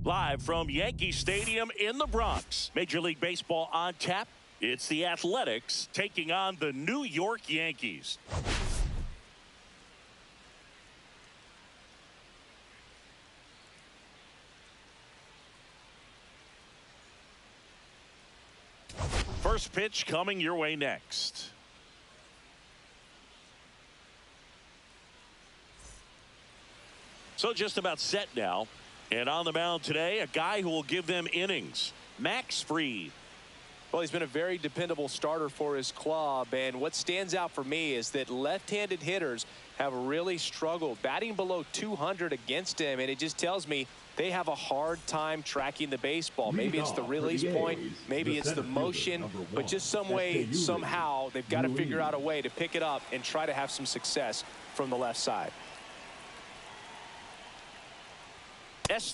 Live from Yankee Stadium in the Bronx. Major League Baseball on tap. It's the Athletics taking on the New York Yankees. First pitch coming your way next. So just about set now. And on the mound today, a guy who will give them innings, Max Fried. Well, he's been a very dependable starter for his club, and what stands out for me is that left-handed hitters have really struggled batting below 200 against him, and it just tells me they have a hard time tracking the baseball. Maybe it's the release point, maybe it's the motion, but just some way, somehow, they've got to figure out a way to pick it up and try to have some success from the left side.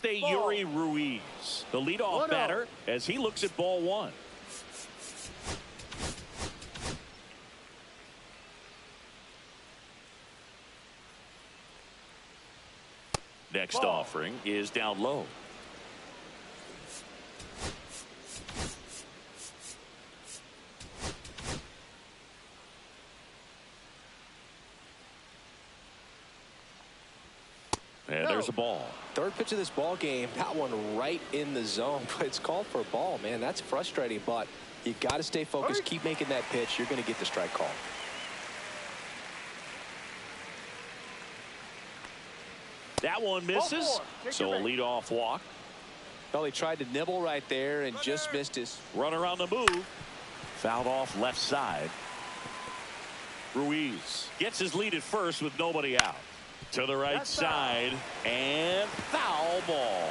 Yuri Ruiz, the leadoff batter, as he looks at ball one. Next offering is down low. And there's a ball. Third pitch of this ball game, that one right in the zone, but it's called for a ball, man. That's frustrating, but you got to stay focused. Keep making that pitch. You're going to get the strike call. That one misses, so a leadoff walk. Well, he tried to nibble right there and just missed his. Runner on the move. Fouled off left side. Ruiz gets his lead at first with nobody out. To the right side, and foul ball.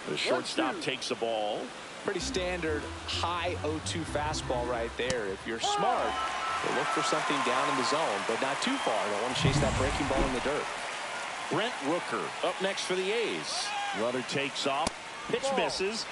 The shortstop takes the ball. Pretty standard high 0-2 fastball right there. If you're smart, you'll look for something down in the zone, but not too far. Don't want to chase that breaking ball in the dirt. Brent Rooker up next for the A's. Runner takes off. Pitch misses.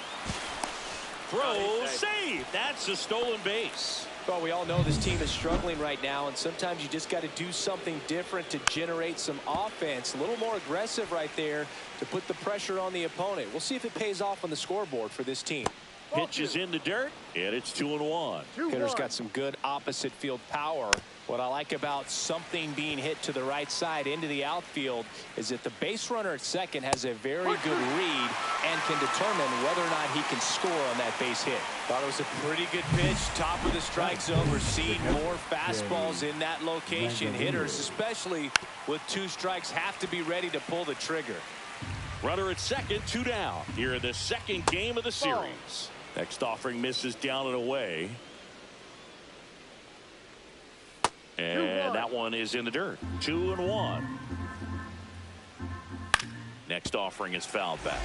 Throw, save. That's a stolen base. Well, we all know this team is struggling right now, and sometimes you just got to do something different to generate some offense. A little more aggressive right there to put the pressure on the opponent. We'll see if it pays off on the scoreboard for this team. Pitch is in the dirt, and it's 2-1. Hitter's got some good opposite field power. What I like about something being hit to the right side into the outfield is that the base runner at second has a very good read and can determine whether or not he can score on that base hit. Thought it was a pretty good pitch. Top of the strike zone. We're seeing more fastballs in that location. Hitters, especially with 2 strikes, have to be ready to pull the trigger. Runner at second, 2 down. Here in the second game of the series. Next offering misses down and away. And that one is in the dirt. 2-1. Next offering is fouled back.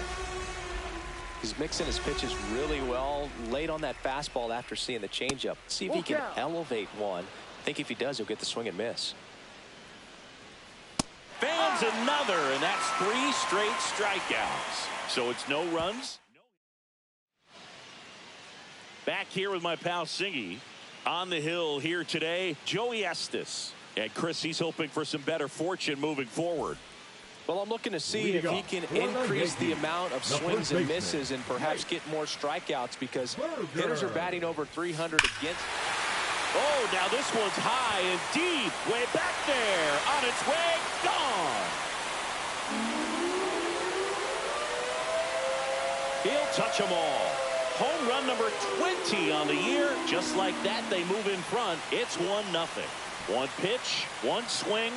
He's mixing his pitches really well. Late on that fastball after seeing the changeup. See if he can elevate one. I think if he does, he'll get the swing and miss. Fans another, and that's 3 straight strikeouts. So it's no runs. Back here with my pal Singy. On the hill here today, Joey Estes. And Chris, he's hoping for some better fortune moving forward. Well, I'm looking to see if he can increase the amount of swings and misses and perhaps get more strikeouts, because hitters are batting over 300 against. Oh, now this one's high and deep. Way back there. On its way. Gone. He'll touch them all. Home run number 20 on the year. Just like that, they move in front. It's 1-0. 1 pitch, 1 swing,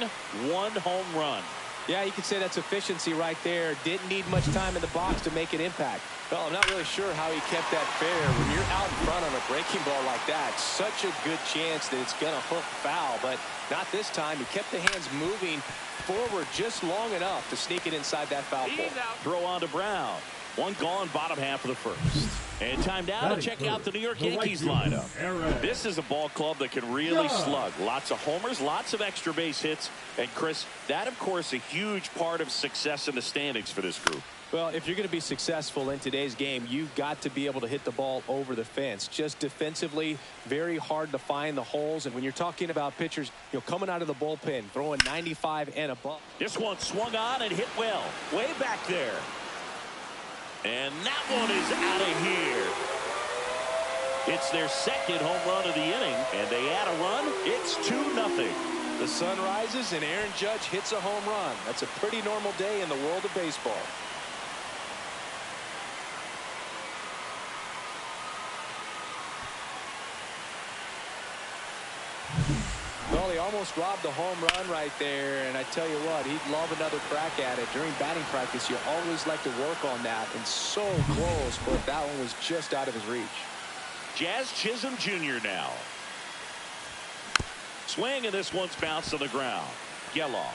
1 home run. Yeah, you could say that's efficiency right there. Didn't need much time in the box to make an impact. Well, I'm not really sure how he kept that fair. When you're out in front on a breaking ball like that, such a good chance that it's going to hook foul, but not this time. He kept the hands moving forward just long enough to sneak it inside that foul pole. Throw on to Brown. 1 gone, bottom half of the first. And time now to check out the New York Yankees lineup. This is a ball club that can really slug. Lots of homers, lots of extra base hits. And Chris, that of course a huge part of success in the standings for this group. Well, if you're going to be successful in today's game, you've got to be able to hit the ball over the fence. Just defensively, very hard to find the holes. And when you're talking about pitchers, coming out of the bullpen, throwing 95 and above. This one swung on and hit well, way back there. And that one is out of here. It's their second home run of the inning, and they add a run. It's 2-0. The sun rises and Aaron Judge hits a home run. That's a pretty normal day in the world of baseball. Well, he almost robbed a home run right there, and I tell you what, he'd love another crack at it. During batting practice, you always like to work on that, and so close, but that one was just out of his reach. Jazz Chisholm Jr. now. Swing, and this one's bounced to the ground. Geloff.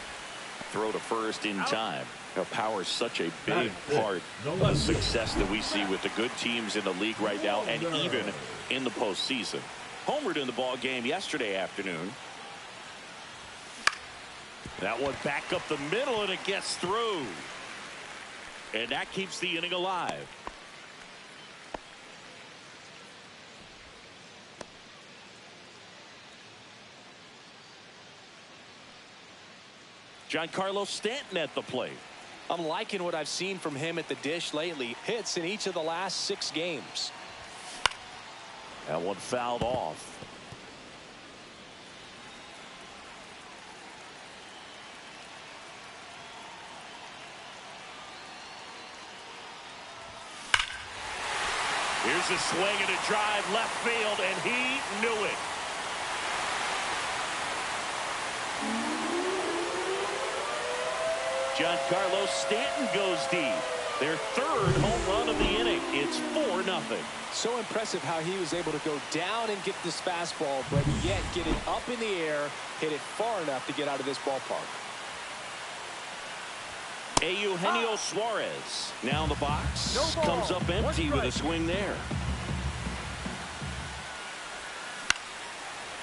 Throw to first in time. Power is such a big part of the success that we see with the good teams in the league right now, and even in the postseason. Homered in the ball game yesterday afternoon. That one back up the middle, and it gets through. And that keeps the inning alive. Giancarlo Stanton at the plate. I'm liking what I've seen from him at the dish lately. Hits in each of the last 6 games. That one fouled off. Here's a swing and a drive left field, and he knew it. Giancarlo Stanton goes deep. Their 3rd home run of the inning. It's 4-0. So impressive how he was able to go down and get this fastball, but yet get it up in the air, hit it far enough to get out of this ballpark. Eugenio Suarez now in the box. Comes up empty with a swing there.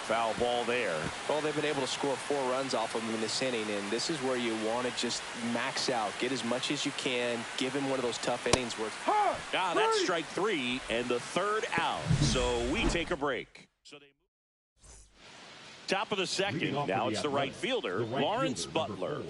Foul ball there. Well, they've been able to score 4 runs off of him in this inning, and this is where you want to just max out. Get as much as you can. Give him one of those tough innings where... That's strike 3 and the 3rd out. So we take a break. Top of the 2nd. Now it's the right fielder, Lawrence Butler.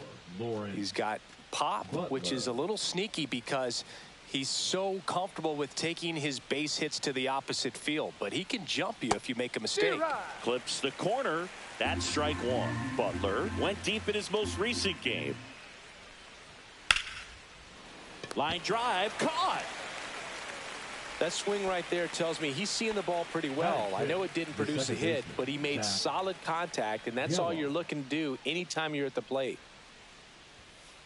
He's got pop, which is a little sneaky because he's so comfortable with taking his base hits to the opposite field, but he can jump you if you make a mistake. Clips the corner. That's strike 1. Butler went deep in his most recent game. Line drive, caught. That swing right there tells me he's seeing the ball pretty well. I know it didn't produce a hit, but he made solid contact, and that's all you're looking to do anytime you're at the plate.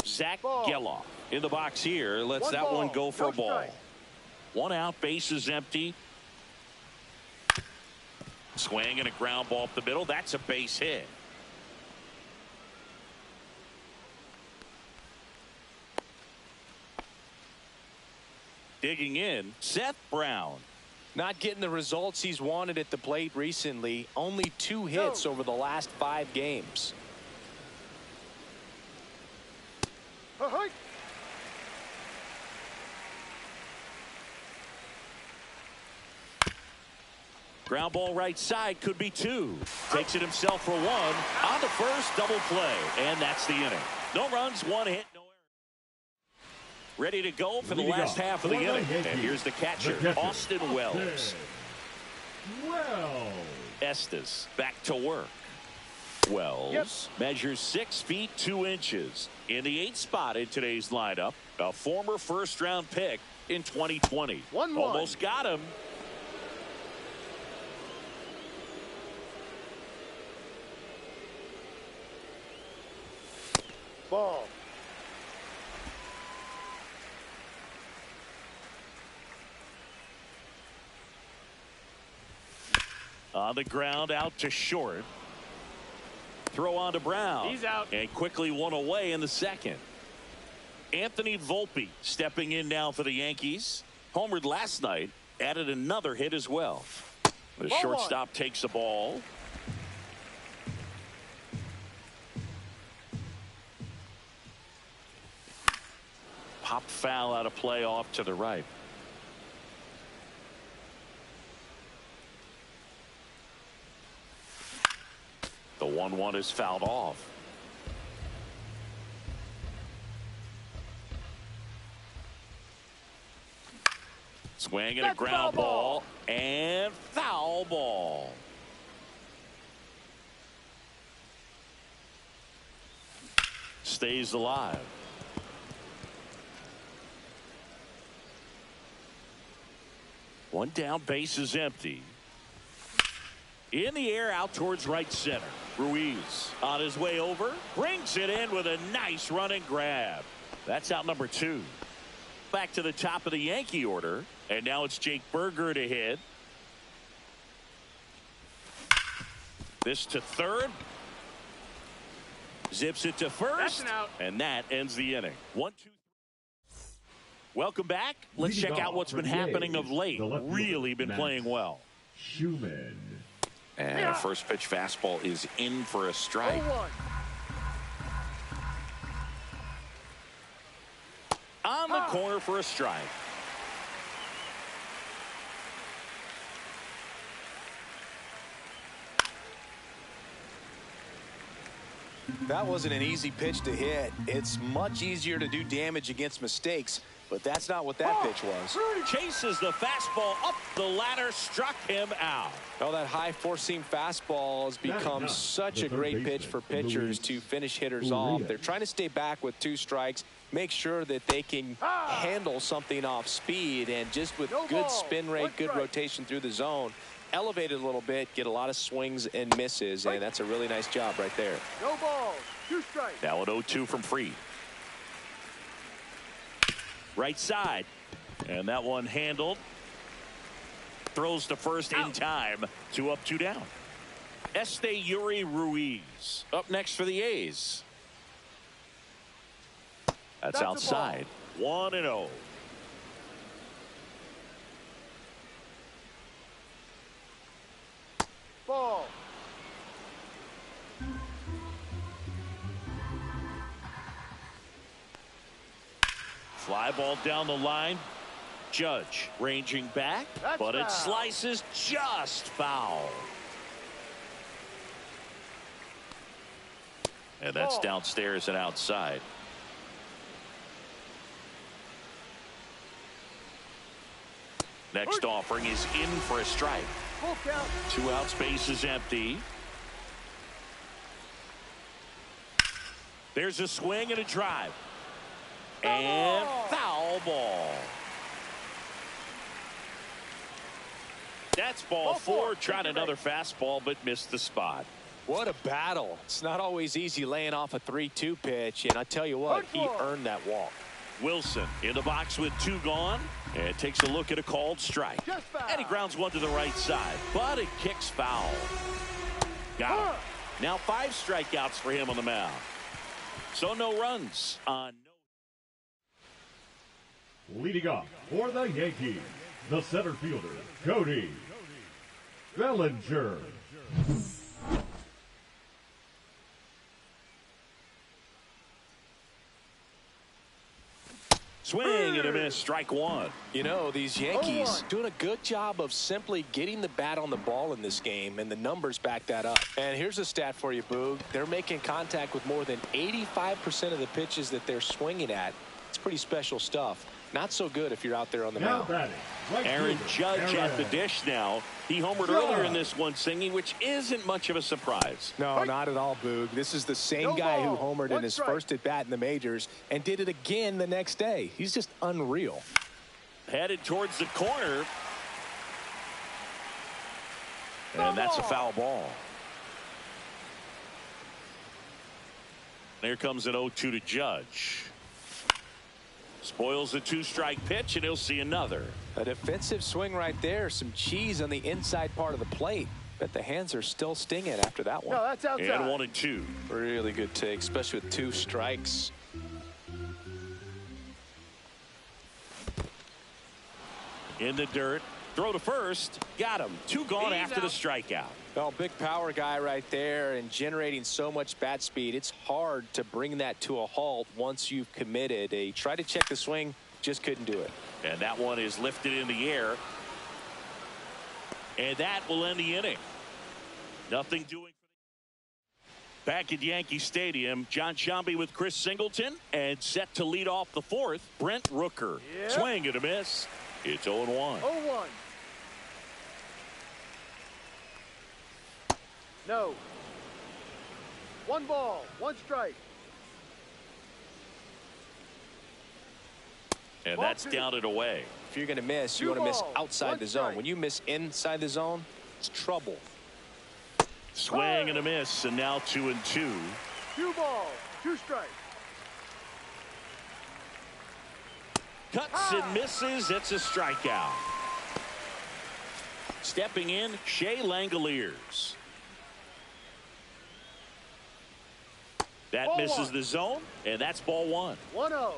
Zach Geloff in the box here. Lets that one go for a ball. 1 out, base is empty. Swing and a ground ball up the middle. That's a base hit. Digging in, Seth Brown. Not getting the results he's wanted at the plate recently. Only 2 hits over the last 5 games. Ground ball right side, could be 2. Takes it himself for 1. On the first, double play. And that's the inning. No runs, 1 hit, no error. Ready to go for the last half of the inning. And here's the catcher, Austin Wells. Estes back to work. Wells measures 6 feet 2 inches. In the 8th spot in today's lineup, a former first-round pick in 2020. Almost got him. Ball. On the ground, out to short. Throw on to Brown. He's out. And quickly 1 away in the 2nd. Anthony Volpe stepping in now for the Yankees. Homered last night. Added another hit as well. The shortstop takes the ball. Popped foul out of play off to the right. The 1-1 is fouled off. Swing and a ground ball and foul ball. Stays alive. One down, base is empty. In the air, out towards right center. Ruiz on his way over, brings it in with a nice running grab. That's out number 2. Back to the top of the Yankee order, and now it's Jake Burger to hit. This to third. Zips it to first, and that ends the inning. 1-2. Welcome back. Let's check out what's been happening of late. Really been playing well. And our first pitch fastball is in for a strike. On the corner for a strike. That wasn't an easy pitch to hit. It's much easier to do damage against mistakes, but that's not what that pitch was. Chases the fastball up the ladder, struck him out. Well, that high four-seam fastball has become such a great pitch for pitchers to finish hitters off. They're trying to stay back with 2 strikes, make sure that they can handle something off speed, and just with good spin rate, good rotation through the zone, elevate it a little bit, get a lot of swings and misses, and that's a really nice job right there. No balls, 2 strikes. Now an 0-2 from Fried. Right side, and that one handled. Throws to first in time. 2 up, 2 down. Yuri Ruiz up next for the A's. That's outside. 1-0. Ball. Fly ball down the line. Judge ranging back, but it slices just foul. And that's downstairs and outside. Next offering is in for a strike. 2 outs, base is empty. There's a swing and a drive. And foul ball. That's ball 4. Tried another fastball, but missed the spot. What a battle. It's not always easy laying off a 3-2 pitch, and I tell you what, he earned that walk. Wilson in the box with 2 gone, and takes a look at a called strike. And he grounds one to the right side, but it kicks foul. Got him. Now 5 strikeouts for him on the mound. So no runs on Leading off for the Yankees, the center fielder, Cody Bellinger. swing and a miss, strike 1. You know, these Yankees doing a good job of simply getting the bat on the ball in this game, and the numbers back that up. And here's a stat for you, Boog. They're making contact with more than 85% of the pitches that they're swinging at. It's pretty special stuff. Not so good if you're out there on the mound. Aaron Judge at the dish now. He homered earlier in this one, Singy, which isn't much of a surprise. No, not at all, Boog. This is the same guy who homered in his first at-bat in the majors and did it again the next day. He's just unreal. Headed towards the corner. And that's a foul ball. Here comes an 0-2 to Judge. Spoils the 2-strike pitch, and he'll see another. A defensive swing right there. Some cheese on the inside part of the plate. Bet the hands are still stinging after that one. No, that's outside. And 1-2. Really good take, especially with 2 strikes. In the dirt. Throw to first. Got him. 2 gone after the strikeout. Well, big power guy right there and generating so much bat speed. It's hard to bring that to a halt once you've committed. He tried to check the swing, just couldn't do it. And that one is lifted in the air. And that will end the inning. Nothing doing. Back at Yankee Stadium, John Sciambi with Chris Singleton, and set to lead off the fourth, Brent Rooker. Yep. Swing and a miss. It's 0-1. 0-1. No. 1 ball, 1 strike. And Ball that's 2. down and away. If you're going to miss, you 2 want to miss balls, outside 1 the zone. strike. When you miss inside the zone, it's trouble. Swing and a miss, and now 2-2. 2 balls, 2 strikes. Cuts and misses. It's a strikeout. Stepping in, Shea Langoliers. That Ball misses 1. the zone, and that's ball 1. 1-0.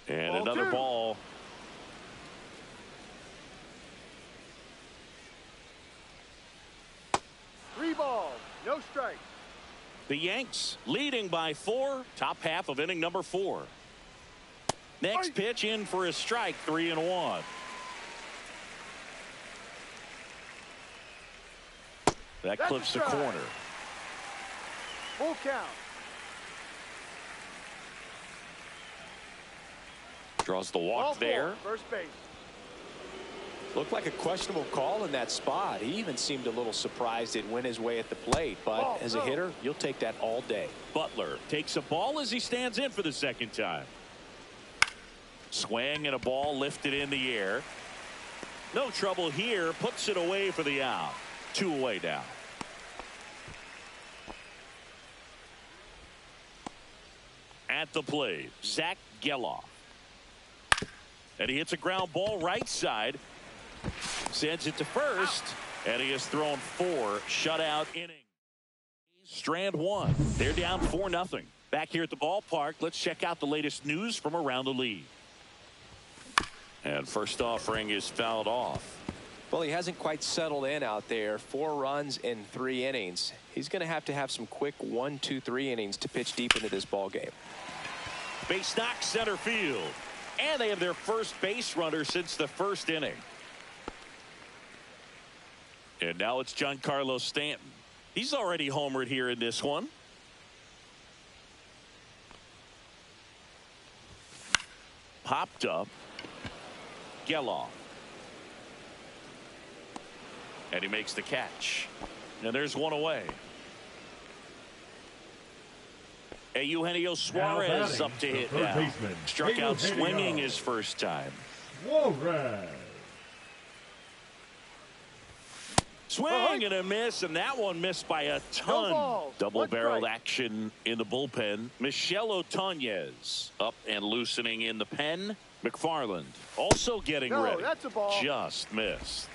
And Ball another 2. ball. Three balls, no strikes. The Yanks leading by 4. Top half of inning number 4. Next pitch in for a strike, 3-1. That That's clips a the strike. corner. Full count. Draws the Ball walk 4, there. first base. Looked like a questionable call in that spot. He even seemed a little surprised it went his way at the plate. But Ball, as a no. hitter, you'll take that all day. Butler takes a ball as he stands in for the second time. Swing and a ball lifted in the air. No trouble here. Puts it away for the out. 2 away now. At the plate, Zach Geloff. And he hits a ground ball right side. Sends it to first. And he has thrown 4 shutout innings. Strand 1. They're down 4-0. Back here at the ballpark, let's check out the latest news from around the league. And first offering is fouled off. Well, he hasn't quite settled in out there. 4 runs in 3 innings. He's going to have some quick 1, 2, 3 innings to pitch deep into this ball game. Base knock center field. And they have their first base runner since the first inning. And now it's Giancarlo Stanton. He's already homered here in this one. Popped up. Geloff. And he makes the catch. And there's 1 away. Eugenio Suarez up to hit now. Struck out swinging his first time. Suarez. Swing and a miss, and that one missed by a ton. balls, Double-barreled 1 strike. action in the bullpen. Michel Otanez up and loosening in the pen. McFarland also getting No, ready. that's a ball. Just missed.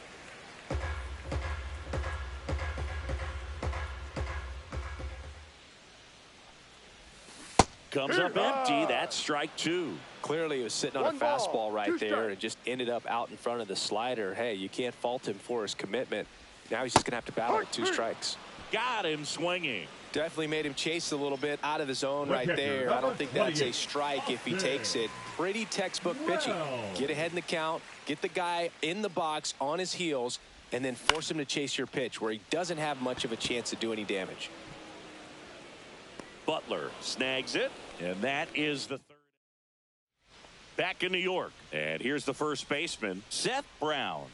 Comes up empty. That's strike 2. Clearly, he was sitting on a 1 ball, fastball right 2 there strikes. and just ended up out in front of the slider. Hey, you can't fault him for his commitment. Now he's just going to have to battle with 2 strikes. Got him swinging. Definitely made him chase a little bit out of the zone The right catcher, there. I don't think that's a 28, strike if he takes it. Pretty textbook pitching. Wow. Get ahead in the count, get the guy in the box on his heels, and then force him to chase your pitch where he doesn't have much of a chance to do any damage. Butler snags it, and that is the 3rd. Back in New York, and here's the first baseman, Seth Brown.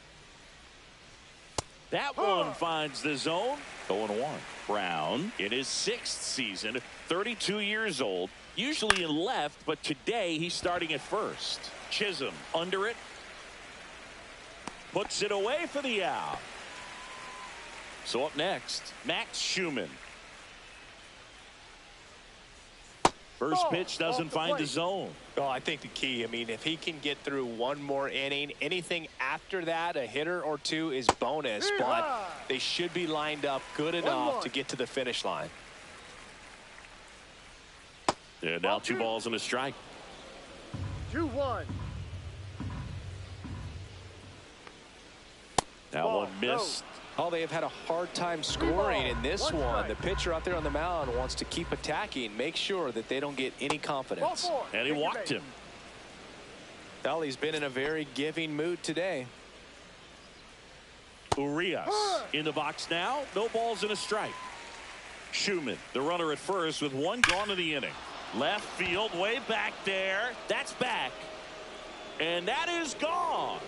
That one finds the zone. 0-1. Brown in his 6th season, 32 years old, usually in left, but today he's starting at first. Chisholm under it. Puts it away for the out. So up next, Max Schumann. First pitch doesn't find the zone. Well, I think the key, I mean, if he can get through 1 more inning, anything after that, a hitter or 2 is bonus, but they should be lined up good enough to get to the finish line. And now 2 balls and a strike. 2-1. That Ball, one missed. Oh, they have had a hard time scoring in this one. The pitcher out there on the mound wants to keep attacking, make sure that they don't get any confidence. And he walked him. Well, he's been in a very giving mood today. Urias in the box now. No balls and a strike. Schumann, the runner at first with one gone in the inning. Left field, way back there. That's back. And that is gone.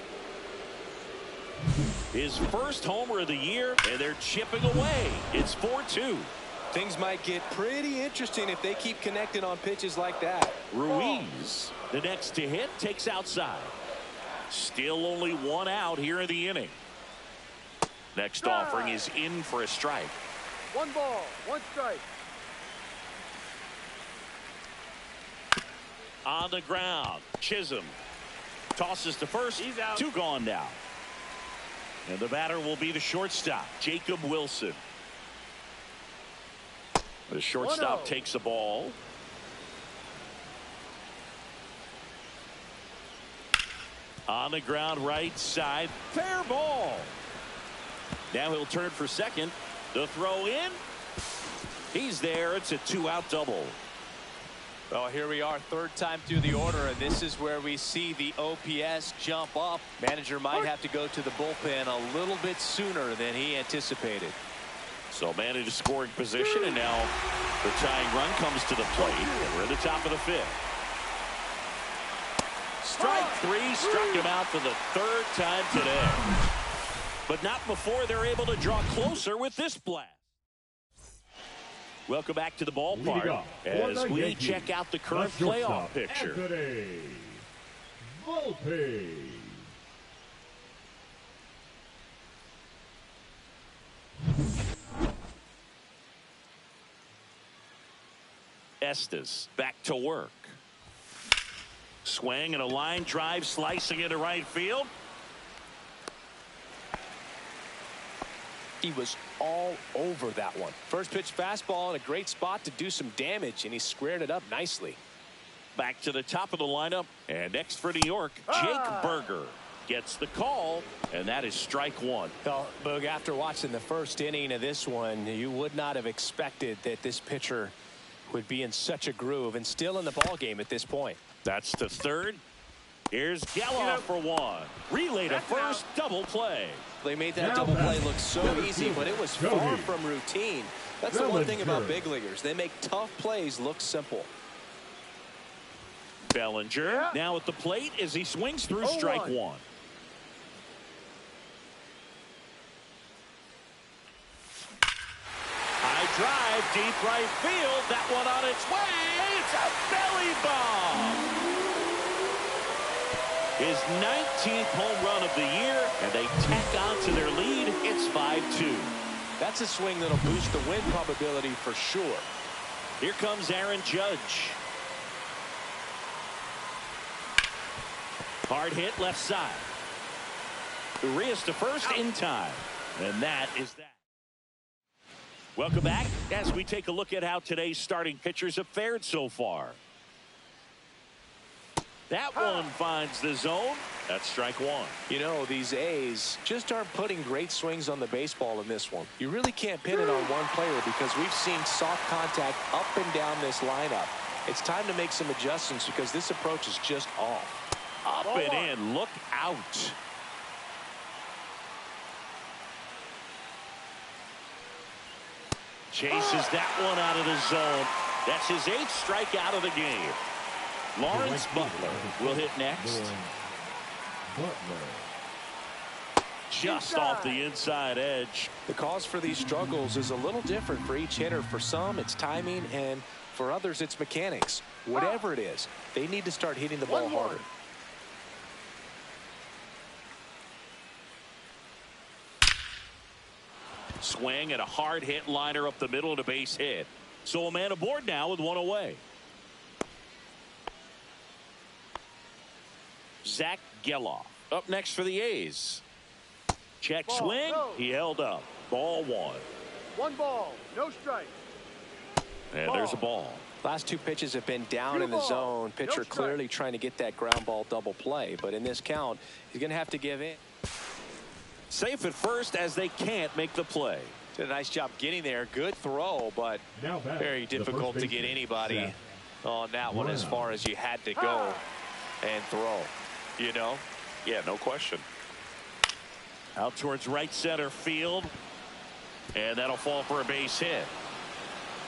His first homer of the year, and they're chipping away. It's 4-2. Things might get pretty interesting if they keep connecting on pitches like that. Ruiz, the next to hit, takes outside. Still only one out here in the inning. Next offering is in for a strike. 1 ball, 1 strike. On the ground, Chisholm tosses to first. He's out. 2 gone now. And the batter will be the shortstop, Jacob Wilson. The shortstop takes a ball. On the ground, right side, fair ball. Now he'll turn for second. The throw in. He's there. It's a 2-out double. Well, here we are, 3rd time through the order, and this is where we see the OPS jump up. Manager might have to go to the bullpen a little bit sooner than he anticipated. So man in scoring position, and now the tying run comes to the plate. And we're at the top of the 5th. Strike 3, struck him out for the 3rd time today. But not before they're able to draw closer with this blast. Welcome back to the ballpark as we Yankees, check out the current playoff picture. Volver. Estes back to work. Swing and a line drive slicing into right field. He was all over that one. First pitch fastball in a great spot to do some damage, and he squared it up nicely. Back to the top of the lineup, and next for New York, Jake Berger gets the call, and that is strike 1. Well, Boog, after watching the first inning of this one, you would not have expected that this pitcher would be in such a groove and still in the ball game at this point. That's the 3rd. Here's Geloff for 1. Relay to first, double play. They made that double play look so easy, but it was far from routine. That's the one thing about big leaguers. They make tough plays look simple. Bellinger now at the plate as he swings through strike 1. High drive, deep right field. That one on its way. It's a belly bomb. His 19th home run of the year, and they tack on to their lead. It's 5-2. That's a swing that'll boost the win probability for sure. Here comes Aaron Judge. Hard hit left side. Urias to first in time. And that is that. Welcome back as we take a look at how today's starting pitchers have fared so far. That one finds the zone. That's strike 1. You know, these A's just aren't putting great swings on the baseball in this one. You really can't pin it on one player because we've seen soft contact up and down this lineup. It's time to make some adjustments because this approach is just off. Up and in. Look out. Chases that one out of the zone. That's his 8th strikeout of the game. Lawrence Butler will hit next. Just off the inside edge. The cause for these struggles is a little different for each hitter. For some, it's timing, and for others, it's mechanics. Whatever it is, they need to start hitting the ball harder. Swing and a hard hit liner up the middle and a base hit. So a man aboard now with 1 away. Zach Geloff up next for the A's. Check swing. He held up. Ball 1. 1 ball, no strike. And there's a ball. Last 2 pitches have been down in the zone. Pitcher clearly trying to get that ground ball double play. But in this count, he's going to have to give in. Safe at first as they can't make the play. Did a nice job getting there. Good throw, but very difficult to get anybody on that one as far as you had to go and throw. You know? Yeah, no question. Out towards right center field. And that'll fall for a base hit.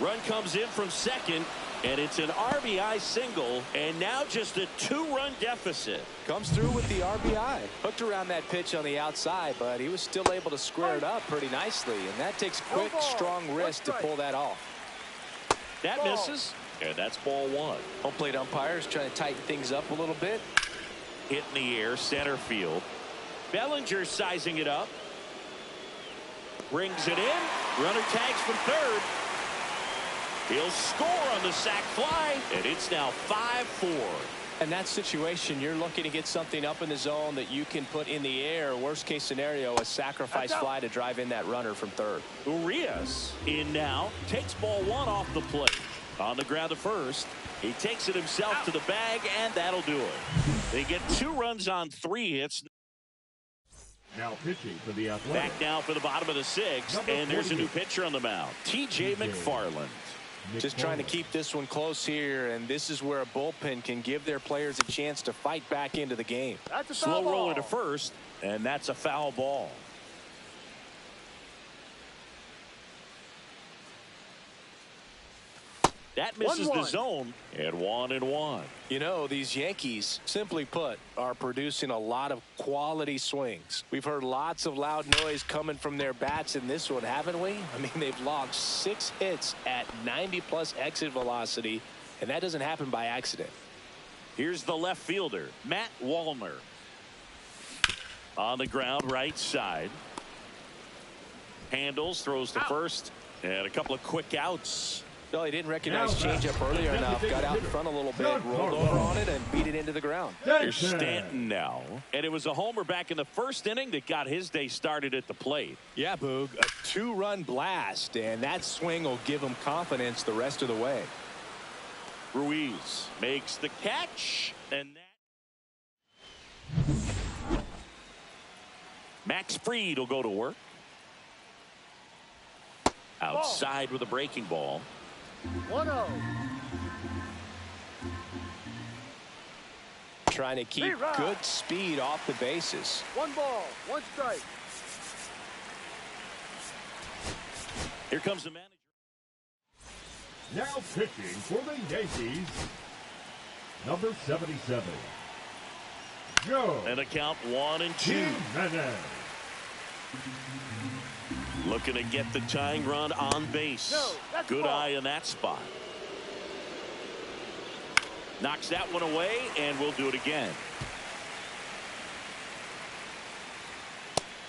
Run comes in from second, and it's an RBI single, and now just a 2-run deficit. Comes through with the RBI. Hooked around that pitch on the outside, but he was still able to square it up pretty nicely, and that takes quick, strong wrist to pull that off. That misses, and that's ball 1. Home plate umpires trying to tighten things up a little bit. Hit in the air, center field. Bellinger sizing it up. Brings it in. Runner tags from third. He'll score on the sac fly, and it's now 5-4. In that situation, you're looking to get something up in the zone that you can put in the air. Worst case scenario, a sacrifice fly to drive in that runner from third. Urias in now, takes ball 1 off the plate. On the ground to first. He takes it himself to the bag, and that'll do it. They get 2 runs on 3 hits. Now pitching for the Athletics. Back now for the bottom of the 6th, and there's a new pitcher on the mound, T.J. McFarland. Just trying to keep this one close here, and this is where a bullpen can give their players a chance to fight back into the game. That's a slow roller to first, and that's a foul ball. That misses the zone, and 1-1. You know, these Yankees, simply put, are producing a lot of quality swings. We've heard lots of loud noise coming from their bats in this one, haven't we? I mean, they've logged 6 hits at 90+ exit velocity, and that doesn't happen by accident. Here's the left fielder, Matt Wallner. On the ground, right side. Handles, throws to first, and a couple of quick outs. No, he didn't recognize changeup earlier enough. Got out in front a little bit, rolled over on it, and beat it into the ground. Here's Stanton now. And it was a homer back in the first inning that got his day started at the plate. Yeah, Boog, a 2-run blast, and that swing will give him confidence the rest of the way. Ruiz makes the catch, and that Max Fried will go to work. Outside with a breaking ball. 1-0. Trying to keep good speed off the bases. 1 ball, 1 strike. Here comes the manager. Now pitching for the Yankees, number 77, Joe. And a count 1-2. Looking to get the tying run on base. Good eye in that spot. Knocks that one away, and we'll do it again.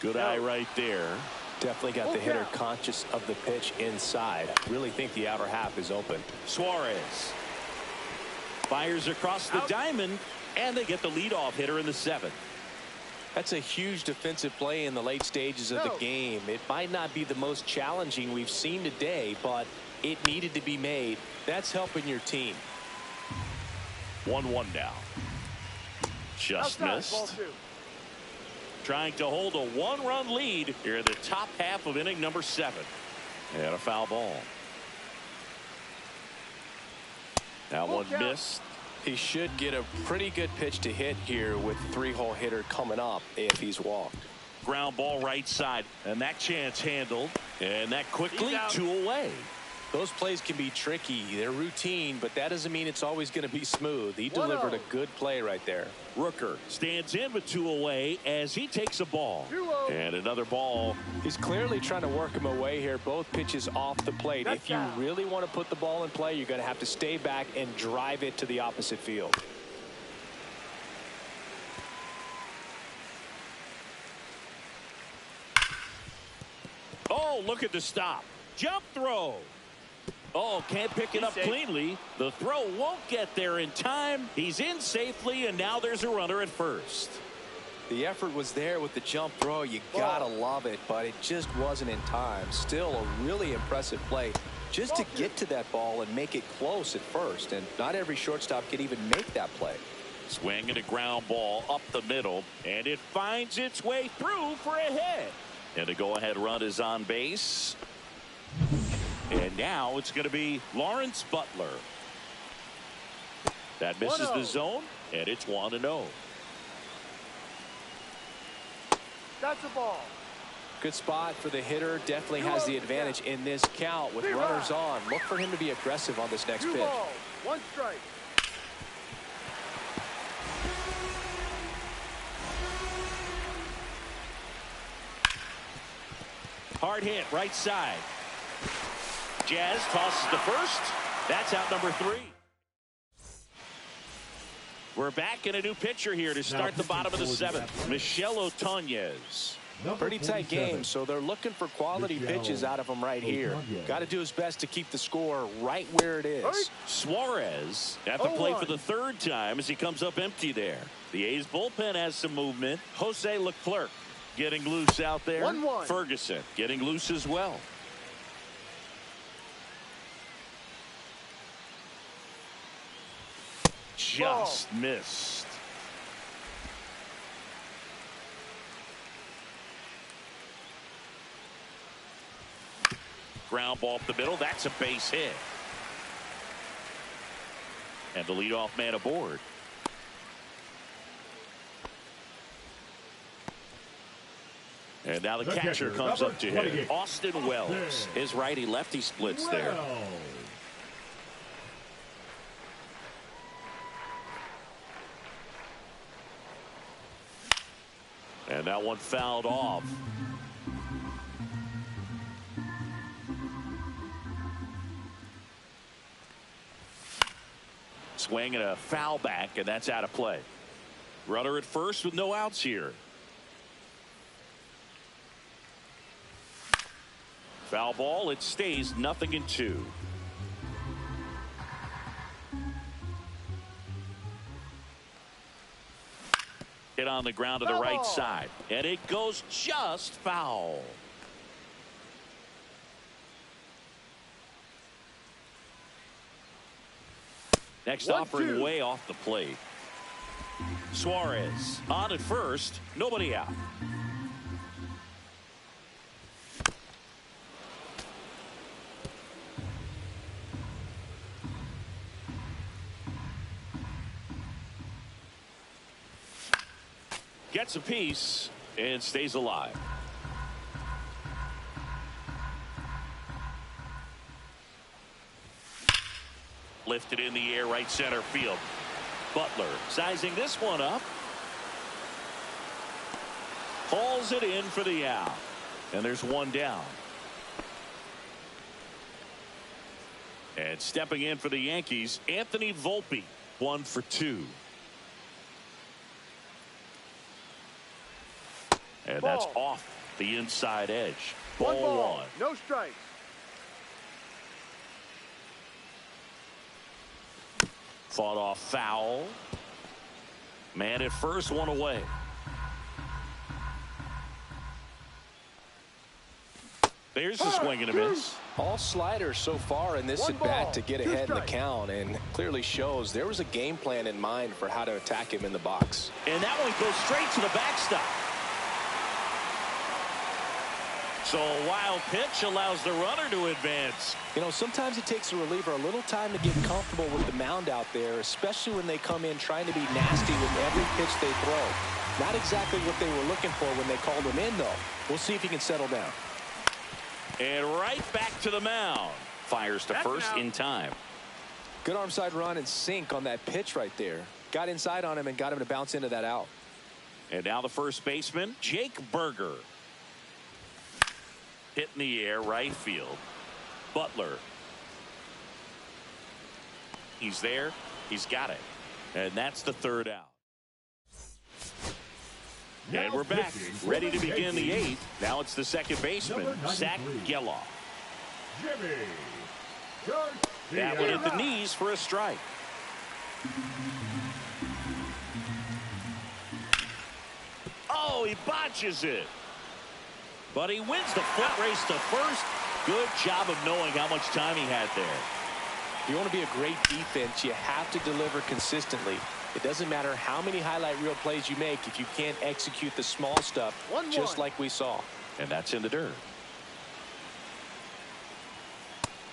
Good eye right there. Definitely got the hitter conscious of the pitch inside. Really think the outer half is open. Suarez fires across the diamond, and they get the leadoff hitter in the 7th. That's a huge defensive play in the late stages of the game. It might not be the most challenging we've seen today, but it needed to be made. That's helping your team. 1-1 now. Just missed. Trying to hold a 1-run lead here in the top half of inning number 7. And a foul ball. That one missed. He should get a pretty good pitch to hit here with 3-hole hitter coming up if he's walked. Ground ball right side, and that chance handled, and that quickly 2 away. Those plays can be tricky. They're routine, but that doesn't mean it's always going to be smooth. He delivered a good play right there. Rooker stands in with 2 away as he takes a ball. And another ball. He's clearly trying to work him away here. Both pitches off the plate. If you really want to put the ball in play, you're going to have to stay back and drive it to the opposite field. Oh, look at the stop. Jump throw. Oh, can't pick it up cleanly. The throw won't get there in time. He's in safely, and now there's a runner at first. The effort was there with the jump throw. You gotta love it, but it just wasn't in time. Still a really impressive play just to get to that ball and make it close at first. And not every shortstop can even make that play. Swing and a ground ball up the middle, and it finds its way through for a hit. And a go-ahead run is on base. And now it's going to be Lawrence Butler. That misses the zone, and it's 1-0. That's a ball. Good spot for the hitter. Definitely has the advantage in this count with runners on. Look for him to be aggressive on this next pitch. 2 balls, 1 strike. Hard hit, right side. Jazz tosses the first. That's out number 3. We're back in a new pitcher here to start the bottom of the 7th. Michel Otonez. Pretty tight game, so they're looking for quality pitches out of him right here. Got to do his best to keep the score right where it is. Suarez at the plate for the 3rd time as he comes up empty there. The A's bullpen has some movement. Jose Leclerc getting loose out there. 1-1. Ferguson getting loose as well. Just missed. Ground ball up the middle. That's a base hit. And the leadoff man aboard. And now the catcher comes up to him. Austin Wells. His righty-lefty splits there. And that one fouled off. Swing and a foul back, and that's out of play. Runner at first with no outs here. Foul ball. It stays 0-2. Hit on the ground to the right side, and it goes just foul. Next offering way off the plate. Suarez on at first, nobody out. Gets a piece and stays alive. Lifted in the air, right center field. Butler sizing this one up. Hauls it in for the out. And there's one down. And stepping in for the Yankees, Anthony Volpe, 1 for 2. And that's off the inside edge. Ball 1. No strikes. Fought off foul. Man at first, one away. There's the swing and a miss. All sliders so far in this at bat to get ahead in the count, and clearly shows there was a game plan in mind for how to attack him in the box. And that one goes straight to the backstop. So a wild pitch allows the runner to advance. You know, sometimes it takes a reliever a little time to get comfortable with the mound out there, especially when they come in trying to be nasty with every pitch they throw. Not exactly what they were looking for when they called him in, though. We'll see if he can settle down. And right back to the mound. Fires to first in time. Good arm side run and sink on that pitch right there. Got inside on him and got him to bounce into that out. And now the first baseman, Jake Berger. Hit in the air, right field. Butler. He's there. He's got it. And that's the 3rd out. And we're back, ready to begin the 8th. Now it's the second baseman, Zach Geloff. That one at the knees for a strike. Oh, he botches it. But he wins the foot race to first. Good job of knowing how much time he had there. You want to be a great defense, you have to deliver consistently. It doesn't matter how many highlight reel plays you make if you can't execute the small stuff, just like we saw. And that's in the dirt.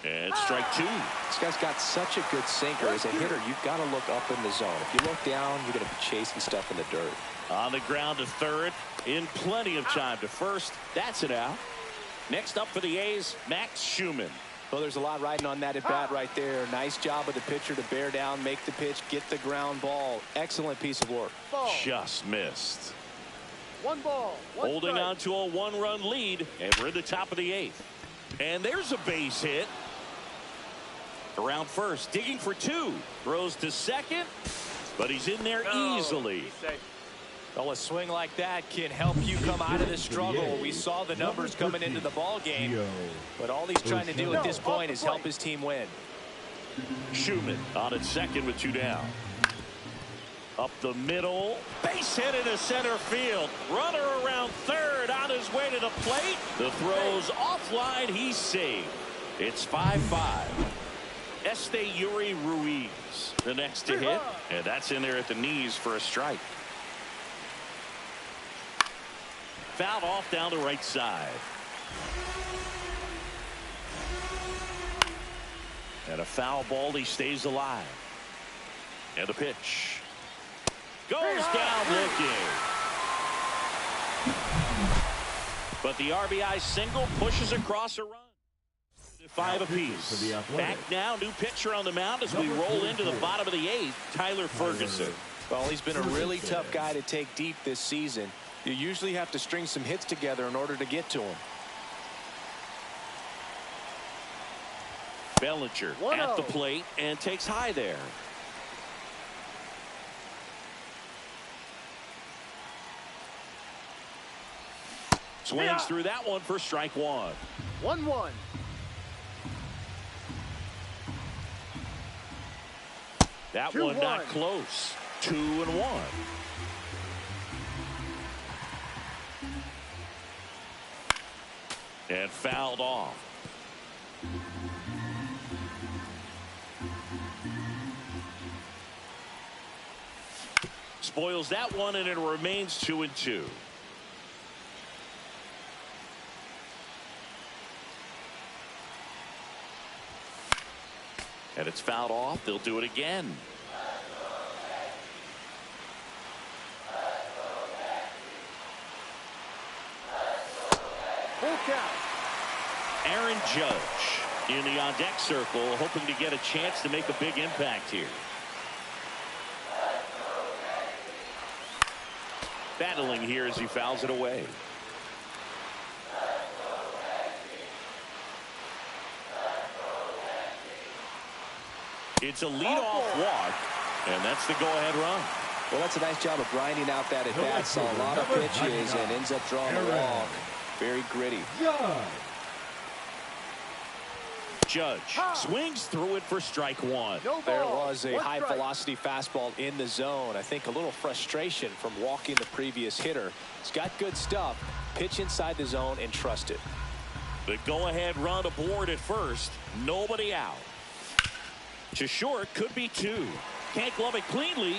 And strike two. This guy's got such a good sinker. As a hitter, you've got to look up in the zone. If you look down, you're going to be chasing stuff in the dirt. On the ground to third, in plenty of time to first. That's it out. Next up for the A's, Max Schumann. Well, there's a lot riding on that at bat right there. Nice job of the pitcher to bear down, make the pitch, get the ground ball. Excellent piece of work. Ball. Just missed. One ball. One Holding strike. on to a one-run lead, and we're in the top of the eighth. And there's a base hit. Around first, digging for two. Throws to second, but he's in there easily. Well, a swing like that can help you come out of this struggle. We saw the numbers coming into the ball game, but all he's trying to do at this point is help his team win. Schumann on at second with two down. Up the middle, base hit into center field. Runner around third on his way to the plate. The throw's offline, he's saved. It's 5-5. Yuri Ruiz, the next to hit, and that's in there at the knees for a strike. Fouled off down the right side. And a foul ball, he stays alive. And the pitch. Goes down looking. But the RBI single pushes across a run. 5 apiece. Back now, new pitcher on the mound as we roll into the bottom of the eighth, Tyler Ferguson. Well, he's been a really tough guy to take deep this season. You usually have to string some hits together in order to get to him. Bellinger at the plate and takes high there. Swings through that one for strike one. 1-1. That one not close. 2-1. And fouled off. Spoils that one, and it remains 2-2. And it's fouled off. They'll do it again. Full count. Aaron Judge in the on-deck circle, hoping to get a chance to make a big impact here. Battling here as he fouls it away. It's a leadoff walk, and that's the go-ahead run. Well, that's a nice job of grinding out that at-bat. Saw a lot of pitches and ends up drawing a walk. Very gritty. Judge swings through it for strike one. There was a high-velocity fastball in the zone. I think a little frustration from walking the previous hitter. He's got good stuff. Pitch inside the zone and trust it. The go-ahead run aboard at first. Nobody out. To short, could be two. Can't glove it cleanly.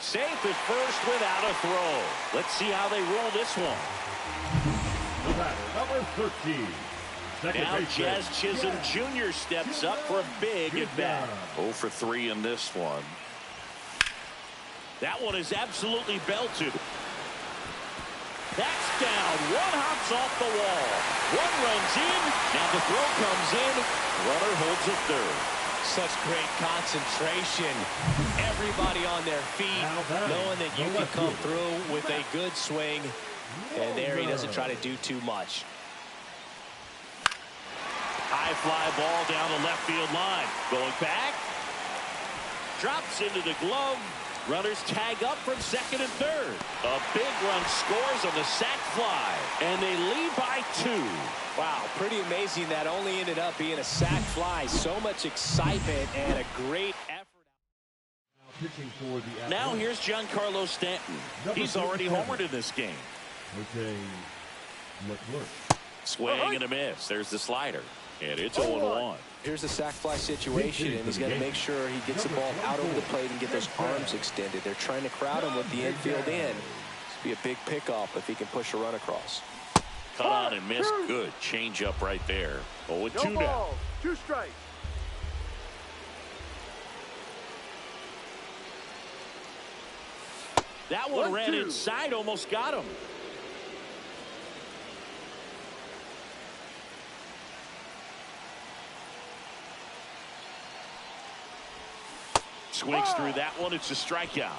Safe at first without a throw. Let's see how they roll this one. The batter, number 13. Now Jazz Chisholm Jr. steps up for a big at bat. 0 for 3 in this one. That one is absolutely belted. That's down. One hops off the wall. One runs in. Now the throw comes in. Runner holds it third. Such great concentration. Everybody on their feet, knowing that you can come through with a good swing. And there he doesn't try to do too much. High fly ball down the left field line. Going back. Drops into the glove. Runners tag up from second and third. A big run scores on the sac fly. And they lead by 2. Wow, pretty amazing that only ended up being a sac fly. So much excitement and a great effort. Now here's Giancarlo Stanton. He's already homered in this game. Swing and a miss. There's the slider. And it's 0-1. Here's the sack fly situation, and he's got to make sure he gets the ball out over the plate and get those arms extended. They're trying to crowd him with the infield in. This will be a big pickoff if he can push a run across. Cut on and miss. Good change up right there. 0-2 now. 2 strikes. That one ran inside, almost got him. Swings through that one. It's a strikeout.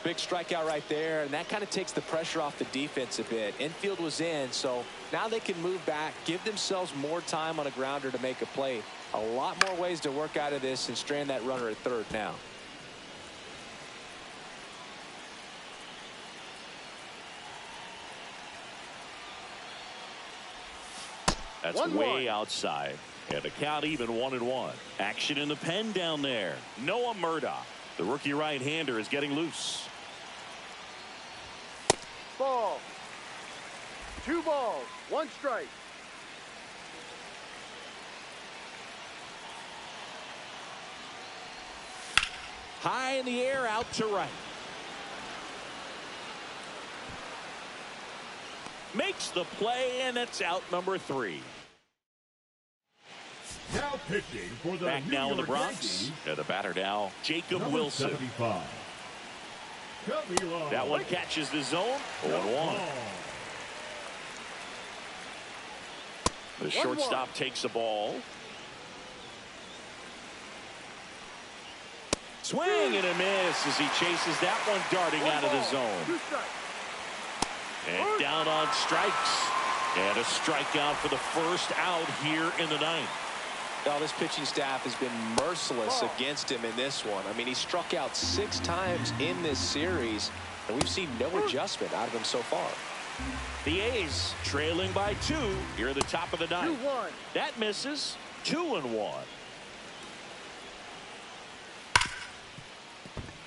Big strikeout right there, and that kind of takes the pressure off the defense a bit. Infield was in, so now they can move back, give themselves more time on a grounder to make a play. A lot more ways to work out of this and strand that runner at third now. That's way outside. And the count even 1-1. Action in the pen down there. Noah Murdoch, the rookie right-hander, is getting loose. Ball. 2 balls. 1 strike. High in the air, out to right. Makes the play, and it's out number 3. Now pitching for the back now in the Bronx. And the batter now, Jacob Wilson. 75. That one catches the zone. 0-1. The shortstop takes the ball. Swing and a miss as he chases that one darting out of the zone. And down on strikes. And a strikeout for the first out here in the 9th. Well, this pitching staff has been merciless against him in this one. I mean, he struck out 6 times in this series, and we've seen no adjustment out of him so far. The A's trailing by 2 here at the top of the 9th. 2-1. That misses. 2-1.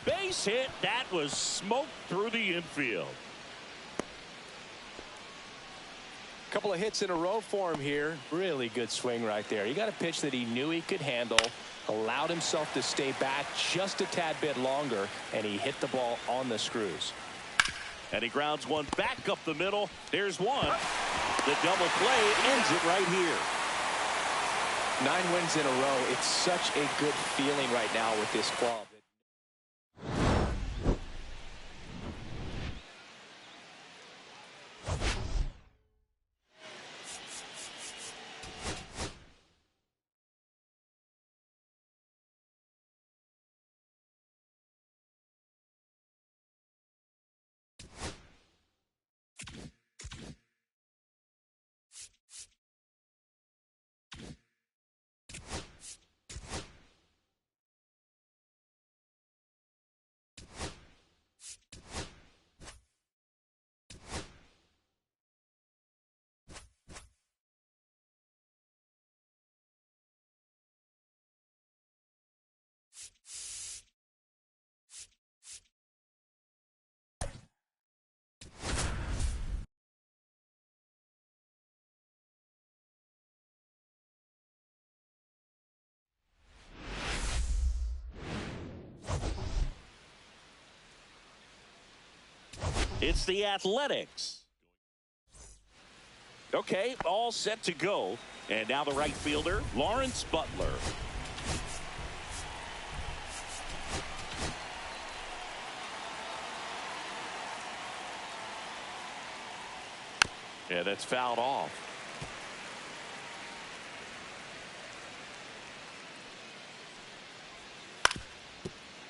Base hit. That was smoked through the infield. Couple of hits in a row for him here. Really good swing right there. He got a pitch that he knew he could handle, allowed himself to stay back just a tad bit longer, and he hit the ball on the screws. And he grounds one back up the middle. There's one. The double play ends it right here. 9 wins in a row. It's such a good feeling right now with this club. It's the Athletics. Okay, all set to go. And now the right fielder, Lawrence Butler. Yeah, that's fouled off.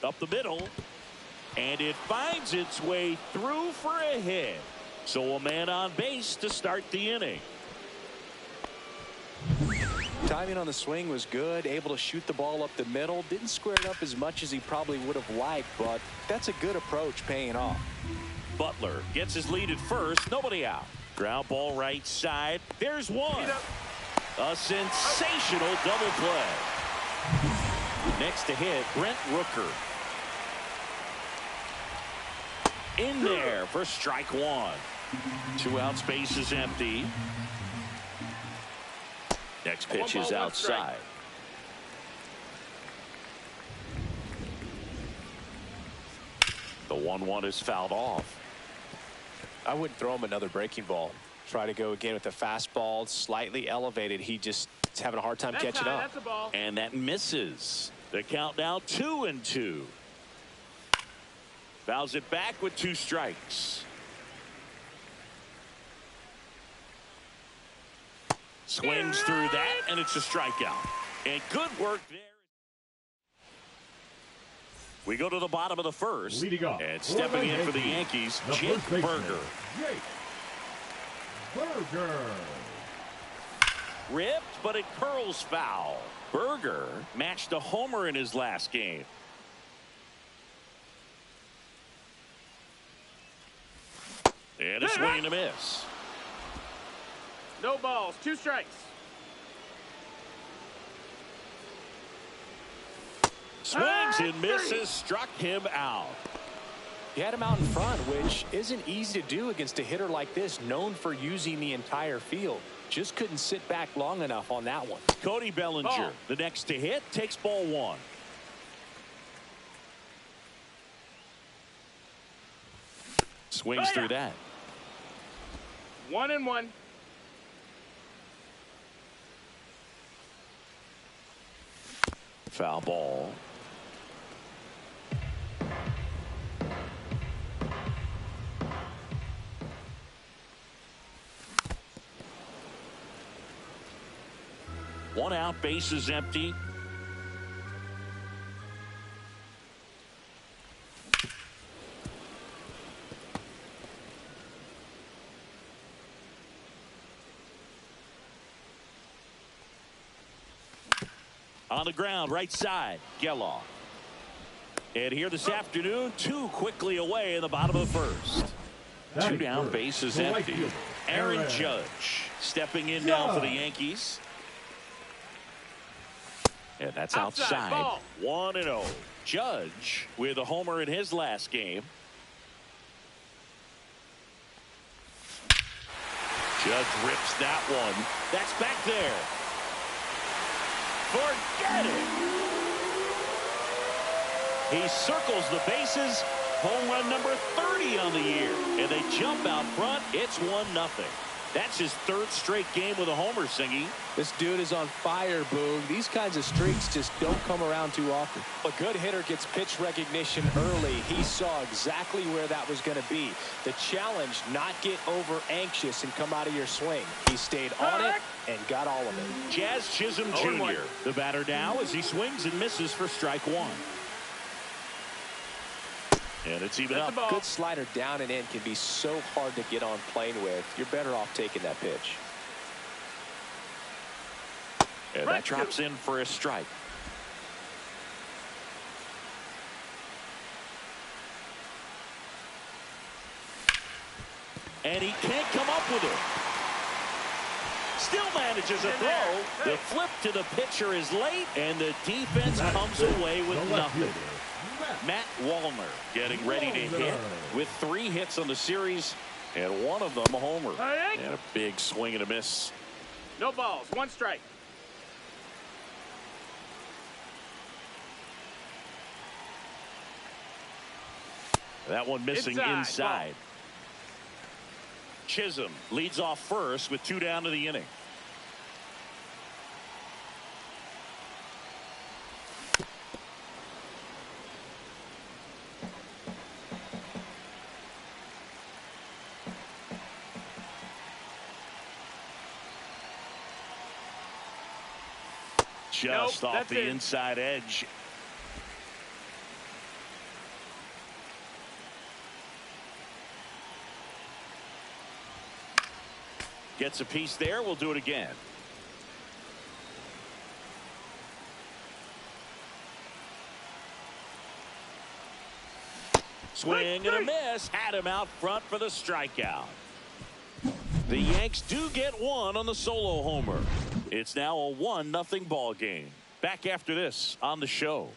Up the middle. And it finds its way through for a hit. So a man on base to start the inning. Timing on the swing was good, able to shoot the ball up the middle. Didn't square it up as much as he probably would have liked, but that's a good approach paying off. Butler gets his lead at first, nobody out. Ground ball right side. There's one. A sensational double play. Next to hit, Brent Rooker. In there for strike 1. Two outs, base is empty. Next pitch is outside. The 1-1 is fouled off. I wouldn't throw him another breaking ball. Try to go again with the fastball, slightly elevated. He just is having a hard time catching up. That's a ball. And that misses. The count now 2-2. Fouls it back with 2 strikes. Swings through that, and it's a strikeout. And good work there. We go to the bottom of the first. And stepping in for the Yankees, Jake Burger. Ripped, but it curls foul. Burger matched a homer in his last game. And a swing and a miss. No balls, 2 strikes. Swings and misses, struck him out. He had him out in front, which isn't easy to do against a hitter like this, known for using the entire field. Just couldn't sit back long enough on that one. Cody Bellinger, the next to hit, takes ball 1. Swings through that. 1-1. Foul ball. One out, base is empty. On the ground, right side, Geloff. And here this afternoon, 2 quickly away in the bottom of the first. 2 down, base is empty. Aaron Judge stepping in now for the Yankees. And that's outside. 1-0. Judge with a homer in his last game. Judge rips that one. That's back there. Forget it. He circles the bases. Home run number 30 on the year. And they jump out front. It's 1-0. That's his 3rd straight game with a homer, Singy. This dude is on fire, Boog. These kinds of streaks just don't come around too often. A good hitter gets pitch recognition early. He saw exactly where that was going to be. The challenge, not get over anxious and come out of your swing. He stayed on it and got all of it. Jazz Chisholm Jr., the batter now as he swings and misses for strike 1. And it's even up. Good slider down and in can be so hard to get on plane with. You're better off taking that pitch. And that drops in for a strike. And he can't come up with it. Still manages a throw. The flip to the pitcher is late, and the defense comes away with nothing. Matt Wallner getting ready to hit with 3 hits on the series, and one of them a homer. And a big swing and a miss. No balls, 1 strike. That one missing inside. Chisholm leads off first with 2 down to the inning. Just off the inside edge. Gets a piece there. We'll do it again. Swing and a miss. Had him out front for the strikeout. The Yanks do get 1 on the solo homer. It's now a 1-0 ball game. Back after this on the show.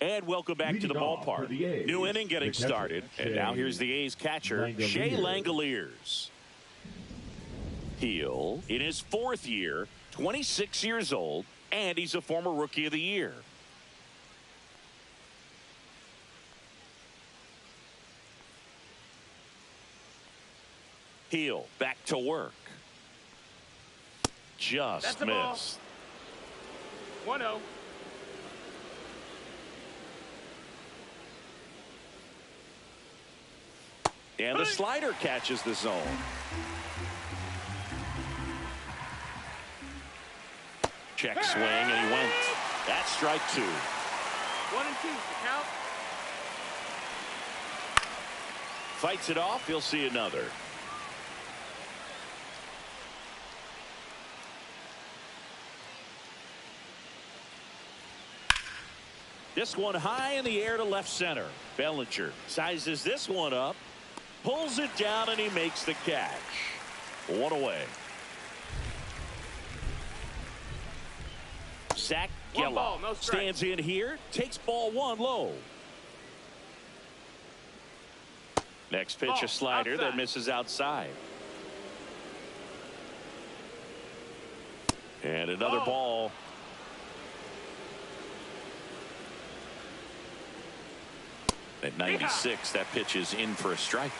And welcome back to the ballpark. New inning getting started. And now here's the A's catcher, Shea Langoliers. Heel in his 4th year, 26 years old, and he's a former Rookie of the Year. Heel back to work. Just missed. 1-0. And the slider catches the zone. Check swing, and he went. That's strike 2. 1-2. Count. Fights it off. He'll see another. This one high in the air to left center. Bellinger sizes this one up, pulls it down, and he makes the catch. 1 away. Zach Gelof no stands in here, takes ball 1 low. Next pitch, a slider outside. that misses outside. And another ball. At 96, that pitch is in for a strike.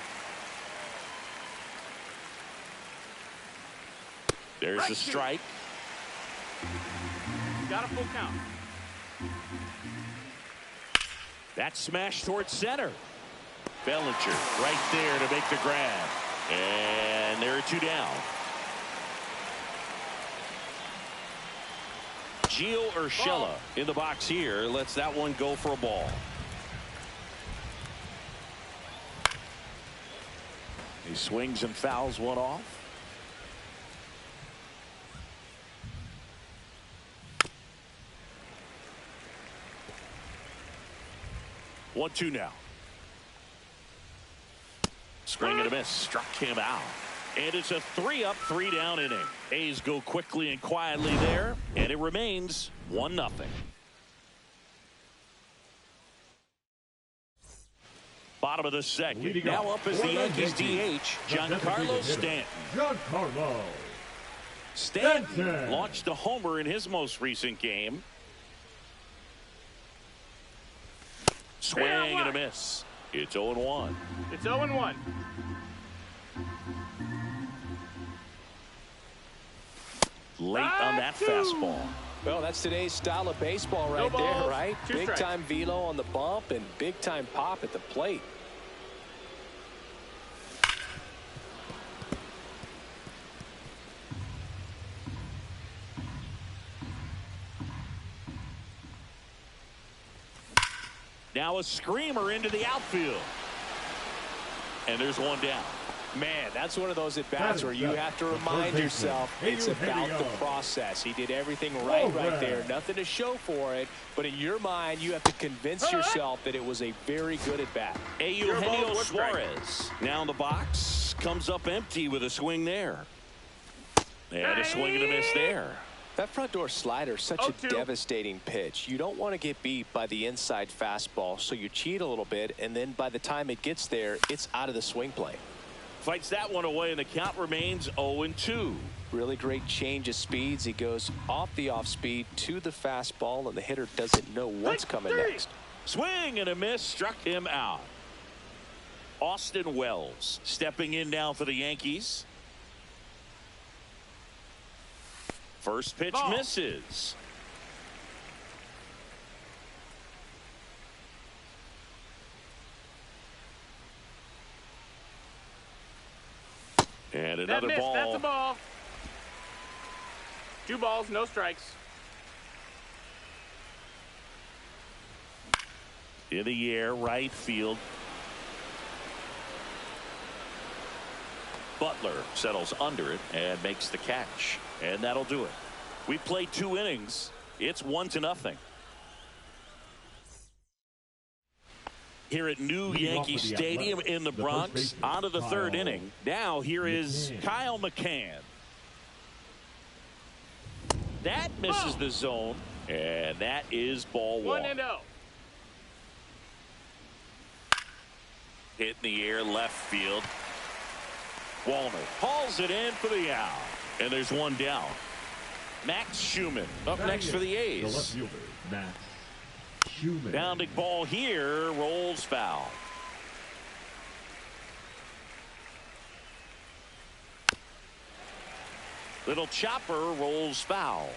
There's a strike. Got a full count. That smash towards center. Bellinger right there to make the grab. And there are 2 down. Gio Urshela in the box here lets that one go for a ball. He swings and fouls one off. One, 2 now. Swing and a miss. Struck him out. And it's a 3-up, 3-down inning. A's go quickly and quietly there, and it remains 1-0. Bottom of the second. Now up is the Yankees DH, Giancarlo Stanton. Stanton launched a homer in his most recent game. Swing and a miss. It's 0-1. It's 0-1. Late on that fastball. Well, that's today's style of baseball right there, right? Big time velo on the bump and big time pop at the plate. Now a screamer into the outfield. And there's 1 down. Man, that's one of those at-bats where you have to remind yourself it's about the process. He did everything right there. Nothing to show for it. But in your mind, you have to convince yourself that it was a very good at-bat. Eugenio Suarez now in the box. Comes up empty with a swing there. And a swing and a miss there. That front door slider is such a devastating pitch. You don't want to get beat by the inside fastball, so you cheat a little bit, and then by the time it gets there, it's out of the swing plane. Fights that one away, and the count remains 0-2. Really great change of speeds. He goes off the off speed to the fastball, and the hitter doesn't know what's coming next. Swing and a miss, struck him out. Austin Wells stepping in now for the Yankees. First pitch misses. And another ball. That's a ball. 2 balls, no strikes. In the air, right field. Butler settles under it and makes the catch. And that'll do it. We played 2 innings. It's 1-0. Here at New Yankee Stadium in the Bronx, on to the 3rd inning. Now here is Kyle McCann. That misses the zone, and that is ball 1. 1-0. Hit in the air left field. Wallner hauls it in for the out. And there's one down. Max Schumann up next for the A's. The left fielder, Max Schumann. Bounding ball here, rolls foul. Little chopper rolls foul.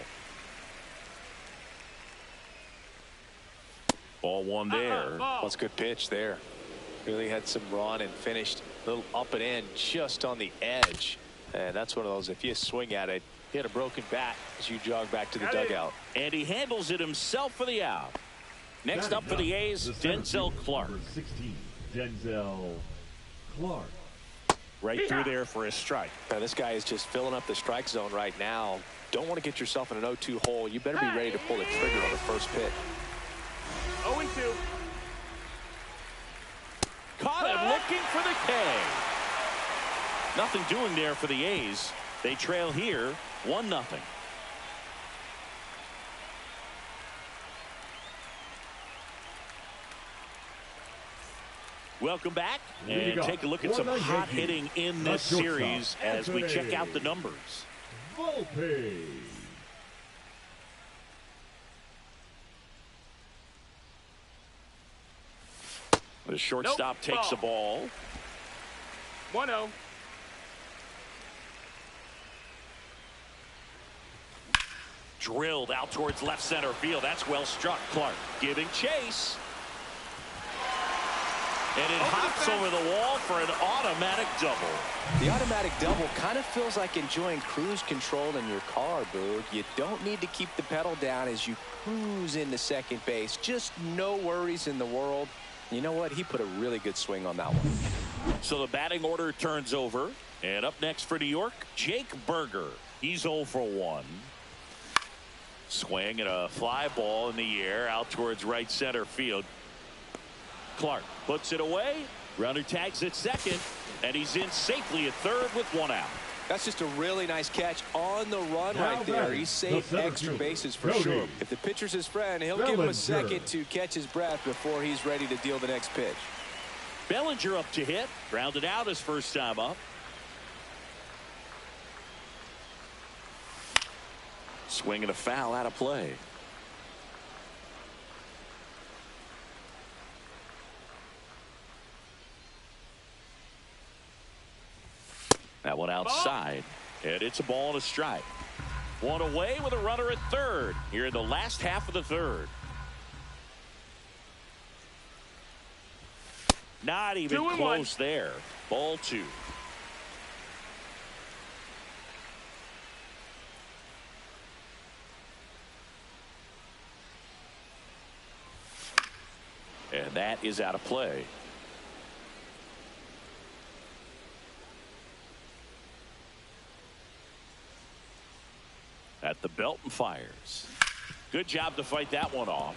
Ball one there. That's a good pitch there. Really had some run and finished a little up and in just on the edge. And that's one of those, if you swing at it, you had a broken bat as you jog back to the dugout. And he handles it himself for the out. Next up for the A's, Denzel Clark. Number 16, Denzel Clark. Right through there for a strike. Now, this guy is just filling up the strike zone right now. Don't want to get yourself in an 0-2 hole. You better be ready to pull the trigger on the first pitch. 0-2. Caught him looking for the K. Nothing doing there for the A's. They trail here 1-0. Welcome back, and take a look at some hot hitting in this series as we check out the numbers. Volver. The shortstop takes the ball. 1-0. Drilled out towards left center field. That's well struck. Clark giving chase. And it hops over the wall for an automatic double. The automatic double kind of feels like enjoying cruise control in your car, Boog. You don't need to keep the pedal down as you cruise into second base. Just no worries in the world. You know what? He put a really good swing on that one. So the batting order turns over. And up next for New York, Jake Berger. He's 0 for 1. Swing and a fly ball in the air out towards right center field. Clark puts it away. Runner tags at second, and he's in safely at third with one out. That's just a really nice catch on the run right there. He saved extra bases for sure. If the pitcher's his friend, he'll give him a second to catch his breath before he's ready to deal the next pitch. Bellinger up to hit. Grounded out his first time up. Swing and a foul out of play. That one outside, and it's a ball and a strike. One away with a runner at third here in the last half of the third. Not even close there. Ball 2. And that is out of play. At the belt and fires. Good job to fight that one off.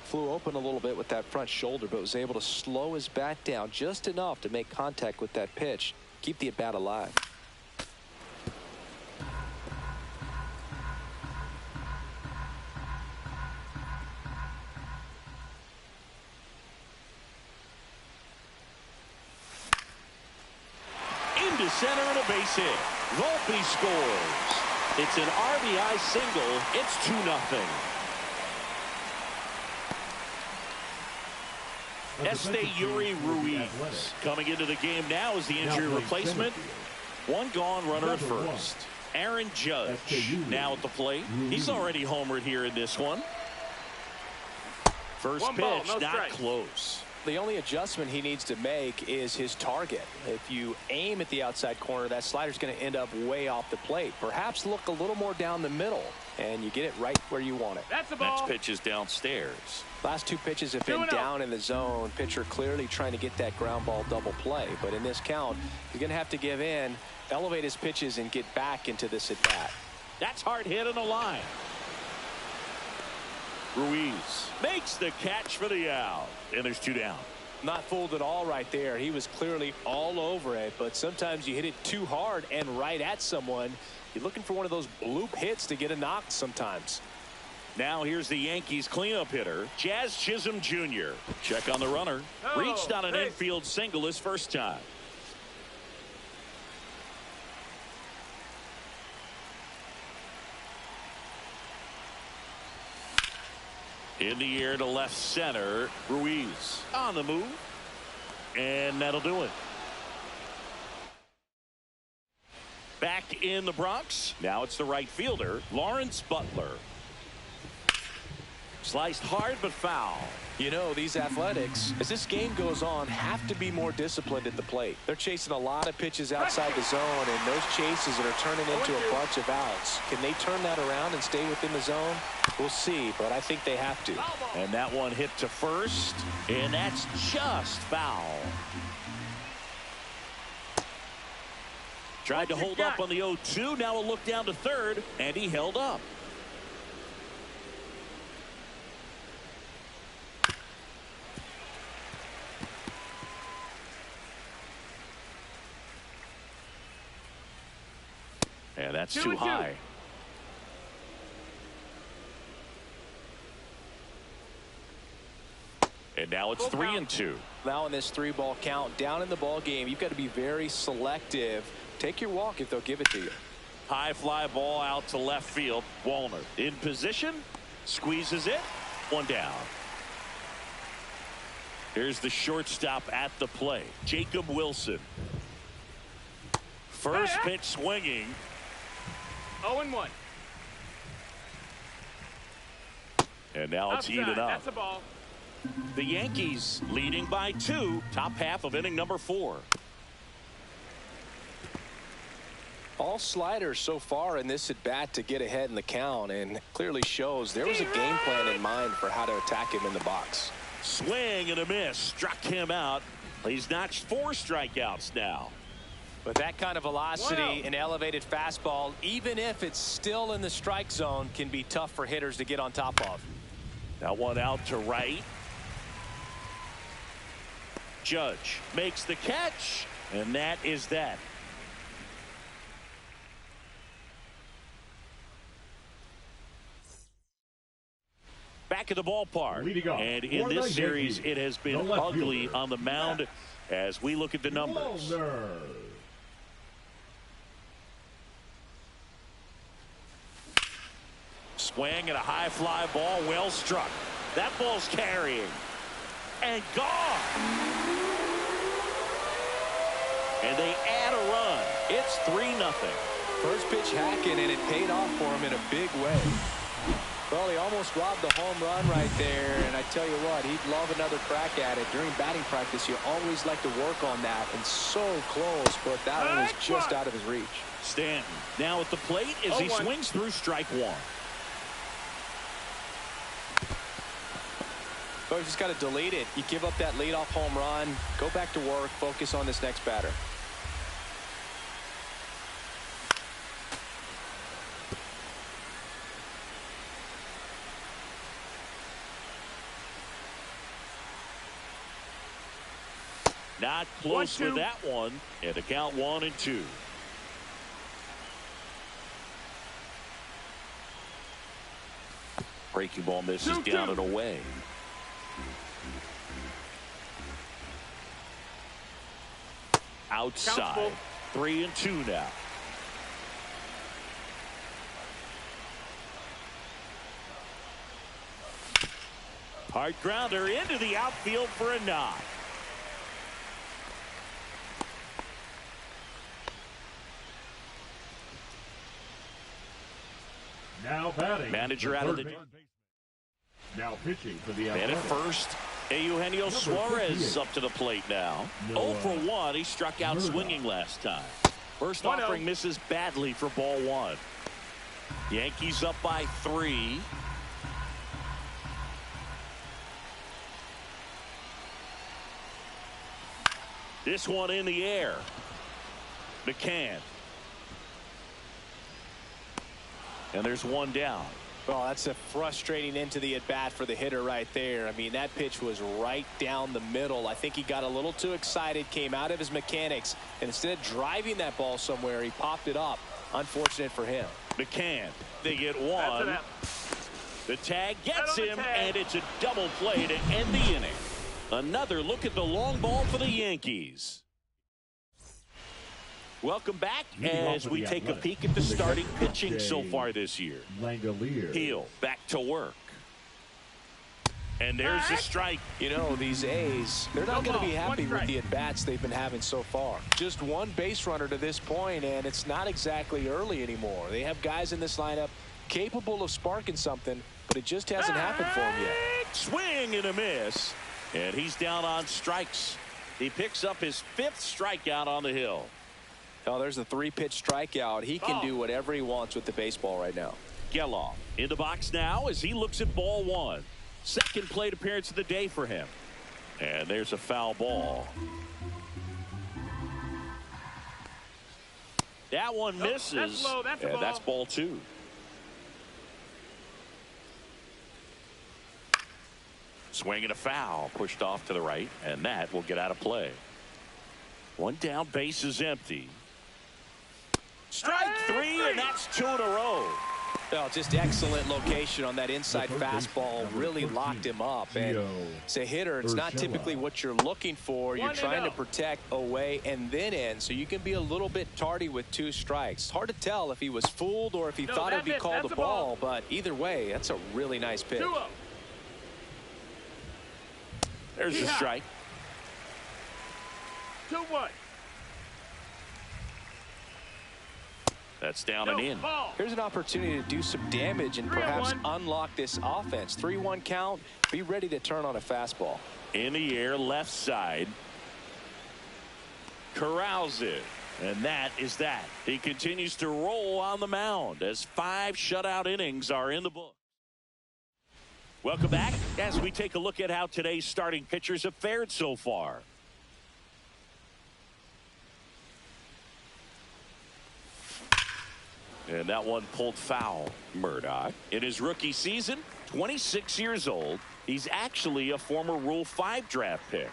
Flew open a little bit with that front shoulder, but was able to slow his bat down just enough to make contact with that pitch. Keep the at bat alive. Into center and a base hit. Volpe scores. It's an RBI single. It's 2-0. Yuri Ruiz coming into the game now as the injury replacement. One gone, runner at first. Aaron Judge now at the plate. He's already homered here in this one. First pitch, not close. The only adjustment he needs to make is his target. If you aim at the outside corner, that slider's going to end up way off the plate. Perhaps look a little more down the middle, and you get it right where you want it. That's the ball. Next pitch is downstairs. Last two pitches have been down in the zone. Pitcher clearly trying to get that ground ball double play. But in this count, he's going to have to give in, elevate his pitches, and get back into this at bat. That's hard hit on the line. Ruiz makes the catch for the out, and there's 2 down. Not fooled at all right there. He was clearly all over it, but sometimes you hit it too hard and right at someone. You're looking for one of those bloop hits to get a knock sometimes. Now here's the Yankees cleanup hitter, Jazz Chisholm Jr. Check on the runner. Reached on an infield single his first time. In the air to left center, Ruiz on the move, and that'll do it. Back in the Bronx, now it's the right fielder, Lawrence Butler. Sliced hard but foul. You know, these Athletics, as this game goes on, have to be more disciplined at the plate. They're chasing a lot of pitches outside the zone, and those chases that are turning into a bunch of outs. Can they turn that around and stay within the zone? We'll see, but I think they have to. And that one hit to first, and that's just foul. Tried to hold up on the 0-2. Now a look down to third, and he held up. And that's too high. And now it's 3-2. Now in this 3-ball count, down in the ball game, you've got to be very selective. Take your walk if they'll give it to you. High fly ball out to left field. Wallner in position, squeezes it, one down. Here's the shortstop at the plate, Jacob Wilson. First pitch swinging. 0-1. And now it's even up. That's a ball. The Yankees leading by 2, top half of inning number 4. All sliders so far in this at bat to get ahead in the count, and clearly shows there was a game plan in mind for how to attack him in the box. Swing and a miss, struck him out. He's notched 4 strikeouts now. But that kind of velocity and elevated fastball, even if it's still in the strike zone, can be tough for hitters to get on top of. That one out to right. Judge makes the catch, and that is that. Back at the ballpark, and in this series it has been ugly on the mound as we look at the numbers. Swing and a high fly ball, well struck. That ball's carrying and gone. And they add a run. It's 3-0. First pitch hacking, and it paid off for him in a big way. Well, he almost robbed the home run right there, and I tell you what, he'd love another crack at it. During batting practice, you always like to work on that, and so close, but that one was just out of his reach. Stanton now at the plate as he swings through strike 1. But you just got to delete it. You give up that leadoff home run, go back to work, focus on this next batter. Not close with that one, and the count 1-2. Breaking ball misses down and away. Outside, 3-2 now. Hard grounder into the outfield for a knock. Now batting. Manager out of the. Now pitching for the. And at first, Eugenio Suarez up to the plate now. 0 for 1. He struck out swinging last time. First offering misses badly for ball 1. Yankees up by 3. This one in the air. McCann. And there's one down. Well, that's a frustrating end to the at-bat for the hitter right there. I mean, that pitch was right down the middle. I think he got a little too excited, came out of his mechanics, and instead of driving that ball somewhere, he popped it up. Unfortunate for him. McCann, they get one. The tag gets him, and it's a double play to end the inning. Another look at the long ball for the Yankees. Welcome back as we take a peek at the starting pitching so far this year. Heel back to work. And there's a strike. You know, these A's, they're not going to be happy with the at-bats they've been having so far. Just one base runner to this point, and it's not exactly early anymore. They have guys in this lineup capable of sparking something, but it just hasn't happened for him yet. Swing and a miss. And he's down on strikes. He picks up his 5th strikeout on the hill. Oh, there's a 3-pitch strikeout. He can do whatever he wants with the baseball right now. Geloff in the box now as he looks at ball 1. Second plate appearance of the day for him. And there's a foul ball. That one misses. That's low. That's a ball. That's ball 2. Swing and a foul. Pushed off to the right. And that will get out of play. One down, base is empty. Strike 3, and that's 2 in a row. Well, just excellent location on that inside fastball. Really locked him up. And as a hitter, it's not typically what you're looking for. You're trying to protect away and then in, so you can be a little bit tardy with 2 strikes. It's hard to tell if he was fooled or if he thought it would be called a ball, but either way, that's a really nice pitch. 2-0. There's a strike. 2-1. That's down and in. Here's an opportunity to do some damage and perhaps unlock this offense. 3-1 count. Be ready to turn on a fastball. In the air, left side. Corrals it. And that is that. He continues to roll on the mound as 5 shutout innings are in the book. Welcome back as we take a look at how today's starting pitchers have fared so far. And that one pulled foul. Murdoch, in his rookie season, 26 years old. He's actually a former Rule 5 draft pick.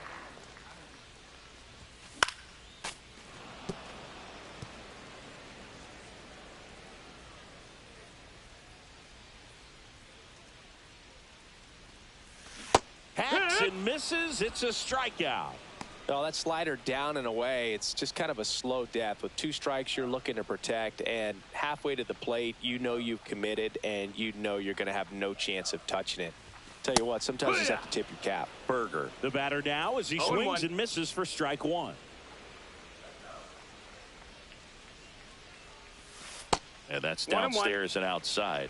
Hacks and misses. It's a strikeout. Well, that slider down and away, it's just kind of a slow death. With 2 strikes, you're looking to protect, and halfway to the plate, you know you've committed, and you know you're going to have no chance of touching it. Tell you what, sometimes you just have to tip your cap. Berger, the batter now, as he swings and misses for strike 1. And that's downstairs and outside.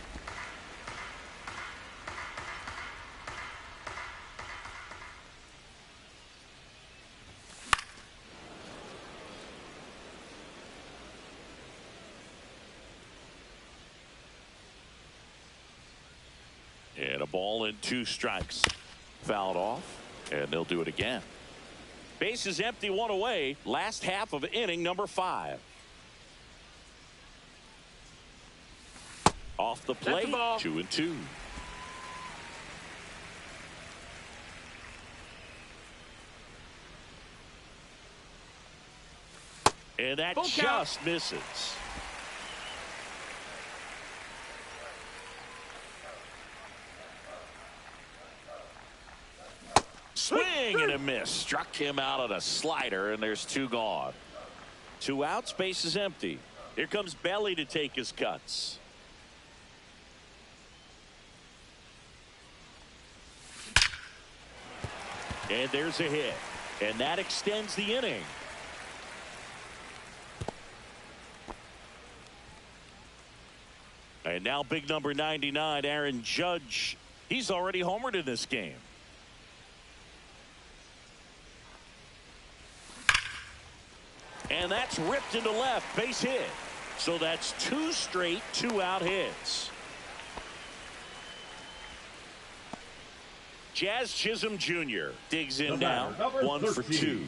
And a ball and 2 strikes. Fouled off, and they'll do it again. Base is empty, 1 away. Last half of inning number 5. Off the plate, 2-2. And that just misses. Swing and a miss. Struck him out on a slider, and there's 2 gone. 2 outs, base is empty. Here comes Belly to take his cuts. And there's a hit. And that extends the inning. And now big number 99, Aaron Judge. He's already homered in this game. And that's ripped into left, base hit. So that's 2 straight 2-out hits. Jazz Chisholm Jr. digs in now, 1 for 2.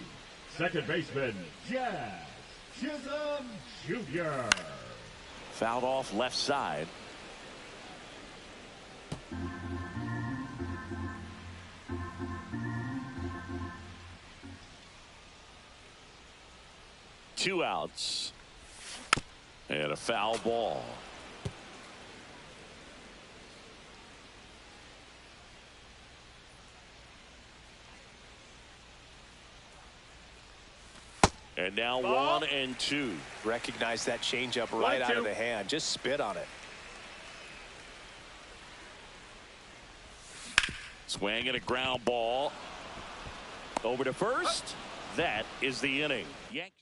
Second baseman, Jazz Chisholm Jr. Fouled off left side. Two outs. And a foul ball. And now Ball. 1-2. Recognize that changeup right out of the hand. Just spit on it. Swing and a ground ball. Over to first. That is the inning. Yankees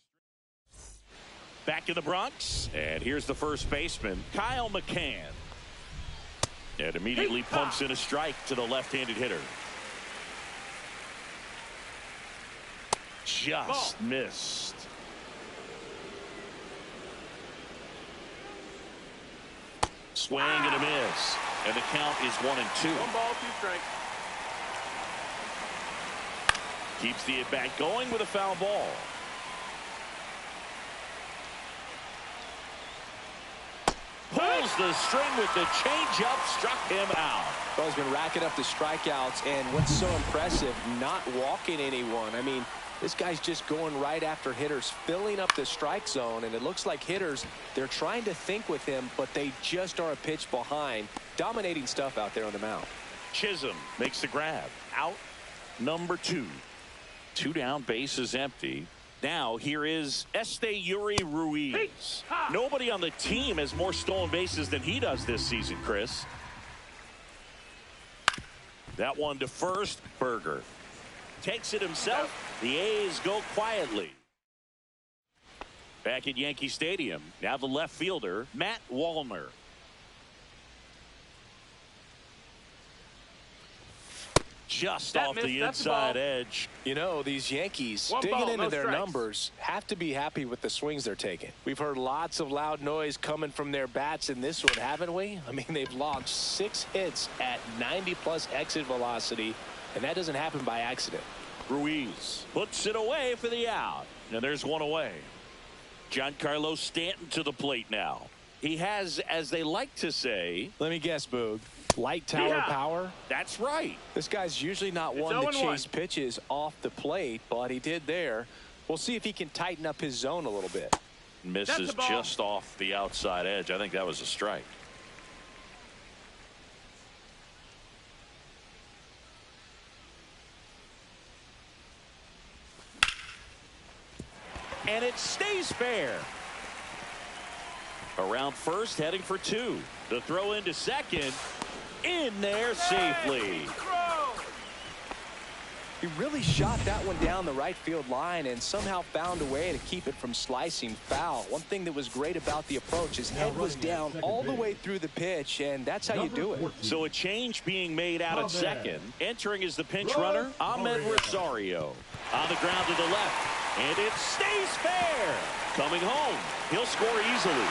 back in the Bronx. And here's the first baseman, Kyle McCann. And immediately pumps in a strike to the left-handed hitter. Just missed. Swing and a miss. And the count is 1-2. 1 ball, 2 strikes. Keeps the at-bat going with a foul ball. Pulls the string with the changeup, struck him out. Well, he's been racking up the strikeouts, and what's so impressive, not walking anyone. I mean, this guy's just going right after hitters, filling up the strike zone, and it looks like hitters, they're trying to think with him, but they just are a pitch behind. Dominating stuff out there on the mound. Chisholm makes the grab. Out number 2. 2 down, base is empty. Now here is Yuri Ruiz. Nobody on the team has more stolen bases than he does this season, Chris. That one to first. Berger takes it himself. The A's go quietly. Back at Yankee Stadium, now the left fielder, Matt Wallner. Just off the inside edge. You know, these Yankees 1 digging ball, into no their strikes. numbers have to be happy with the swings they're taking. We've heard lots of loud noise coming from their bats in this one, haven't we? I mean, they've launched 6 hits at 90+ exit velocity, and that doesn't happen by accident. Ruiz puts it away for the out. And there's one away. Giancarlo Stanton to the plate now. He has, as they like to say, Let me guess, Boog. Light tower power? That's right. This guy's usually not one to chase pitches off the plate, but he did there. We'll see if he can tighten up his zone a little bit. Misses just off the outside edge. I think that was a strike. And it stays fair. Around first, heading for 2. The throw into second. In there safely. He really shot that one down the right field line and somehow found a way to keep it from slicing foul. One thing that was great about the approach, his head was down all the way through the pitch, and that's how you do it. So a change being made out at second. Entering as the pinch runner, Ahmed Rosario. On the ground to the left, and it stays fair. Coming home, he'll score easily.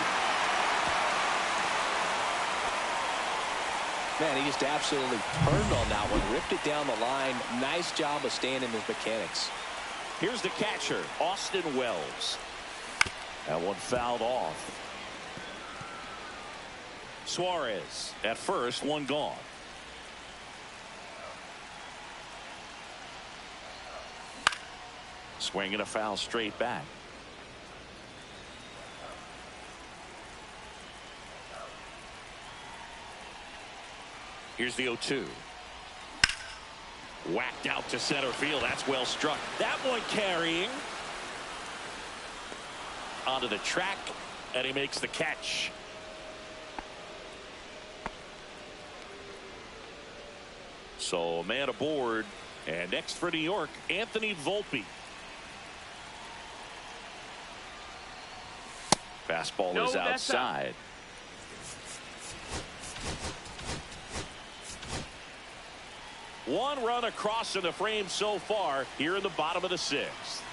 Man, he just absolutely turned on that one, ripped it down the line. Nice job of staying in his mechanics. Here's the catcher, Austin Wells. That one fouled off. Suarez at first, one gone. Swinging a foul straight back. Here's the 0-2. Whacked out to center field. That's well struck. That one carrying. Onto the track, and he makes the catch. So a man aboard. And next for New York, Anthony Volpe. Fastball is outside. One run across in the frame so far here in the bottom of the 6th.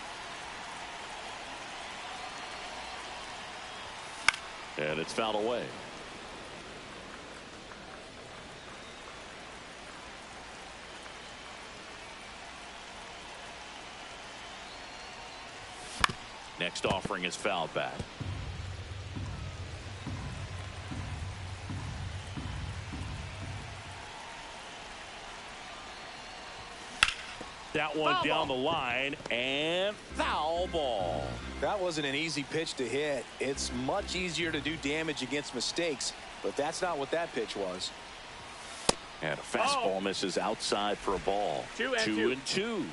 And it's fouled away. Next offering is fouled back. That one foul down the line, and foul ball. That wasn't an easy pitch to hit. It's much easier to do damage against mistakes, but that's not what that pitch was. And a fastball misses outside for a ball. 2-2.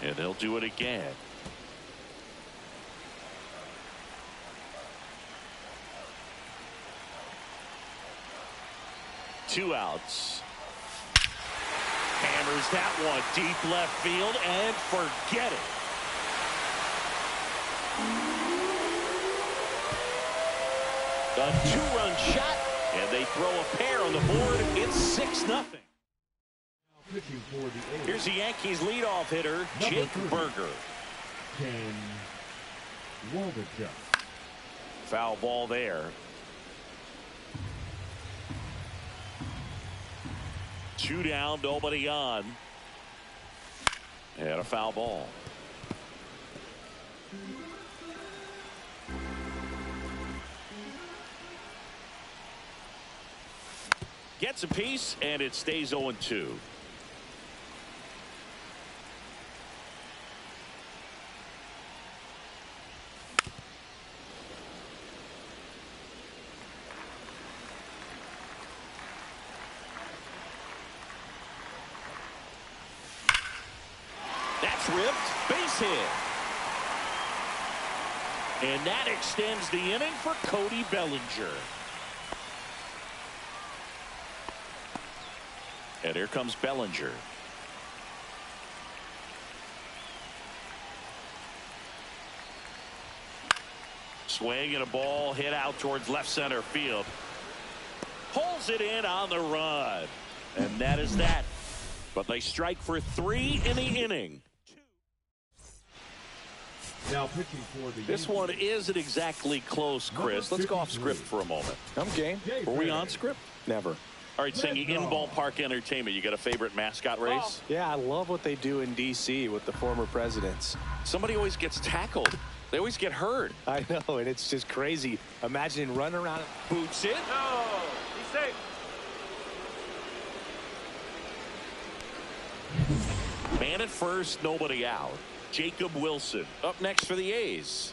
And they'll do it again. Two outs. Hammers that one deep left field and forget it. A two-run shot, and they throw a pair on the board. It's 6-0. Here's the Yankees leadoff hitter, Jake Berger. Foul ball there. 2 down, nobody on. And a foul ball. Gets a piece, and it stays 0-2. That's ripped. Base hit. And that extends the inning for Cody Bellinger. And here comes Bellinger. Swing and a ball hit out towards left center field. Pulls it in on the run. And that is that. But they strike for 3 in the inning. Now pitching for the This one isn't exactly close, Chris. Let's go off script for a moment. I'm game. Were we on script? Never. All right, Singy, in ballpark entertainment, you got a favorite mascot race? Yeah, I love what they do in D.C. with the former presidents. Somebody always gets tackled. They always get hurt. I know, and it's just crazy. Imagine running around. Boots it. No, he's safe. Man at first, nobody out. Jacob Wilson up next for the A's.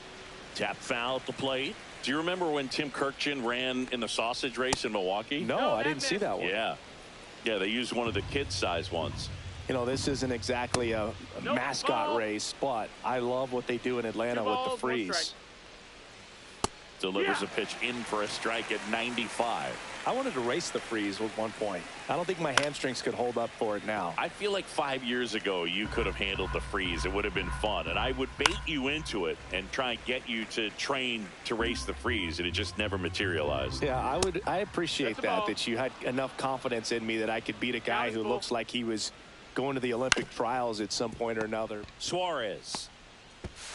Tap foul at the plate. Do you remember when Tim Kirkjian ran in the sausage race in Milwaukee? No, I didn't see that one. Yeah. Yeah, they used one of the kid-size ones. You know, this isn't exactly a mascot race, but I love what they do in Atlanta with the freeze. Delivers a pitch in for a strike at 95. I wanted to race the freeze at one point. I don't think my hamstrings could hold up for it now. I feel like 5 years ago you could have handled the freeze. It would have been fun, and I would bait you into it and try and get you to train to race the freeze, and it just never materialized. Yeah, I appreciate that you had enough confidence in me that I could beat a guy who looks like he was going to the Olympic trials at some point or another. Suarez.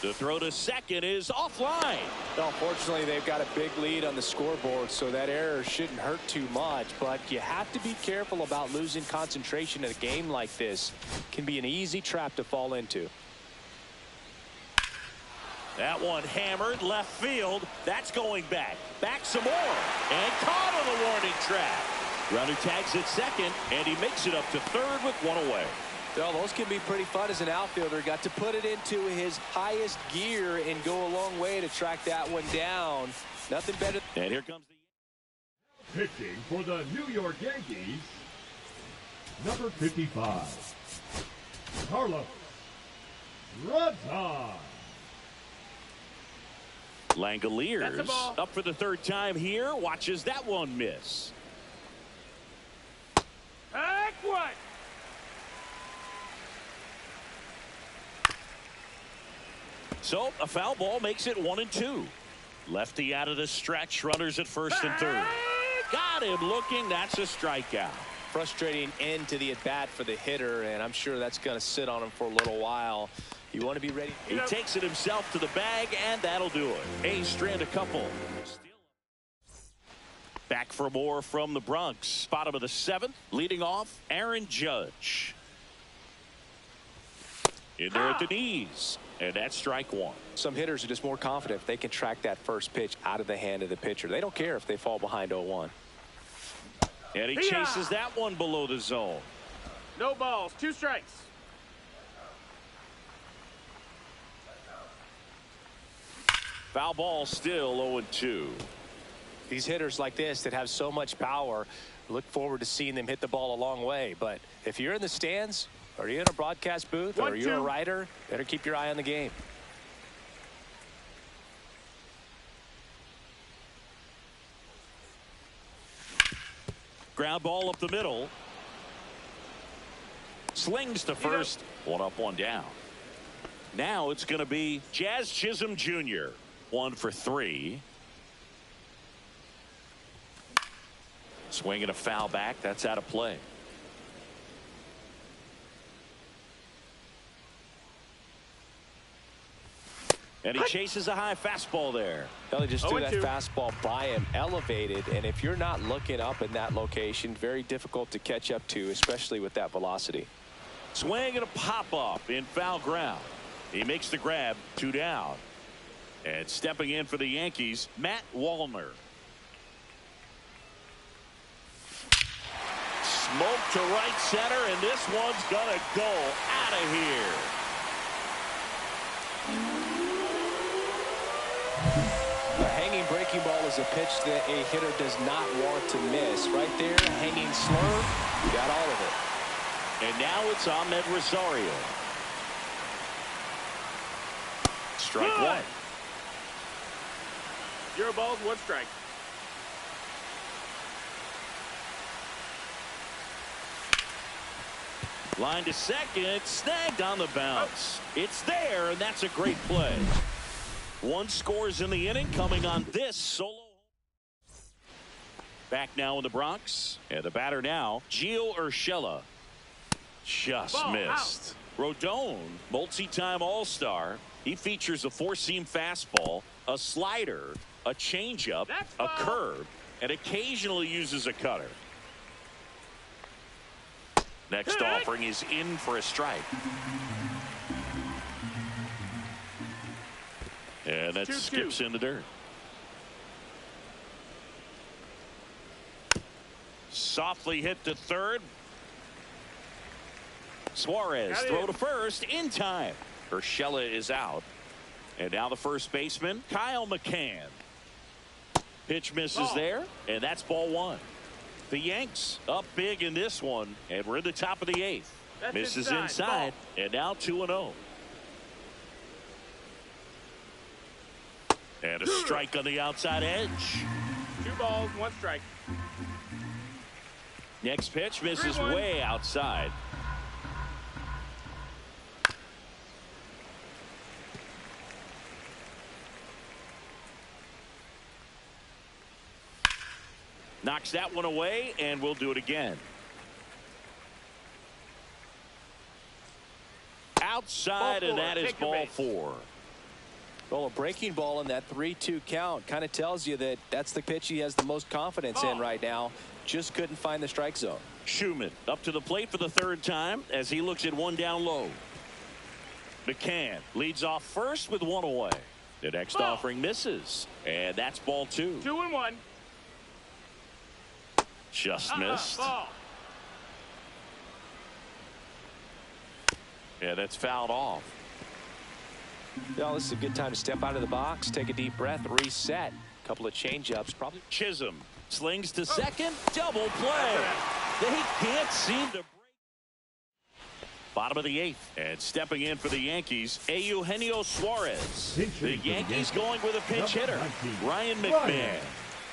The throw to second is offline. Well, fortunately, they've got a big lead on the scoreboard, so that error shouldn't hurt too much. But you have to be careful about losing concentration in a game like this. It can be an easy trap to fall into. That one hammered left field. That's going back. Back some more. And caught on the warning track. Runner tags at second, and he makes it up to third with one away. Well, those can be pretty fun as an outfielder. Got to put it into his highest gear and go a long way to track that one down. Nothing better. And here comes the pitching for the New York Yankees, number 55, Carlos Rodon. Langoliers up for the third time here. Watches that one miss. AQUÍ. So a foul ball makes it 1-2. Lefty out of the stretch. Runners at first and third. Got him looking. That's a strikeout. Frustrating end to the at bat for the hitter, and I'm sure that's going to sit on him for a little while. You want to be ready. He takes it himself to the bag, and that'll do it. A's strand a couple. Back for more from the Bronx. Bottom of the seventh. Leading off, Aaron Judge. In there at the knees. And that's strike one. Some hitters are just more confident if they can track that first pitch out of the hand of the pitcher. They don't care if they fall behind 0-1. And he chases that one below the zone. No balls, 2 strikes. Foul ball still 0-2. These hitters like this that have so much power, look forward to seeing them hit the ball a long way. But if you're in the stands, Are you in a broadcast booth or are you a writer? Better keep your eye on the game. Ground ball up the middle. Slings to first. One up, one down. Now it's going to be Jazz Chisholm Jr. 1 for 3. Swinging a foul back. That's out of play. And he chases a high fastball there. Well, he just threw that fastball by him, elevated, and if you're not looking up in that location, very difficult to catch up to, especially with that velocity. Swing and a pop-up in foul ground. He makes the grab, 2 down. And stepping in for the Yankees, Matt Wallner. Smoke to right center, and this one's gonna go out of here. A hanging breaking ball is a pitch that a hitter does not want to miss. Right there, hanging slurve, got all of it. And now it's Ahmed Rosario. Strike one. 0 balls, 1 strike. Line to second, snagged on the bounce. It's there, and that's a great play. 1 scores in the inning, coming on this solo. Back now in the Bronx, and the batter now, Gio Urshela. Just missed. Rodon, multi-time All-Star. He features a 4-seam fastball, a slider, a changeup, a curve, and occasionally uses a cutter. Next offering is in for a strike. And that skips in the dirt. Softly hit to third. Suarez throw to first in time. Urshela is out. And now the first baseman, Kyle McCann. Pitch misses there, and that's ball 1. The Yanks up big in this one, and we're in the top of the 8th. Misses inside, and now 2-0. And a strike on the outside edge. 2 balls, 1 strike. Next pitch misses way outside. Knocks that one away, and we'll do it again. Outside, and that is ball 4. Well, a breaking ball in that 3-2 count kind of tells you that that's the pitch he has the most confidence in right now. Just couldn't find the strike zone. Schumann up to the plate for the 3rd time as he looks at 1 down low. McCann leads off first with 1 away. The next offering misses, and that's ball 2. 2-1. Just missed. Yeah, that's fouled off. Well, this is a good time to step out of the box, take a deep breath, reset. A couple of change-ups, probably. Chisholm slings to second, double play. They can't seem to break. Bottom of the 8th, and stepping in for the Yankees, Eugenio Suarez. The Yankees going with a pinch hitter, Ryan McMahon.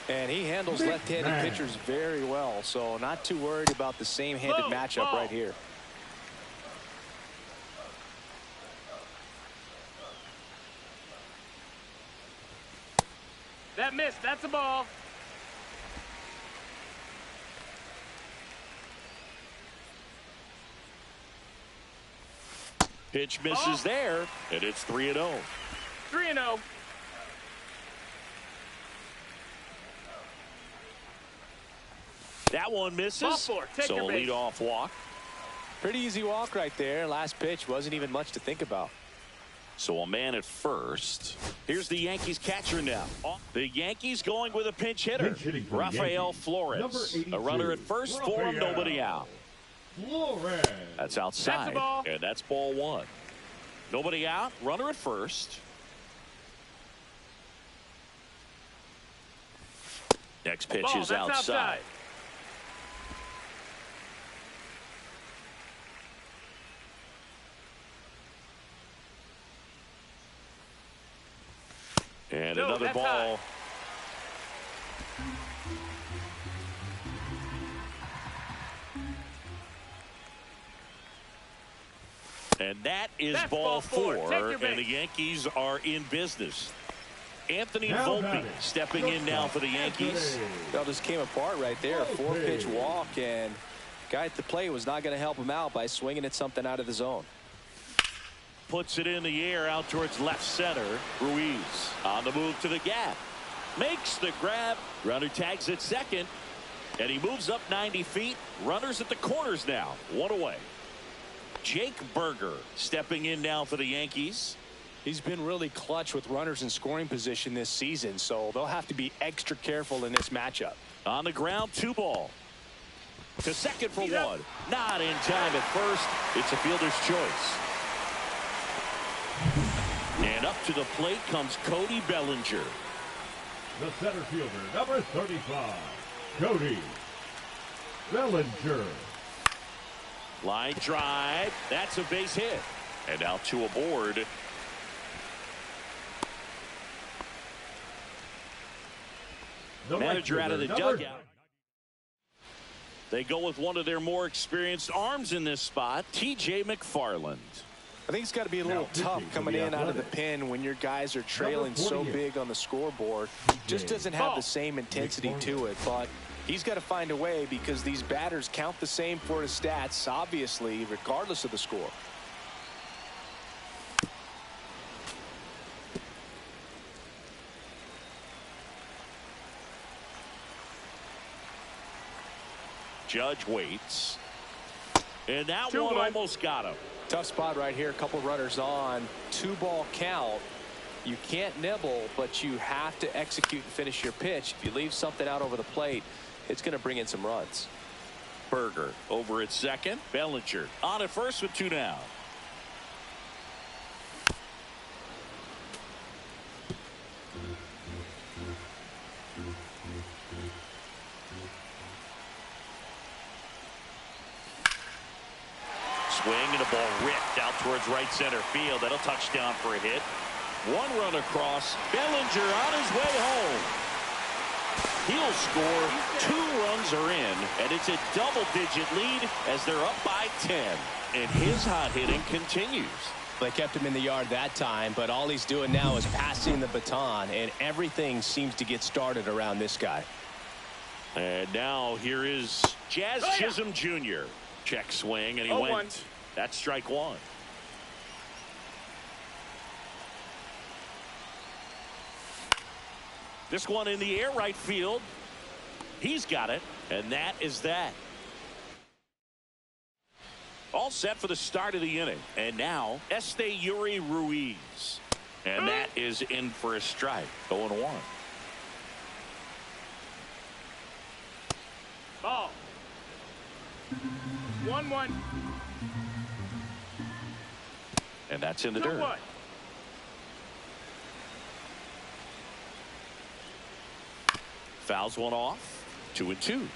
And he handles left-handed pitchers very well, so not too worried about the same-handed matchup right here. That missed. That's a ball. Pitch misses there, and it's 3-0. 3-0. That one misses, so a leadoff walk. Pretty easy walk right there. Last pitch wasn't even much to think about. So a man at first. Here's the Yankees catcher now. The Yankees going with a pinch hitter, Rafael Flores. A runner at first for him, nobody out. Flores. That's outside, and that's ball 1. Nobody out, runner at first. Next pitch is outside. ball. And that is That's ball four, Take your and the Yankees are in business. Anthony Now Volpe batting, stepping in now for the Yankees. That just came apart right there. 4-pitch walk, and guy at the plate was not going to help him out by swinging at something out of the zone. Puts it in the air out towards left center. Ruiz on the move to the gap. Makes the grab. Runner tags at second. And he moves up 90 feet. Runners at the corners now. One away. Jake Berger stepping in now for the Yankees. He's been really clutch with runners in scoring position this season, so they'll have to be extra careful in this matchup. On the ground, 2 ball. To second for 1. Not in time at first. It's a fielder's choice. And up to the plate comes Cody Bellinger. The center fielder, number 35, Cody Bellinger. Line drive. That's a base hit. And now 2 aboard. The Manager right out of the fielder, dugout. They go with one of their more experienced arms in this spot, T.J. McFarland. I think it's got to be a little tough coming in out of the pen when your guys are trailing so big on the scoreboard. Just doesn't have the same intensity to it, but he's got to find a way because these batters count the same for his stats, obviously, regardless of the score. Judge waits. And that 2-1. one almost got him. Tough spot right here. A couple runners on. 2-ball count. You can't nibble, but you have to execute and finish your pitch. If you leave something out over the plate, it's going to bring in some runs. Berger over at second. Bellinger on at first with 2 down. Swing and a ball ripped out towards right center field. That'll touch down for a hit. 1 run across. Bellinger on his way home. He'll score. 2 runs are in, and it's a double-digit lead as they're up by 10. And his hot hitting continues. They kept him in the yard that time, but all he's doing now is passing the baton, and everything seems to get started around this guy. And now here is Jazz Chisholm Jr. Check swing, and he went. That's strike 1. This one in the air right field. He's got it, and that is that. All set for the start of the inning. And now, Esteury Ruiz. And that is in for a strike. 0-1. Ball. 1-1. And that's in the dirt. 2-1. Fouls one off. 2-2.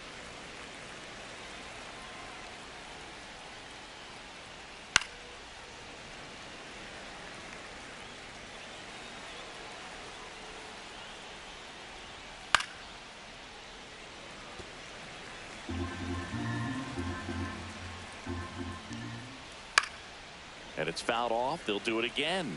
And it's fouled off. They'll do it again.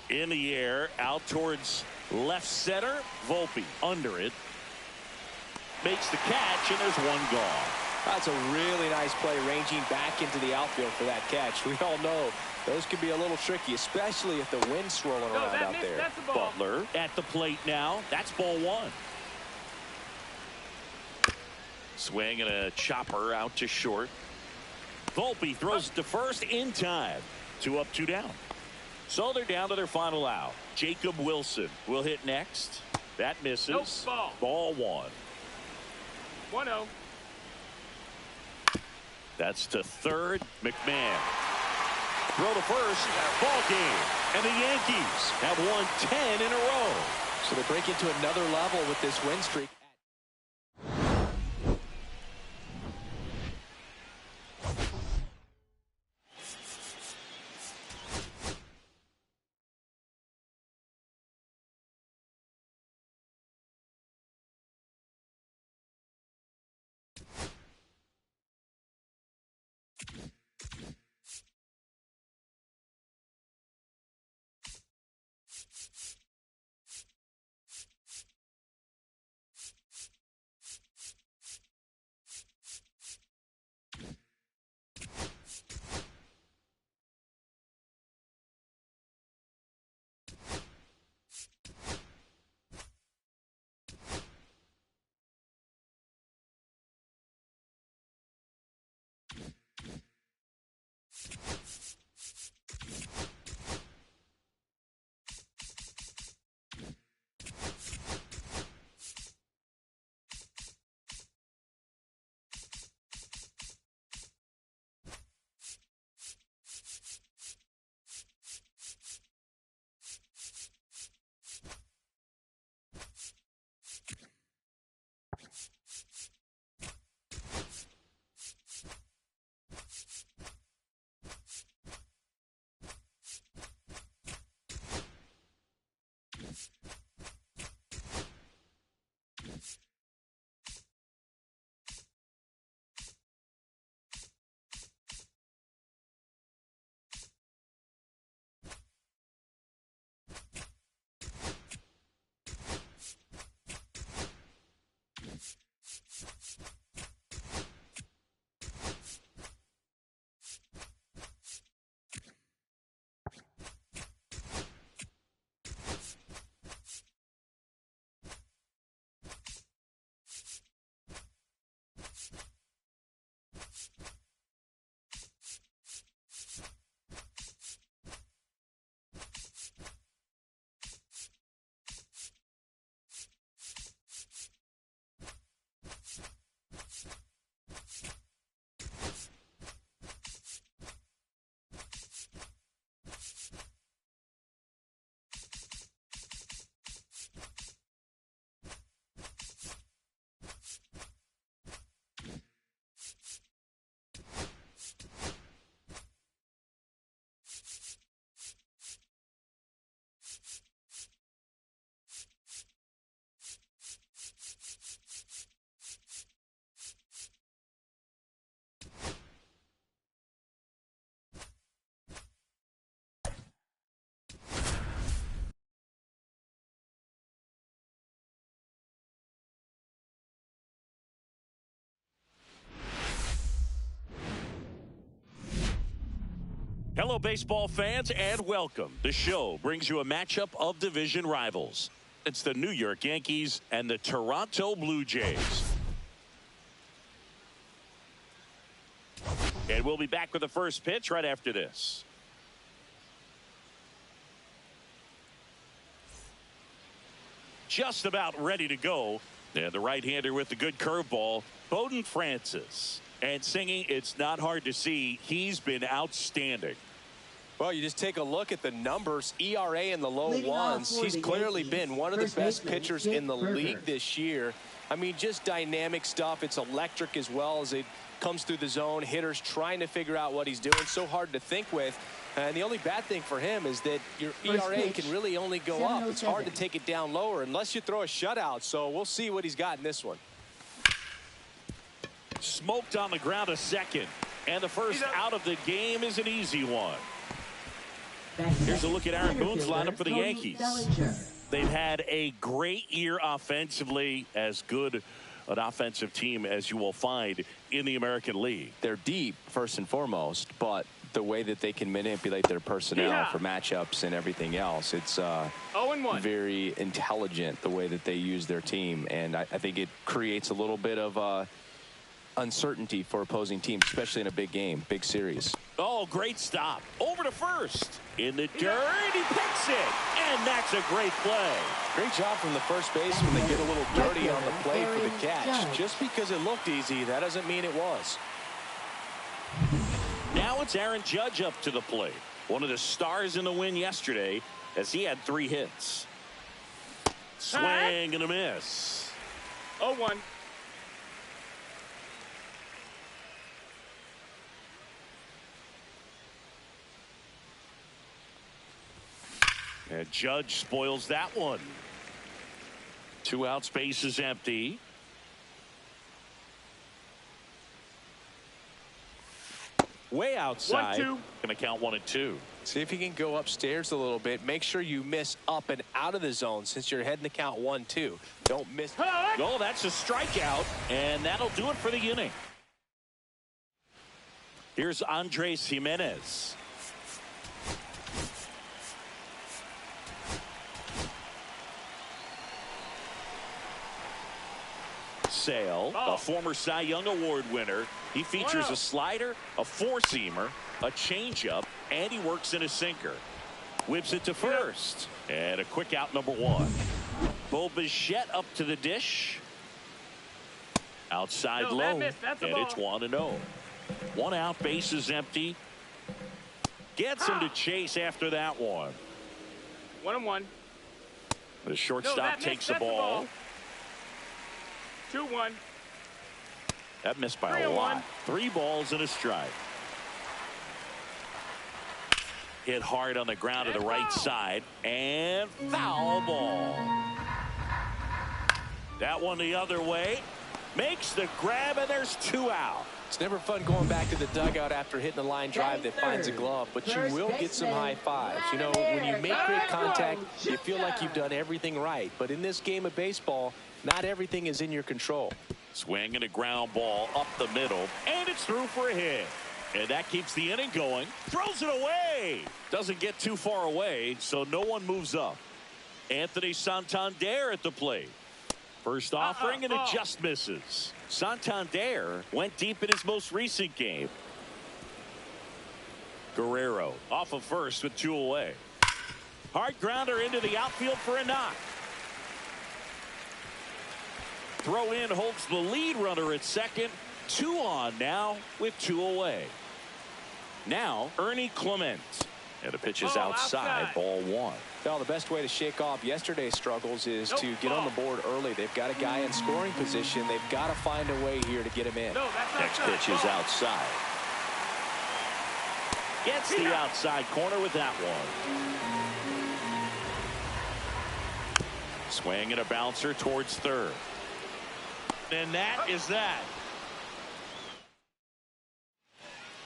In the air, out towards left center. Volpe under it. Makes the catch, and there's 1 gone. That's a really nice play, ranging back into the outfield for that catch. We all know those can be a little tricky, especially if the wind's swirling around out there. That's a ball. Butler at the plate now. That's ball 1. Swing and a chopper out to short. Volpe throws to first in time. 2 up, 2 down. So they're down to their final out. Jacob Wilson will hit next. That misses. Nope, ball 1. 1-0. That's to third. McMahon. Throw to first. Ball game. And the Yankees have won 10 in a row. So they break into another level with this win streak. Hello, baseball fans, and welcome. The show brings you a matchup of division rivals. It's the New York Yankees and the Toronto Blue Jays. And we'll be back with the first pitch right after this. Just about ready to go. And the right-hander with the good curveball, Bowden Francis. And singing, it's not hard to see, he's been outstanding. Well, you just take a look at the numbers, ERA in the low ones. He's clearly been one of the best pitchers in the league this year. I mean, just dynamic stuff. It's electric as well as it comes through the zone. Hitters trying to figure out what he's doing. So hard to think with. And the only bad thing for him is that your ERA can really only go up. It's hard to take it down lower unless you throw a shutout. So we'll see what he's got in this one. Smoked on the ground a second. And the first out of the game is an easy one. Here's a look at Aaron Boone's lineup for the Yankees. They've had a great year offensively, as good an offensive team as you will find in the American League. They're deep, first and foremost, but the way that they can manipulate their personnel for matchups and everything else, it's very intelligent the way that they use their team. And I think it creates a little bit of uncertainty for opposing teams, especially in a big game, big series. Oh, great stop. Over to first. In the dirt, he picks it. And that's a great play. Great job from the first baseman. They get a little dirty on the play for the catch. Just because it looked easy, that doesn't mean it was. Now it's Aaron Judge up to the plate. One of the stars in the win yesterday, as he had 3 hits. Swing and a miss. 0-1. And Judge spoils that one. 2 outs, base is empty. Way outside. 1-2. Gonna count 1 and 2. See if you can go upstairs a little bit. Make sure you miss up and out of the zone since you're heading to count 1-2. Don't miss. Oh, that's a strikeout, and that'll do it for the inning. Here's Andres Jimenez. Sale, a former Cy Young Award winner. He features a slider, a 4-seamer, a changeup, and he works in a sinker. Whips it to first. And a quick out, number 1. Bo Bichette up to the dish. Outside low. And it's 1-0. 1 out, base is empty. Gets him to chase after that one. 1-1. The shortstop takes the ball. 2-1. That missed by a lot. 3 balls and a strike. Hit hard on the ground to the right side. And foul ball. That one the other way. Makes the grab, and there's 2 out. It's never fun going back to the dugout after hitting a line drive that finds a glove, but you will get some high fives. You know, when you make great contact, you feel like you've done everything right. But in this game of baseball, not everything is in your control. Swing and a ground ball up the middle, and it's through for a hit. And that keeps the inning going. Throws it away. Doesn't get too far away, so no one moves up. Anthony Santander at the plate. First offering, and it just misses. Santander went deep in his most recent game. Guerrero off of first with 2 away. Hard grounder into the outfield for a knock. Throw in holds the lead runner at second. 2 on now with 2 away. Now Ernie Clement. And the pitch is outside. Ball 1. Well, the best way to shake off yesterday's struggles is to get on the board early. They've got a guy in scoring position. They've got to find a way here to get him in. Next pitch is outside. Gets the outside corner with that one. Swing and a bouncer towards third. And that is that.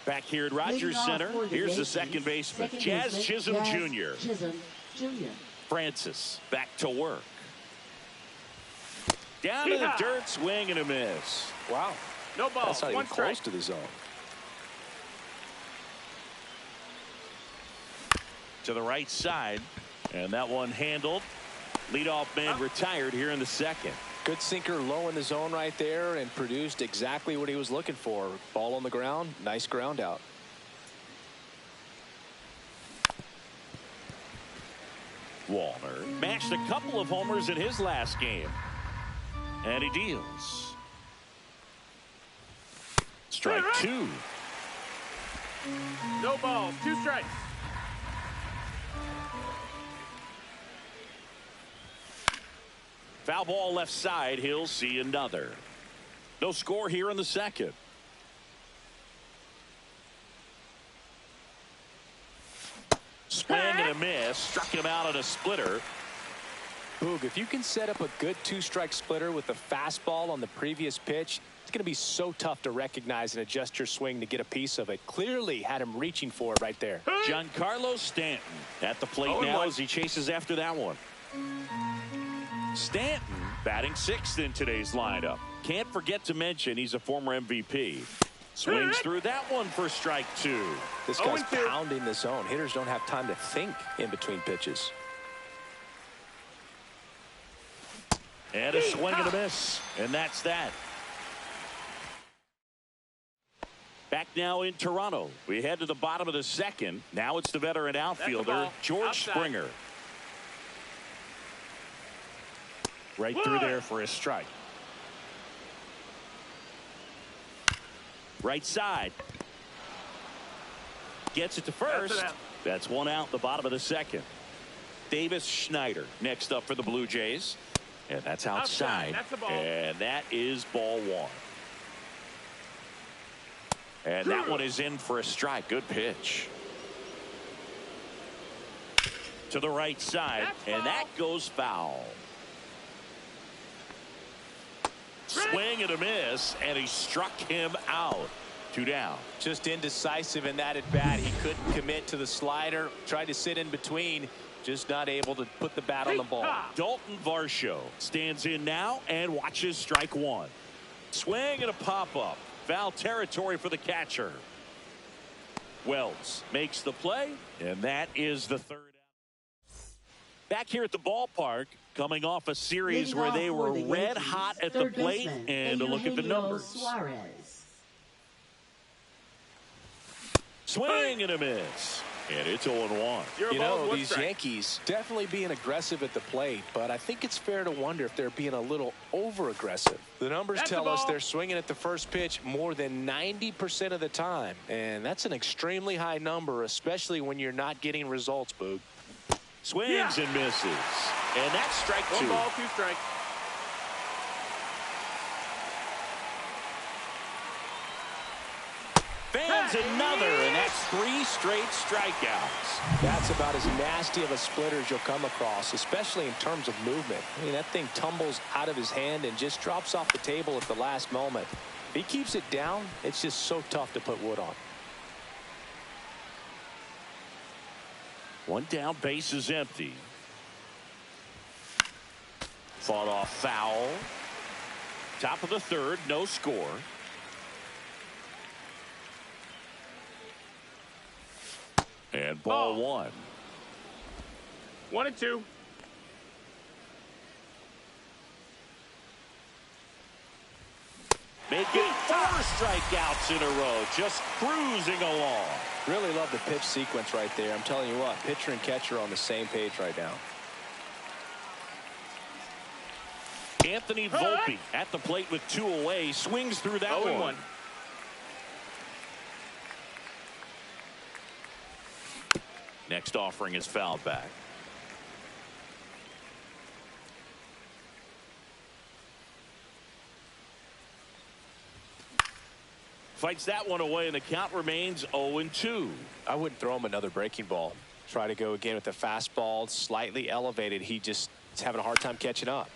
Back here at Rogers Center, here's the second baseman, Jazz Chisholm Jr. Francis back to work. Down to the dirt, swing and a miss. Wow. No ball. That's not even close to the zone. To the right side, and that one handled. Leadoff man retired here in the second. Good sinker low in the zone right there and produced exactly what he was looking for. Ball on the ground, nice ground out. Walner mashed a couple of homers in his last game, and he deals. Strike two. No balls, 2 strikes. Foul ball left side. He'll see another. No score here in the second. Swing and a miss. Struck him out on a splitter. Boog, if you can set up a good 2-strike splitter with the fastball on the previous pitch, it's going to be so tough to recognize and adjust your swing to get a piece of it. Clearly had him reaching for it right there. Giancarlo Stanton at the plate now as he chases after that one. Stanton batting 6th in today's lineup. Can't forget to mention he's a former MVP. Swings through that one for strike 2. This guy's pounding the zone. Hitters don't have time to think in between pitches. And a swing and a miss. And that's that. Back now in Toronto. We head to the bottom of the second. Now it's the veteran outfielder, George Springer. Right through there for a strike. Right side. Gets it to first. That's one out, the bottom of the second. Davis Schneider next up for the Blue Jays. And that's outside. That's the ball. And that is ball 1. And that one is in for a strike. Good pitch. To the right side. And that goes foul. Swing and a miss, and he struck him out. 2 down. Just indecisive in that at bat. He couldn't commit to the slider. Tried to sit in between. Just not able to put the bat on the ball. Dalton Varsho stands in now and watches strike 1. Swing and a pop-up. Foul territory for the catcher. Wells makes the play, and that is the 3rd out. Back here at the ballpark, coming off a series where they were red hot at the plate, and a look at the numbers. Swing and a miss. And it's 0-1. You know, these Yankees definitely being aggressive at the plate, but I think it's fair to wonder if they're being a little over-aggressive. The numbers tell us they're swinging at the first pitch more than 90% of the time, and that's an extremely high number, especially when you're not getting results, Boog. Swings and misses. And that's strike 2. 1 ball, 2 strikes. Fans another, and that's 3 straight strikeouts. That's about as nasty of a splitter as you'll come across, especially in terms of movement. I mean, that thing tumbles out of his hand and just drops off the table at the last moment. If he keeps it down, it's just so tough to put wood on. 1 down, base is empty. Fought off foul. Top of the 3rd, no score. And ball 1. 1-2. Making 4 strikeouts in a row, just cruising along. Really love the pitch sequence right there. I'm telling you what, pitcher and catcher are on the same page right now. Anthony Volpe at the plate with 2 away, swings through that 1. Next offering is fouled back. Fights that one away, and the count remains 0-2. I wouldn't throw him another breaking ball. Try to go again with the fastball, slightly elevated. He just is having a hard time catching up.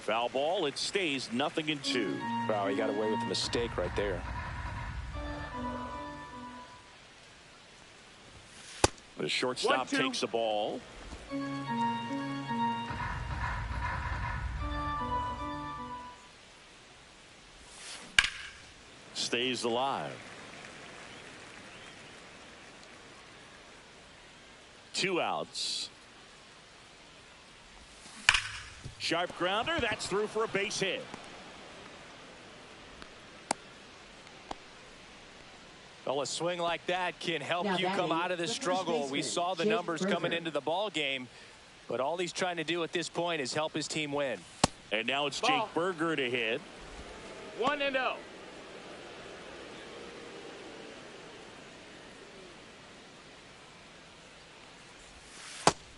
Foul ball, it stays 0-2. Wow, he got away with a mistake right there. The shortstop takes the ball. Stays alive. 2 outs. Sharp grounder. That's through for a base hit. Well, a swing like that can help you come out of the struggle. We saw the numbers coming into the ball game, but all he's trying to do at this point is help his team win. And now it's Jake Berger to hit. 1-0.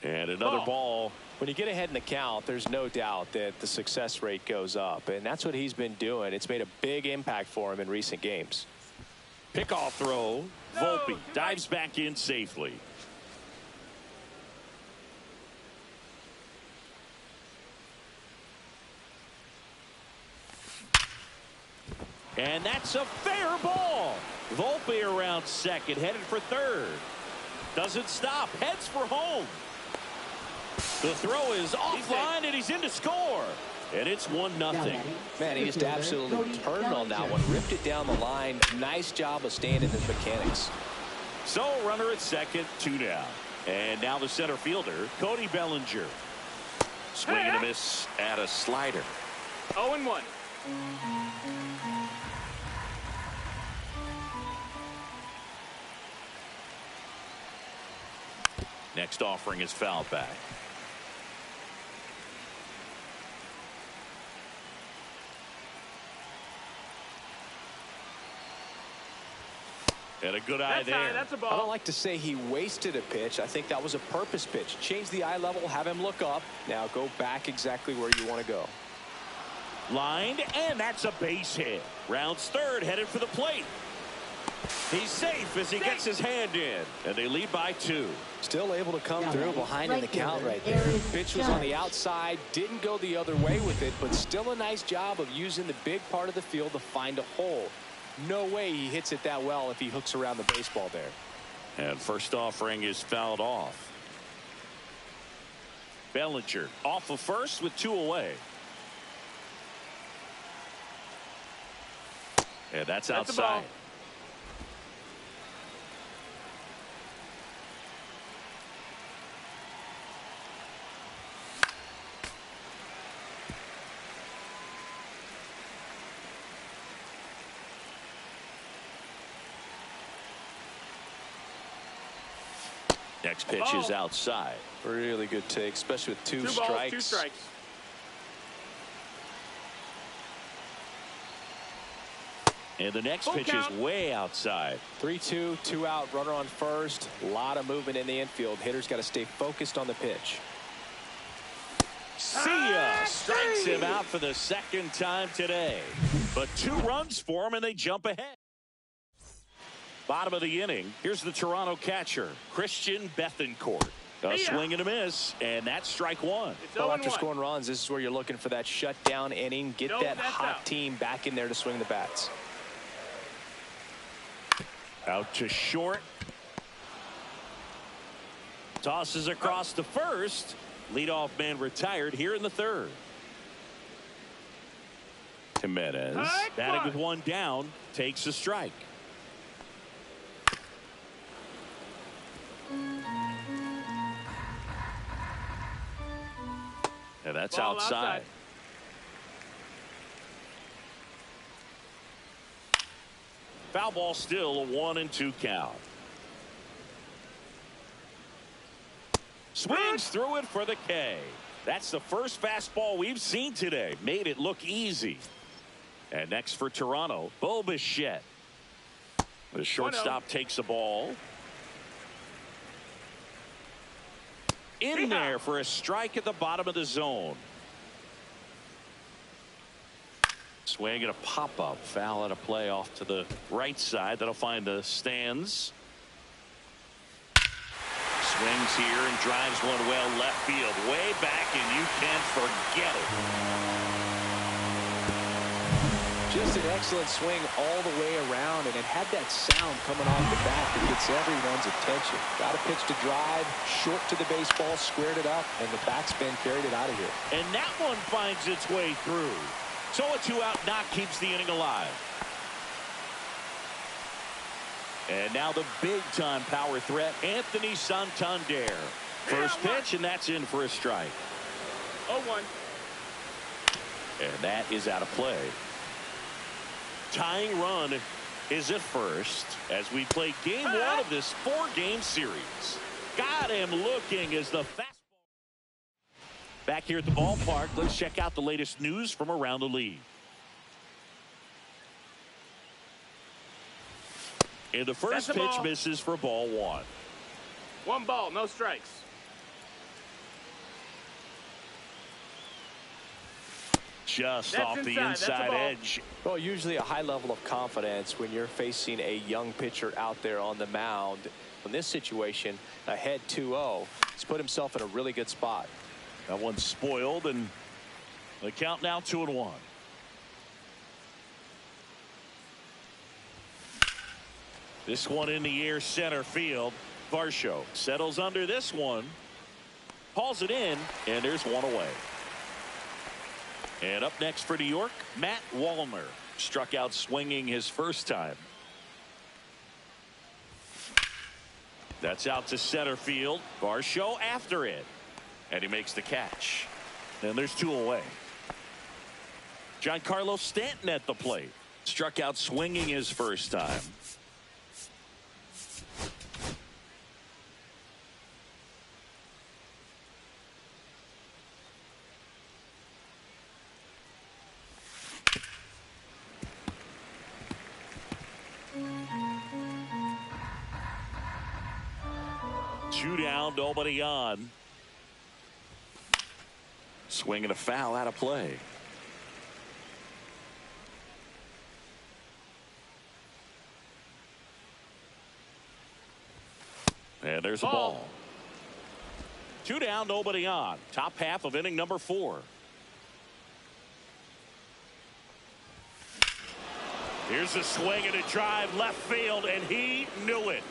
And another ball. When you get ahead in the count, there's no doubt that the success rate goes up, and that's what he's been doing. It's made a big impact for him in recent games. Pickoff throw. Volpe dives back in safely. And that's a fair ball. Volpe around second, headed for third. Doesn't stop, heads for home. The throw is offline, and he's in to score. And it's 1-0. Man, he just absolutely turned on that one, ripped it down the line. Nice job of staying in his mechanics. So runner at second, 2 down. And now the center fielder, Cody Bellinger. Swing and a miss at a slider. 0-1. Next offering is fouled back. And a good eye there. That's a ball. I don't like to say he wasted a pitch. I think that was a purpose pitch. Change the eye level, have him look up. Now go back exactly where you want to go. Lined, and that's a base hit. Rounds third, headed for the plate. He's safe as he gets his hand in. And they lead by 2. Still able to come through behind in the count right there. Pitch was on the outside, didn't go the other way with it, but still a nice job of using the big part of the field to find a hole. No way he hits it that well if he hooks around the baseball there. And first offering is fouled off. Bellinger off of first with 2 away. And that's outside. Next pitch is outside. Really good take, especially with 2 balls, strikes. 2 strikes. And the next pitch is way outside. 3-2, 2 out, runner on first. A lot of movement in the infield. Hitter's got to stay focused on the pitch. See ya! Strikes him out for the second time today. But 2 runs for him, and they jump ahead. Bottom of the inning. Here's the Toronto catcher, Christian Bethancourt. A swing and a miss, and that's strike 1. Well, after scoring runs, this is where you're looking for that shutdown inning. Get that hot team back in there to swing the bats. Out to short. Tosses across to first. Leadoff man retired here in the third. Jimenez, batting with 1 down, takes a strike. And that's outside. Foul ball, still a 1-2 count. Swings through it for the K. That's the first fastball we've seen today. Made it look easy. And next for Toronto, Bo Bichette. The shortstop takes the ball. In there for a strike at the bottom of the zone. Swing and a pop-up. Foul at a play off to the right side. That'll find the stands. Swings here and drives one well left field. Way back, and you can forget it. Just an excellent swing all the way around, and it had that sound coming off the bat that gets everyone's attention. Got a pitch to drive, short to the baseball, squared it up, and the backspin carried it out of here. And that one finds its way through. So a 2-out knock keeps the inning alive. And now the big-time power threat, Anthony Santander. First pitch, and that's in for a strike. 0-1. And that is out of play. Tying run is at first as we play game one of this 4-game series. Got him looking as the fastball. Back here at the ballpark, let's check out the latest news from around the league. And the first pitch misses for ball 1. 1 ball, no strikes. Just That's off the inside. inside edge. Well, usually a high level of confidence when you're facing a young pitcher out there on the mound. In this situation, ahead 2-0, he's put himself in a really good spot. That one's spoiled, and the count now 2-1. This one in the air, center field. Varsho settles under this one, hauls it in, and there's one away. And up next for New York, Matt Wallner. Struck out swinging his first time. That's out to center field. Varsho after it. And he makes the catch. And there's 2 away. Giancarlo Stanton at the plate. Struck out swinging his first time. Two down, nobody on. Swing and a foul out of play. And there's a ball. 2 down, nobody on. Top half of inning number 4. Here's a swing and a drive left field, and he knew it.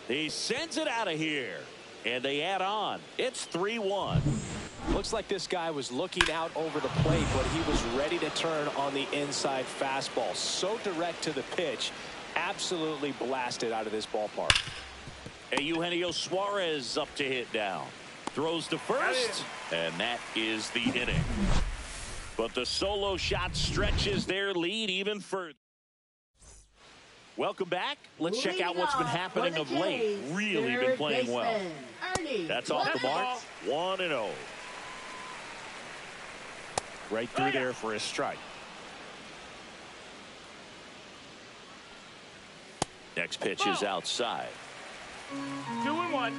He sends it out of here, and they add on. It's 3-1. Looks like this guy was looking out over the plate, but he was ready to turn on the inside fastball. So direct to the pitch, absolutely blasted out of this ballpark. And Eugenio Suarez up to hit down. Throws to first, and that is the inning. But the solo shot stretches their lead even further. Welcome back. Let's check out what's been happening of late. Really been playing well. That's off the mark. 1-0. Right through there for a strike. Next pitch is outside. 2-1.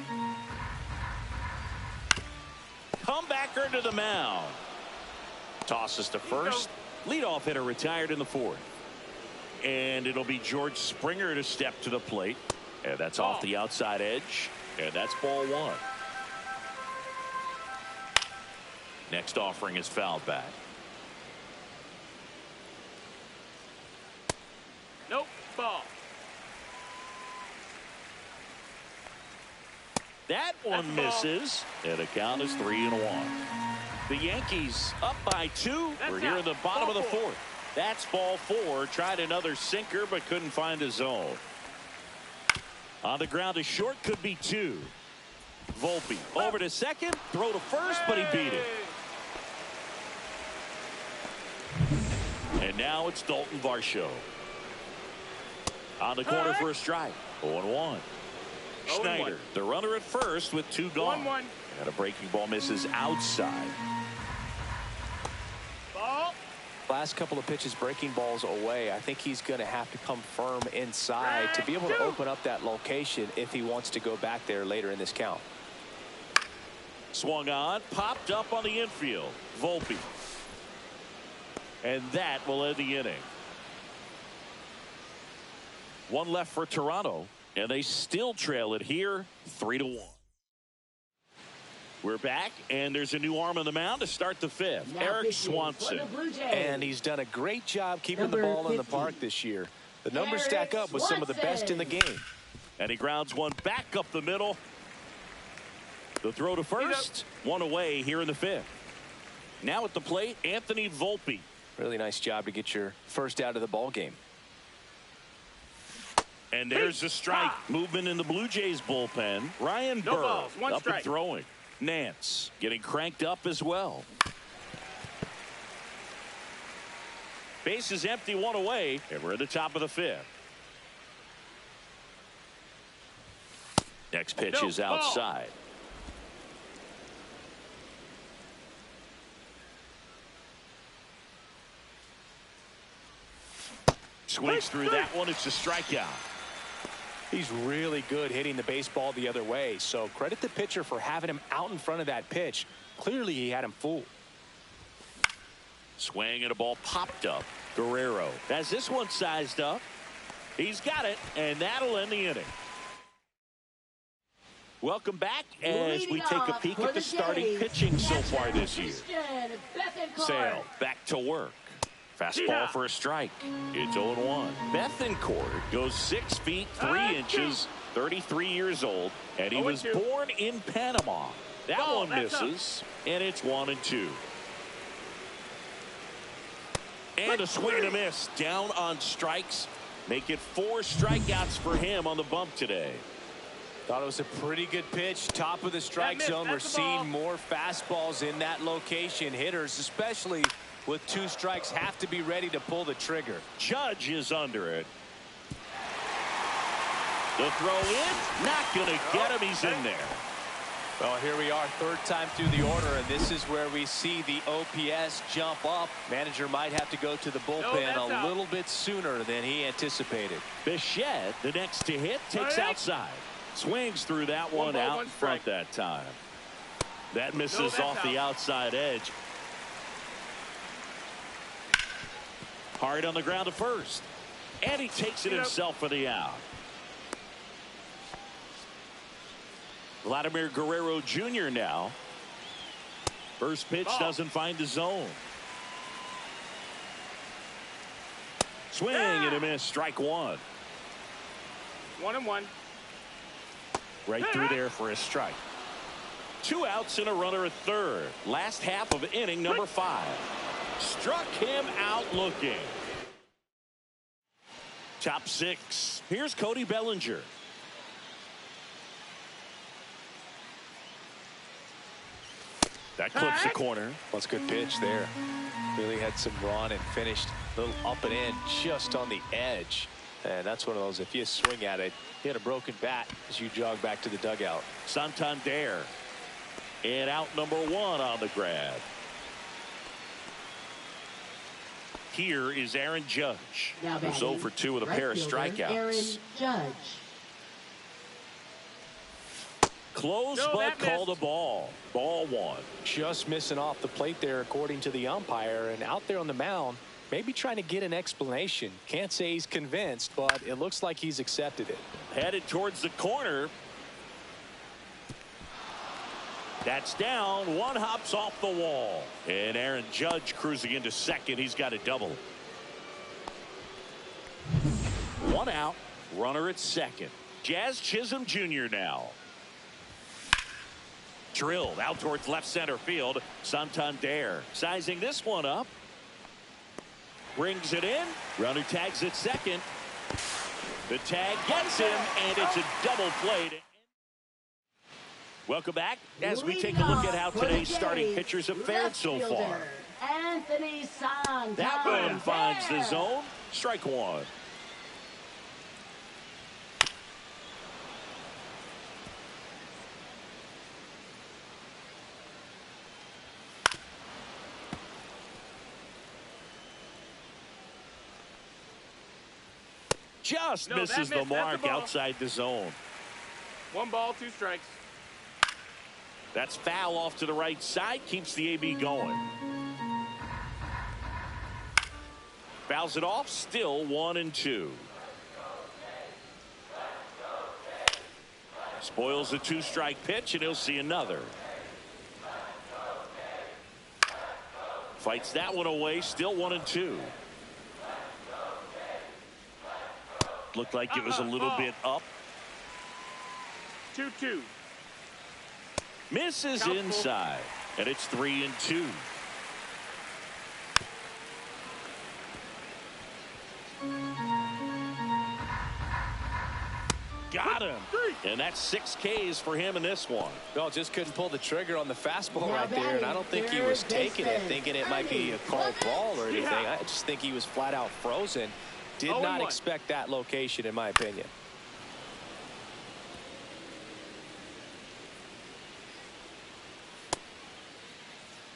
Comebacker to the mound. Tosses to first. Leadoff hitter retired in the 4th. And it'll be George Springer to step to the plate. And that's off the outside edge. And that's ball 1. Next offering is fouled back. Nope. Ball. That one misses. And the count is 3-1. The Yankees up by 2. We're here in the bottom of the 4th. That's ball 4. Tried another sinker, but couldn't find a zone. On the ground to short, could be 2. Volpe over to second, throw to first, but he beat it. And now it's Dalton Varsho. On the corner for a strike. 0-1. Schneider, the runner at first with 2 gone. 1-1. And a breaking ball misses outside. Ball. Last couple of pitches breaking balls away. I think he's going to have to come firm inside to be able to open up that location if he wants to go back there later in this count. Swung on, popped up on the infield. Volpe. And that will end the inning. 1 left for Toronto, and they still trail it here 3-1. We're back, and there's a new arm on the mound to start the 5th. Eric Swanson. And he's done a great job keeping the ball in the park this year. The numbers stack up with some of the best in the game. And he grounds one back up the middle. The throw to first. 1 away here in the 5th. Now at the plate, Anthony Volpe. Really nice job to get your first out of the ball game. And there's a strike. Movement in the Blue Jays bullpen. Ryan No Burr balls, one up strike. and throwing. Nance getting cranked up as well. Base is empty, one away, and we're at the top of the fifth. Next pitch is outside. Swings through that one. It's a strikeout. He's really good hitting the baseball the other way, so credit the pitcher for having him out in front of that pitch. Clearly he had him fooled. Swing and a ball popped up. Guerrero has this one sized up. He's got it, and that'll end the inning. Welcome back as we take a peek at the starting pitching so far this year. Sale back to work. Fastball for a strike. It's 0-1. Bethancourt goes 6 feet 3 inches, 33 years old, and he was born in Panama. That one misses, and it's 1-2. And a swing and a miss. Down on strikes. Make it 4 strikeouts for him on the bump today. Thought it was a pretty good pitch. Top of the strike zone. We're seeing more fastballs in that location. Hitters, especially with 2 strikes, have to be ready to pull the trigger. Judge is under it. The throw in. Not going to get him. He's in there. Well, here we are, 3rd time through the order, and this is where we see the OPS jump up. Manager might have to go to the bullpen a little bit sooner than he anticipated. Bichette, the next to hit, takes outside. Swings through that one out in front that time. That misses off the outside edge. Hard on the ground to first. And he takes it himself for the out. Vladimir Guerrero Jr. now. First pitch doesn't find the zone. Swing and a miss. Strike 1. 1-1. Right through there for a strike. 2 outs and a runner at third. Last half of inning number 5. Struck him out looking. Top 6. Here's Cody Bellinger. That clips the corner. That's a good pitch there. Really had some run and finished a little up and in just on the edge. And that's one of those, if you swing at it, you hit a broken bat as you jog back to the dugout. Santander. And out number 1 on the grab. Here is Aaron Judge. Who's 0 for 2 with a pair of strikeouts. Aaron Judge. Close, but called a ball. Ball 1. Just missing off the plate there, according to the umpire. And out there on the mound, maybe trying to get an explanation. Can't say he's convinced, but it looks like he's accepted it. Headed towards the corner. That's down. 1 hops off the wall. And Aaron Judge cruising into second. He's got a double. 1 out. Runner at second. Jazz Chisholm Jr. now. Drilled out towards left center field. Santander sizing this one up. Brings it in. Runner tags at second. The tag gets him, and it's a double play. Welcome back as we take a look at how today's starting pitchers have fared so far. Anthony Santander. That one finds the zone. Strike 1. Just misses the mark outside the zone. 1 ball, 2 strikes. That's foul off to the right side. Keeps the AB going. Fouls it off. Still 1-2. Spoils a 2-strike pitch, and he'll see another. Fights that one away. Still 1-2. Looked like it was a little bit up. 2-2. Misses inside, and it's 3-2. Got him. And that's 6 Ks for him in this one. Well, just couldn't pull the trigger on the fastball Now right there, and I don't think he was third taking it, baseman, thinking it might be a called ball or anything. I just think he was flat out frozen. Did not expect that location, in my opinion.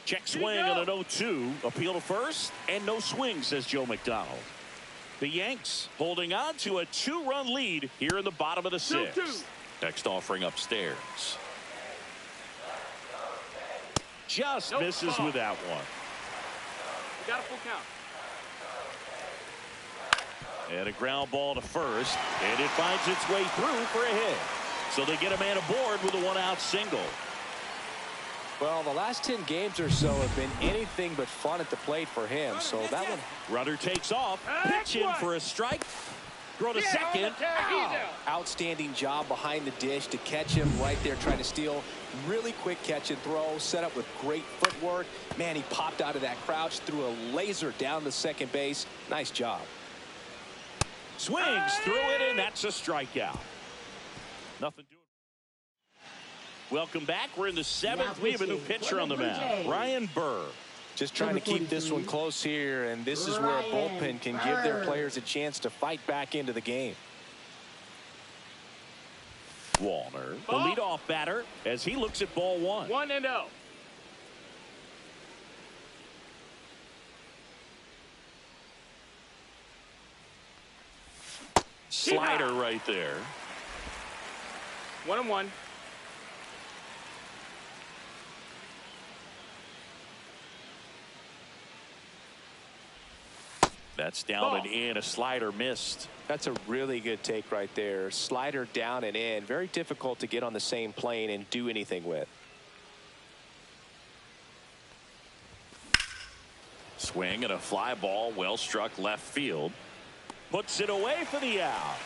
Check swing on an 0-2. Appeal to first, and no swing, says Joe McDonald. The Yanks holding on to a 2-run lead here in the bottom of the 6th. Next offering upstairs. Just misses with that one. We got a full count. And a ground ball to first, and it finds its way through for a hit. So they get a man aboard with a 1-out single. Well, the last 10 games or so have been anything but fun at the plate for him. So that one. Runner takes off, pitch in for a strike. Throw to second. Outstanding job behind the dish to catch him right there trying to steal. Really quick catch and throw, set up with great footwork. Man, he popped out of that crouch, threw a laser down to second base. Nice job. Swings through it, and that's a strikeout. Nothing doing. Welcome back. We're in the 7th. We have a new pitcher on the mound, Ryan Burr. Just trying to keep this one close here, and this is where a bullpen can give their players a chance to fight back into the game. Wallner, the leadoff batter, as he looks at ball 1. 1-0. Slider right there. 1-1. That's down and in. A slider missed. That's a really good take right there. Slider down and in. Very difficult to get on the same plane and do anything with. Swing and a fly ball, well struck left field. Puts it away for the out.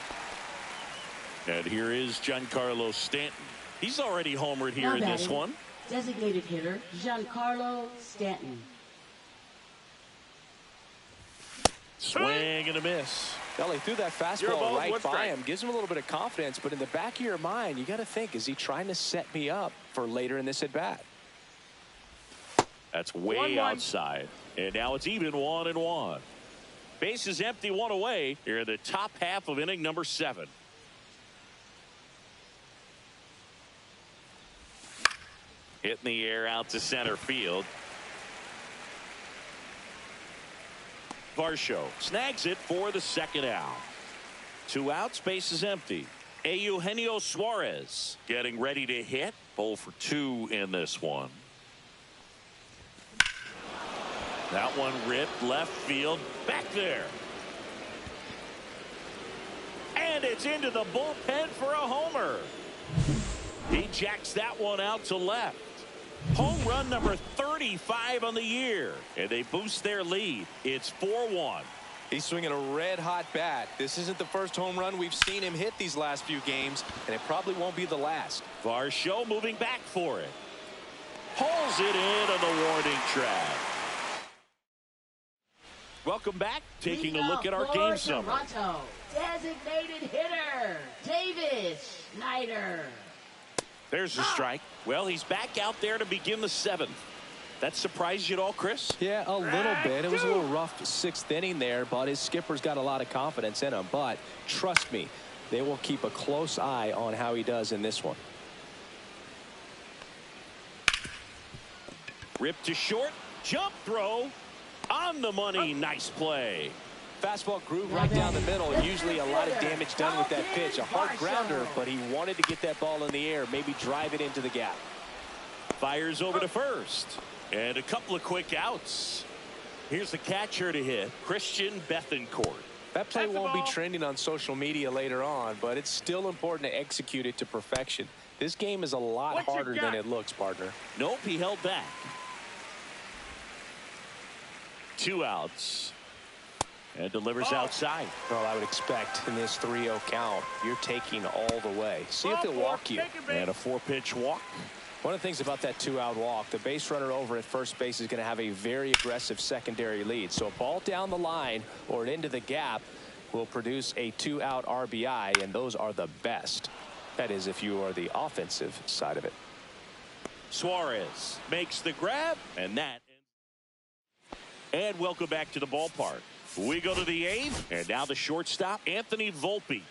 And here is Giancarlo Stanton. He's already homered here in this one. Designated hitter Giancarlo Stanton. Swing and a miss. Well, he threw that fastball right by him. Gives him a little bit of confidence, but in the back of your mind, you got to think, is he trying to set me up for later in this at bat? That's way outside. And now it's even 1-1. Base is empty, 1 away. Here in the top half of inning number 7. Hit in the air out to center field. Varsho snags it for the 2nd out. 2 outs, base is empty. Eugenio Suarez getting ready to hit. 0 for 2 in this one. That one ripped left field, back there. And it's into the bullpen for a homer. He jacks that one out to left. Home run number 35 on the year, and they boost their lead. It's 4-1. He's swinging a red-hot bat. This isn't the first home run we've seen him hit these last few games, and it probably won't be the last. Varsho moving back for it. Pulls it in on the warning track. Welcome back. Taking a look at our game summary. Toronto, designated hitter David Schneider. There's a strike. Well, he's back out there to begin the 7th. That surprised you at all, Chris? Yeah, a little bit. It was a little rough 6th inning there, but his skipper's got a lot of confidence in him. But trust me, they will keep a close eye on how he does in this one. Rip to short. Jump throw. On the money. Nice play. Fastball groove right down the middle. Usually a lot of damage done with that pitch. A hard grounder, but he wanted to get that ball in the air, maybe drive it into the gap. Fires over to first. And a couple of quick outs. Here's the catcher to hit, Christian Bethancourt. That play won't be trending on social media later on, but it's still important to execute it to perfection. This game is a lot harder than it looks, partner. Nope, he held back. 2 outs. And delivers outside. Well, I would expect in this 3-0 count, you're taking all the way. See if they'll walk you. And a 4-pitch walk. One of the things about that 2-out walk, the base runner over at first base is going to have a very aggressive secondary lead. So a ball down the line or into the gap, will produce a 2-out RBI, and those are the best. That is, if you are the offensive side of it. Suarez makes the grab, and that. And welcome back to the ballpark. We go to the 8th, and now the shortstop, Anthony Volpe.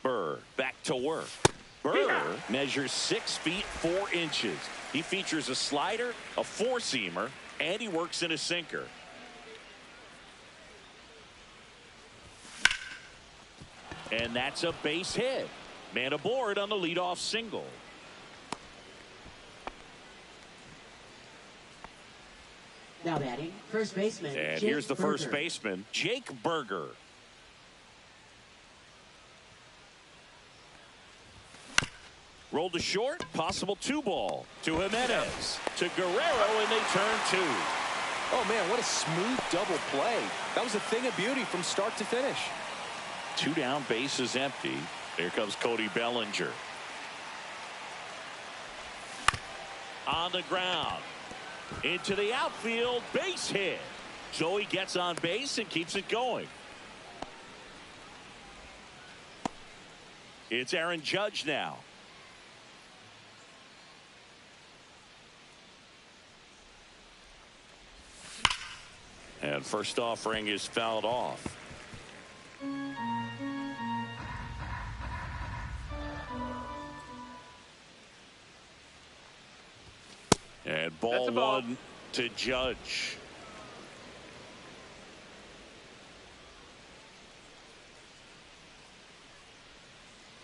Burr back to work. Burr measures 6 feet 4 inches. He features a slider, a four-seamer, and he works in a sinker. And that's a base hit. Man aboard on the leadoff single. Now batting, first baseman. And Jake here's the Berger. first baseman, Jake Berger. Rolled to short, possible 2-ball. To Jimenez, to Guerrero, and they turn 2. Oh, man, what a smooth double play. That was a thing of beauty from start to finish. 2 down, bases empty. Here comes Cody Bellinger. On the ground. Into the outfield, base hit. So he gets on base and keeps it going. It's Aaron Judge now. And first offering is fouled off. And ball 1 to Judge.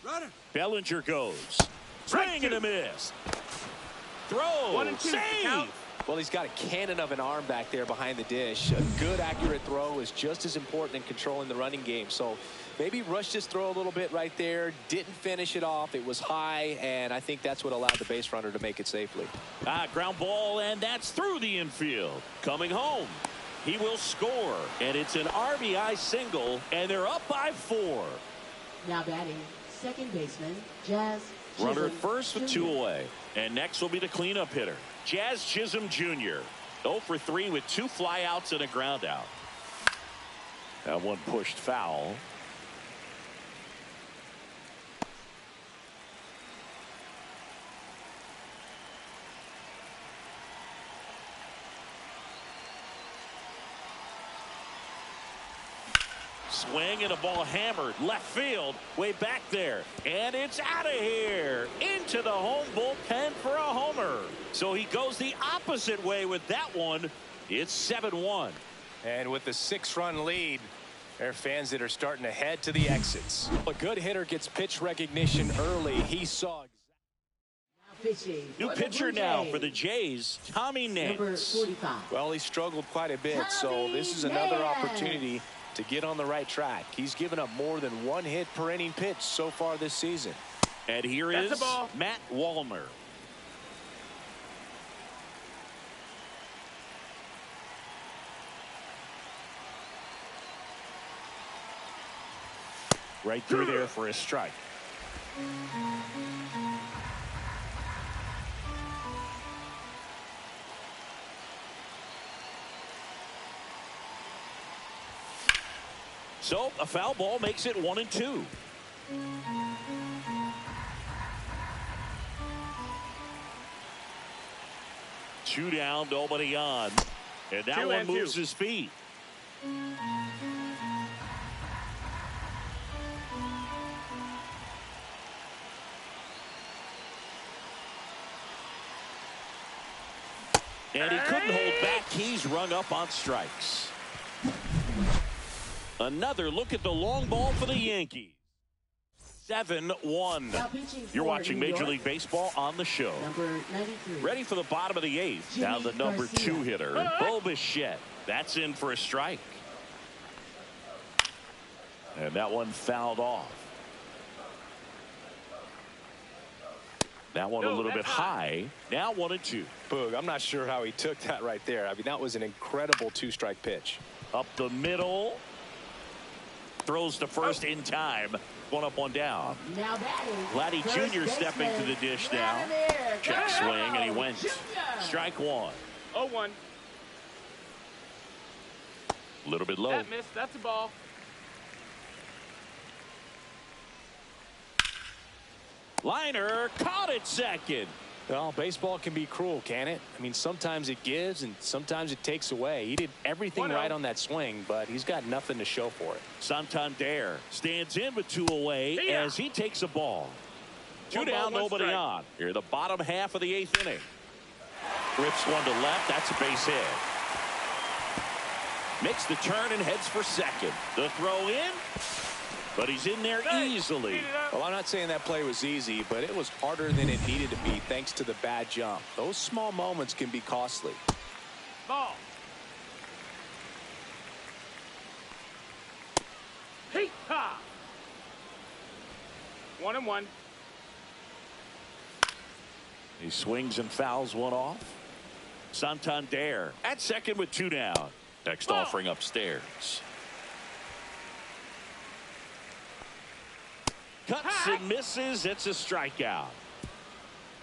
Runner. Bellinger goes. Swing and a miss. Throw. 1 and 2. Save. Well, he's got a cannon of an arm back there behind the dish. A good, accurate throw is just as important in controlling the running game. So maybe rushed his throw a little bit right there. Didn't finish it off. It was high, and I think that's what allowed the base runner to make it safely. Ground ball, and that's through the infield. Coming home. He will score, and it's an RBI single, and they're up by 4. Now batting, second baseman, Jazz Chisholm Runner at first with Jr. 2 away. And next will be the cleanup hitter, Jazz Chisholm Jr. 0 for 3 with 2 flyouts and a ground out. That one pushed foul. Swing and a ball hammered left field, way back there, and it's out of here into the home bullpen for a homer. So he goes the opposite way with that one. It's 7-1. And with the 6-run lead, there are fans that are starting to head to the exits. A good hitter gets pitch recognition early. He saw. New pitcher now for the Jays, Tommy Number Nance. 45. Well, he struggled quite a bit, so this is another opportunity to get on the right track. He's given up more than 1 hit per inning pitch so far this season. And here That's is a ball. Matt Wallner. Right through there for a strike. So a foul ball makes it 1-2. Two down, nobody on. And that 2 one and moves 2. his feet. And he couldn't hold back. He's rung up on strikes. Another look at the long ball for the Yankees. 7-1. You're watching Major League Baseball on the show. Number 93. Ready for the bottom of the 8th. Now the number 2 hitter, Bo Bichette. That's in for a strike. And that one fouled off. That one a little bit high. Now 1-2. Boog, I'm not sure how he took that right there. I mean, that was an incredible 2-strike pitch. Up the middle. Throws to first in time. 1 up, 1 down. Now batting. Vladdy Jr. stepping to the dish now. Check swing, and he went. Strike 1. 0-1. A little bit low. That missed. That's a ball. Reiner caught it second. Well, baseball can be cruel, can it? I mean, sometimes it gives and sometimes it takes away. He did everything right on that swing, but he's got nothing to show for it. Santander stands in with 2 away as he takes a ball. 2 down, nobody on. Here, the bottom half of the 8th inning. Rips one to left. That's a base hit. Makes the turn and heads for second. The throw in, but he's in there easily. Well, I'm not saying that play was easy, but it was harder than it needed to be thanks to the bad jump. Those small moments can be costly. Ball. Hey, ha. 1-1. He swings and fouls one off. Santander at second with 2 down. Next offering upstairs. Cuts and misses. It's a strikeout.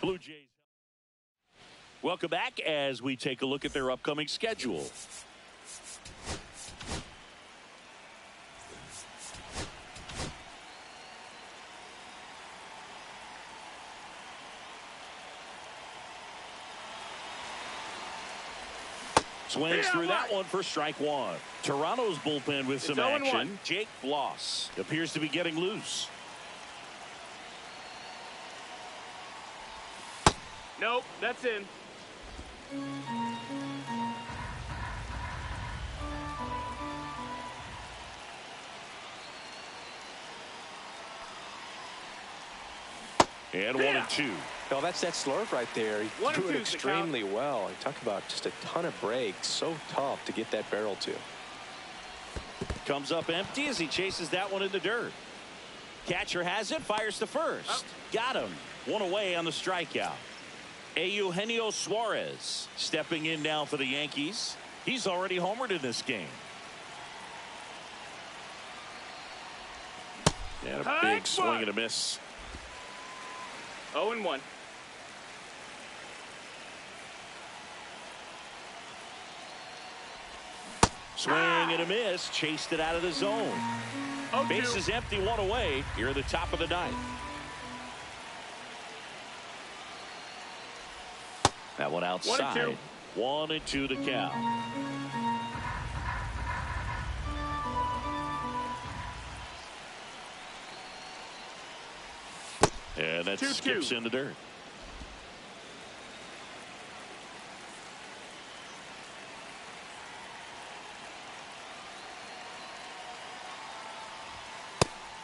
Blue Jays. Welcome back as we take a look at their upcoming schedule. Swings through that one for strike 1. Toronto's bullpen with some action. Jake Floss appears to be getting loose. Nope, that's in. And 1-2. Well, that's that slurve right there. He threw it extremely well. You talk about just a ton of breaks. So tough to get that barrel to. Comes up empty as he chases that one in the dirt. Catcher has it, fires to first. Got him. 1 away on the strikeout. Eugenio Suarez stepping in now for the Yankees. He's already homered in this game. And a big swing and a miss. 0-1. Swing and a miss. Chased it out of the zone. Base is empty, 1 away. Here at the top of the 9th. That one outside. 1-2 the count. And that skips in the dirt.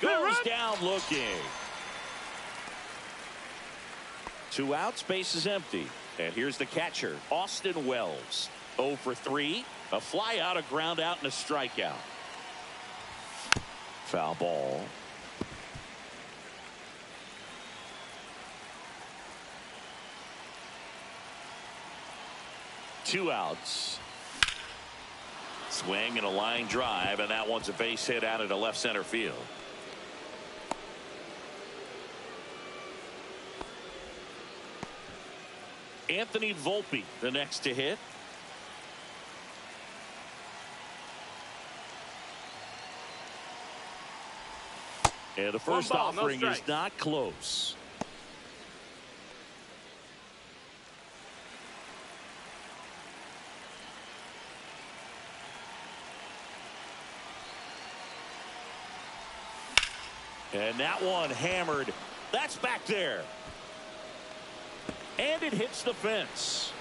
Goes down looking. 2 outs, base is empty. And here's the catcher, Austin Wells. 0 for 3. A fly out, a ground out, and a strikeout. Foul ball. Two outs. Swing and a line drive, and that one's a base hit out into left center field. Anthony Volpe, the next to hit. And the first offering is not close. And that one hammered. That's back there. And it hits the fence.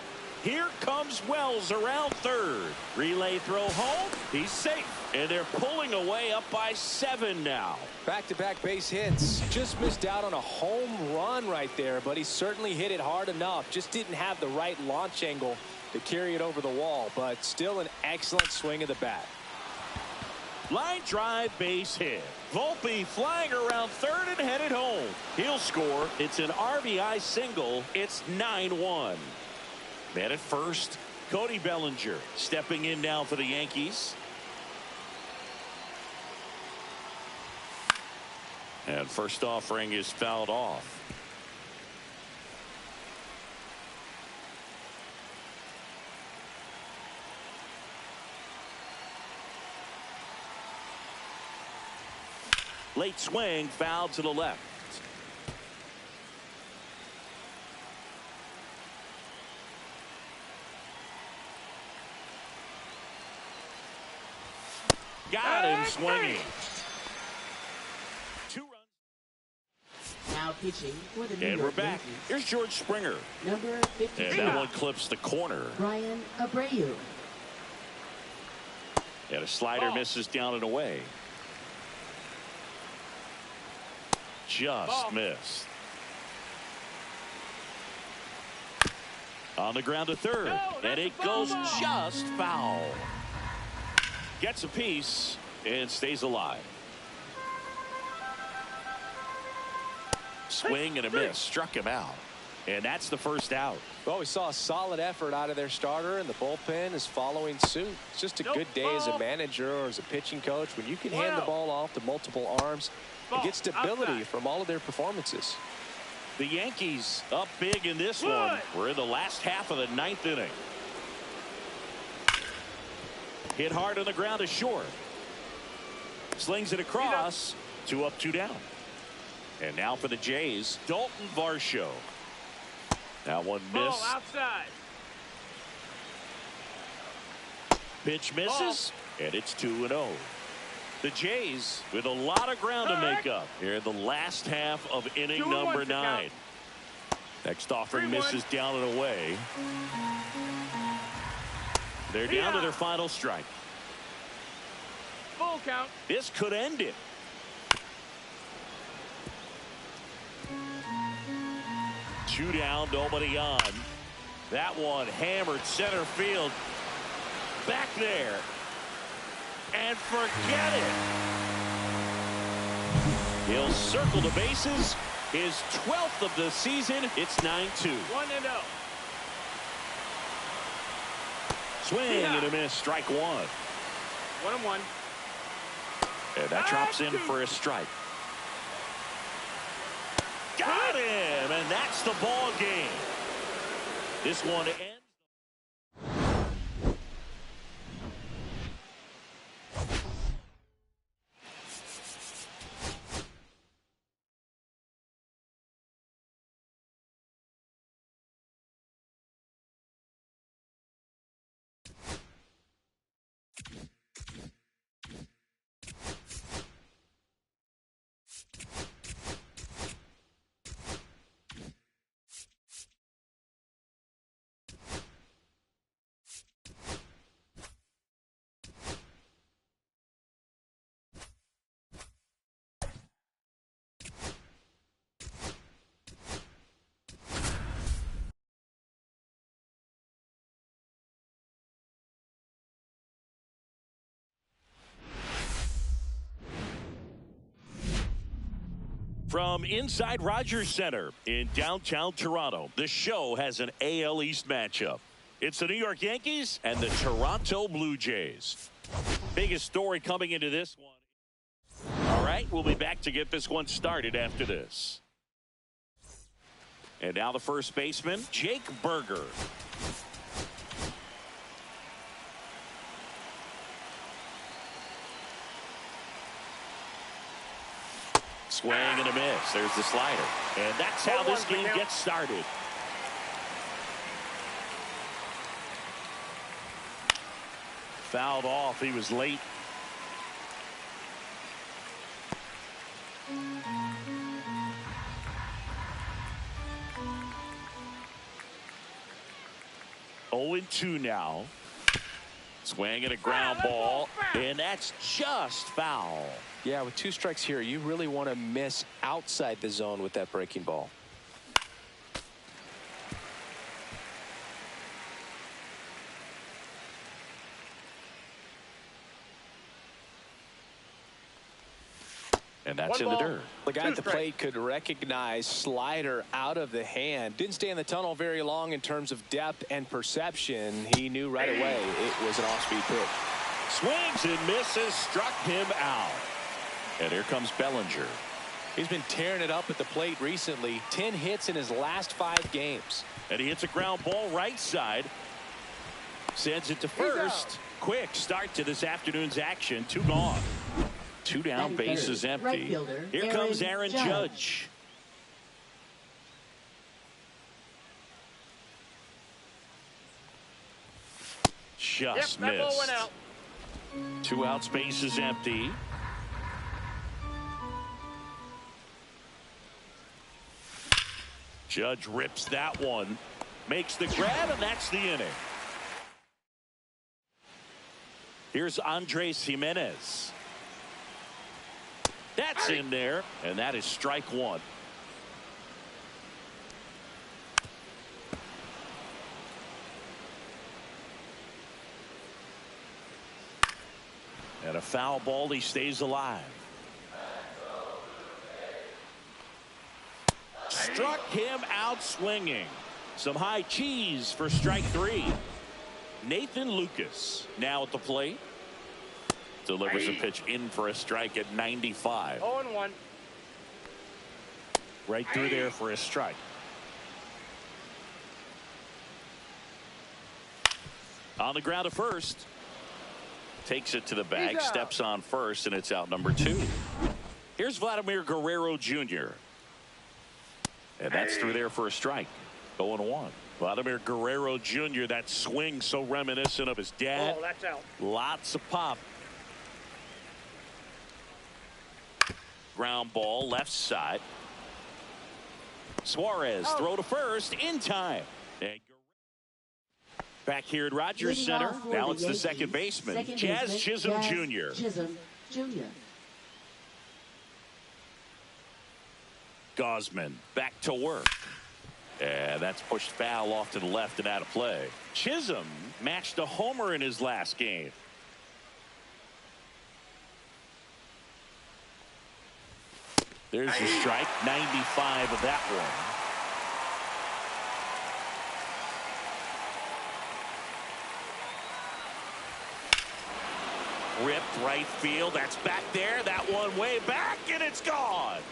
Here comes Wells around third. Relay throw home. He's safe. And they're pulling away up by 7 now. Back-to-back base hits. Just missed out on a home run right there, but he certainly hit it hard enough. Just didn't have the right launch angle to carry it over the wall, but still an excellent swing of the bat. Line drive, base hit. Volpe flying around third and headed home. He'll score. It's an RBI single. It's 9-1. Man at first, Cody Bellinger stepping in now for the Yankees. And first offering is fouled off. Late swing, foul to the left. Got him swinging. 2 runs. Now pitching for the New And we're York back. Yankees. Here's George Springer. Number 50. And that one clips the corner. Brian Abreu. And a slider misses down and away. Just missed. On the ground to third. And it goes just foul. Gets a piece and stays alive. Swing and a miss. Struck him out. And that's the first out. Well, we saw a solid effort out of their starter, and the bullpen is following suit. It's just a good day as a manager or as a pitching coach when you can hand the ball off to multiple arms and get stability from all of their performances. The Yankees up big in this one. We're in the last half of the 9th inning. Hit hard on the ground to short. Slings it across. 2 up, 2 down. And now for the Jays, Dalton Varsho. That one missed. Outside. Pitch misses, and it's 2-0. The Jays with a lot of ground to make up here in the last half of inning number 9. Next offering misses down and away. They're down to their final strike. Full count. This could end it. Two down, nobody on. That one hammered center field. Back there. And forget it. He'll circle the bases. His 12th of the season. It's 9-2. 1-0. Swing and a miss. Strike 1. 1-1. And that drops in for a strike. Got him, and that's the ball game. This one ends. From inside Rogers Center in downtown Toronto, the show has an AL East matchup. It's the New York Yankees and the Toronto Blue Jays. Biggest story coming into this one. All right, we'll be back to get this one started after this. And now the first baseman, Jake Berger. Swing and a miss. There's the slider. And that's how this game gets started. Fouled off. He was late. Oh, 0-2 now. Swing and a ground ball. And that's just foul. Yeah, with 2 strikes here, you really want to miss outside the zone with that breaking ball. And that's in the dirt. The guy at the plate could recognize slider out of the hand. Didn't stay in the tunnel very long in terms of depth and perception. He knew right away it was an off-speed pitch. Swings and misses, struck him out. And here comes Bellinger. He's been tearing it up at the plate recently. 10 hits in his last 5 games. And he hits a ground ball right side. Sends it to first. Quick start to this afternoon's action. 2 gone. Two down, bases empty. Right fielder, Here comes Aaron Judge. Just That ball went missed. out. 2 outs, bases empty. Judge rips that one, makes the grab, and that's the inning. Here's Andres Jimenez. That's in there, and that is strike one. And a foul ball, he stays alive. Struck him out swinging. Some high cheese for strike 3. Nathan Lucas now at the plate. Delivers a pitch in for a strike at 95. 0-1. Right through there for a strike. On the ground at first. Takes it to the bag, steps on first, and it's out number 2. Here's Vladimir Guerrero Jr. And that's through there for a strike. 0-1. Vladimir Guerrero Jr., that swing so reminiscent of his dad. Oh, that's out. Lots of pop. Ground ball, left side. Suarez, throw to first, in time. And back here at Rogers Center, now it's the second baseman, Jazz Chisholm Jr. Chisholm Jr. Gosman back to work. And that's pushed foul off to the left and out of play. Chisholm matched a homer in his last game. There's the strike, 95 of that one. Ripped right field. That's back there. That one way back, and it's gone.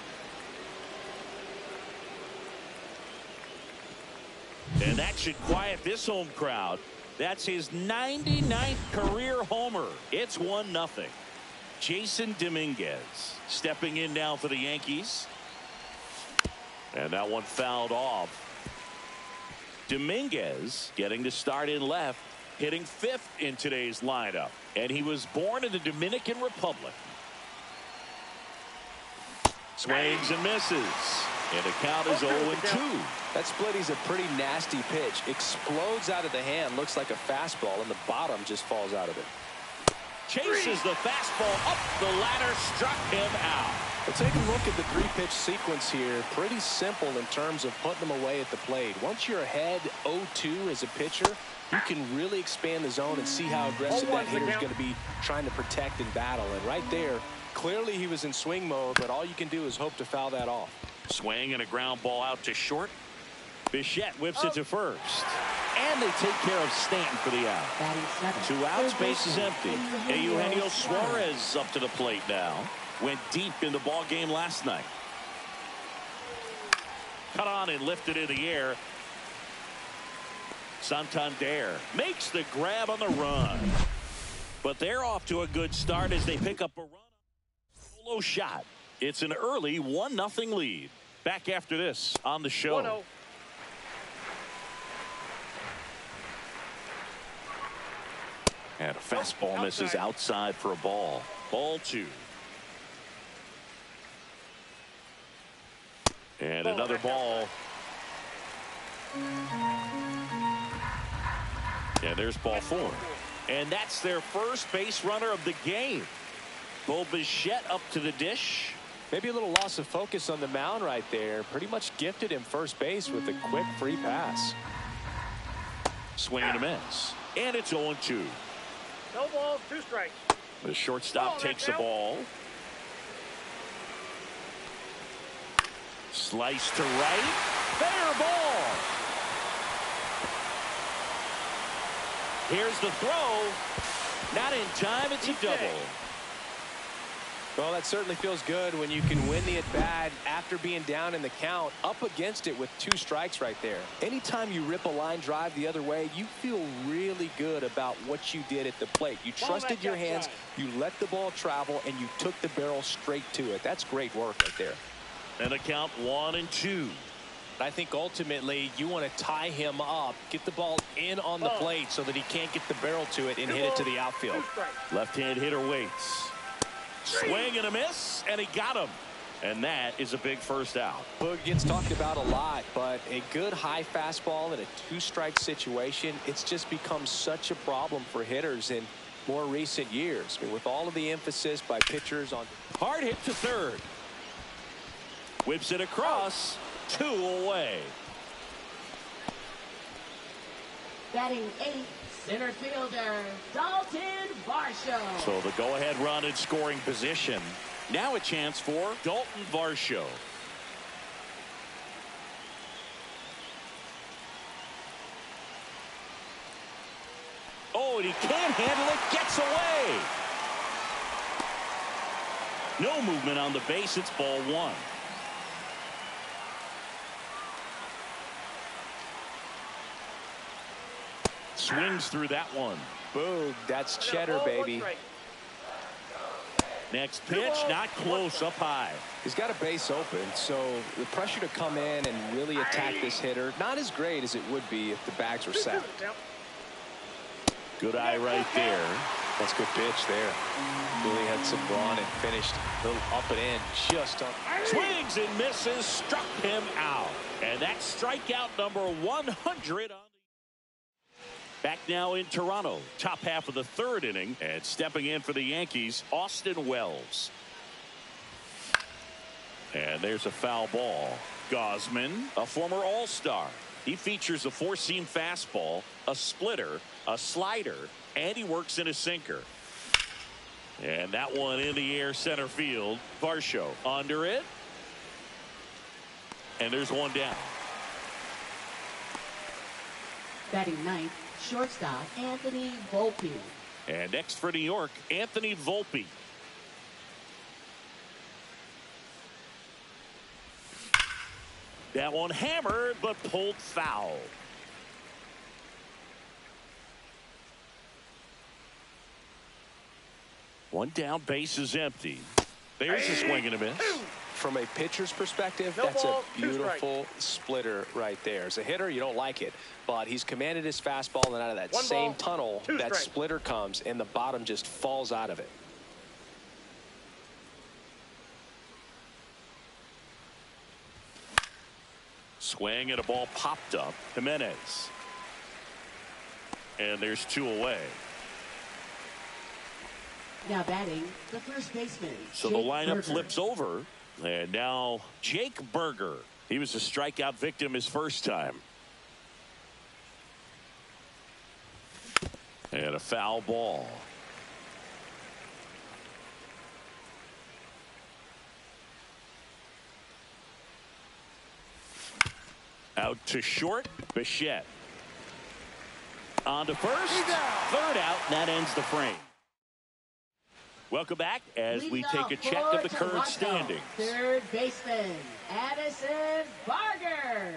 And that should quiet this home crowd. That's his 99th career homer. It's 1-0. Jason Dominguez stepping in now for the Yankees. And that one fouled off. Dominguez getting to start in left, hitting 5th in today's lineup. And he was born in the Dominican Republic. Swings and misses. And the count is 0-2. That splitty's a pretty nasty pitch. Explodes out of the hand. Looks like a fastball, and the bottom just falls out of it. Chases the fastball up the ladder. Struck him out. Well, take a look at the 3-pitch sequence here. Pretty simple in terms of putting them away at the plate. Once you're ahead 0-2 as a pitcher, you can really expand the zone and see how aggressive that hitter is going to be trying to protect and battle. And right there, clearly he was in swing mode, but all you can do is hope to foul that off. Swing and a ground ball out to short. Bichette whips it to first. And they take care of Stanton for the out. 2 outs, bases empty. Eugenio Suarez up to the plate now. Went deep in the ball game last night. Cut on and lifted in the air. Santander makes the grab on the run. But they're off to a good start as they pick up a run. Solo shot. It's an early 1-0 lead. Back after this on the show. 1-0. And a fastball misses outside for a ball. Ball 2. And another ball. And there's ball 4. And that's their first base runner of the game. Bo Bichette up to the dish. Maybe a little loss of focus on the mound right there. Pretty much gifted him first base with a quick free pass. Swing and a miss. And it's 0-2. No balls, 2 strikes. The shortstop takes the ball. Slice to right. Fair ball. Here's the throw. Not in time. It's a double. Well, that certainly feels good when you can win the at-bat after being down in the count, up against it with 2 strikes right there. Anytime you rip a line drive the other way, you feel really good about what you did at the plate. You trusted your hands, you let the ball travel, and you took the barrel straight to it. That's great work right there. And the count 1-2. I think ultimately you want to tie him up, get the ball in on the plate so that he can't get the barrel to it and hit it to the outfield. Left-hand hitter waits. Swing and a miss, and he got him. And that is a big first out. Boog gets talked about a lot, but a good high fastball in a 2-strike situation, it's just become such a problem for hitters in more recent years. I mean, with all of the emphasis by pitchers on hard hit to third. Whips it across. 2 away. Batting 8th, center fielder, Dalton Varsho. So the go-ahead run in scoring position. Now a chance for Dalton Varsho. Oh, and he can't handle it. Gets away. No movement on the base. It's ball 1. Swings through that one. Boog, that's cheddar, baby. Next pitch, not close, up high. He's got a base open, so the pressure to come in and really attack this hitter, not as great as it would be if the bags were set. Good eye right there. That's a good pitch there. Really had some run and finished a little up and in, just on. Swings and misses, struck him out. And that's strikeout number 100 on. Back now in Toronto, top half of the 3rd inning, and stepping in for the Yankees, Austin Wells. And there's a foul ball. Gausman, a former All-Star. He features a 4-seam fastball, a splitter, a slider, and he works in a sinker. And that one in the air center field. Varsho under it. And there's one down. Batting 9th, shortstop Anthony Volpe. And next for New York, Anthony Volpe. That one hammered but pulled foul. One down, base is empty. There's a swing and a miss. From a pitcher's perspective, that's a beautiful splitter right there. As a hitter, you don't like it, but he's commanded his fastball, and out of that same tunnel, that splitter comes, and the bottom just falls out of it. Swing and a ball popped up. Jimenez. And there's 2 away. Now batting the first baseman. So the lineup flips over. And now Jake Berger. He was a strikeout victim his first time. And a foul ball. Out to short, Bichette. On to first, 3rd out, and that ends the frame. Welcome back as we take a check of the current standings. 3rd baseman, Addison Barger.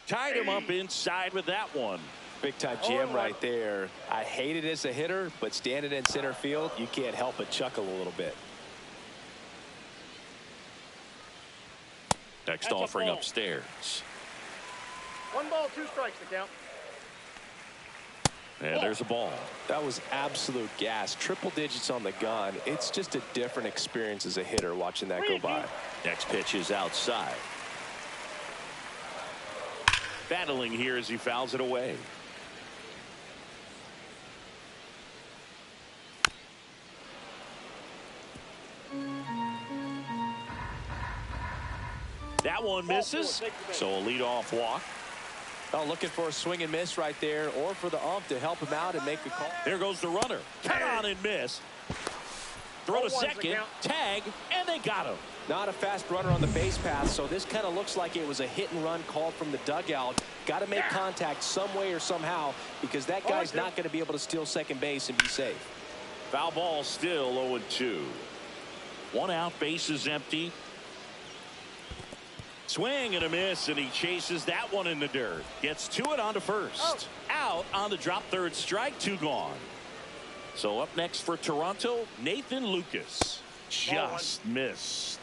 Tied him up inside with that one. Big time jam right there. I hate it as a hitter, but standing in center field, you can't help but chuckle a little bit. Next offering upstairs. 1 ball, 2 strikes to count. And there's a ball. That was absolute gas. Triple digits on the gun. It's just a different experience as a hitter watching that go by. Next pitch is outside. Battling here as he fouls it away. That one misses, so a leadoff walk. Oh, looking for a swing and miss right there, or for the ump to help him out and make a call. There goes the runner. Cut on and miss. Throw to second, tag, and they got him. Not a fast runner on the base path, so this kind of looks like it was a hit and run called from the dugout. Got to make contact some way or somehow, because that guy's not going to be able to steal second base and be safe. Foul ball, still 0-2. One out, base is empty. Swing and a miss, and he chases that one in the dirt. Gets to it on to first. Out on the drop, third strike, 2 gone. So up next for Toronto, Nathan Lucas. Just missed.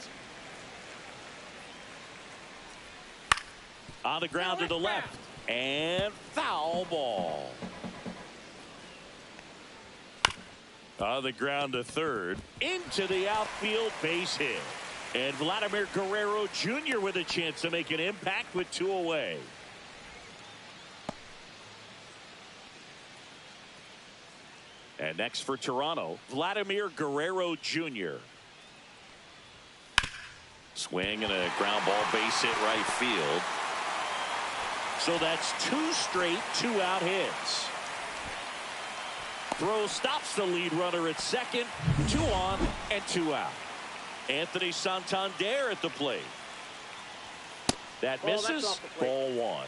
On the ground to the left, and foul ball. On the ground to third, into the outfield, base hit. And Vladimir Guerrero Jr. with a chance to make an impact with 2 away. And next for Toronto, Vladimir Guerrero Jr. Swing and a ground ball, base hit right field. So that's 2 straight 2-out hits. Throw stops the lead runner at second. 2 on and 2 out. Anthony Santander at the plate. That misses. Ball 1.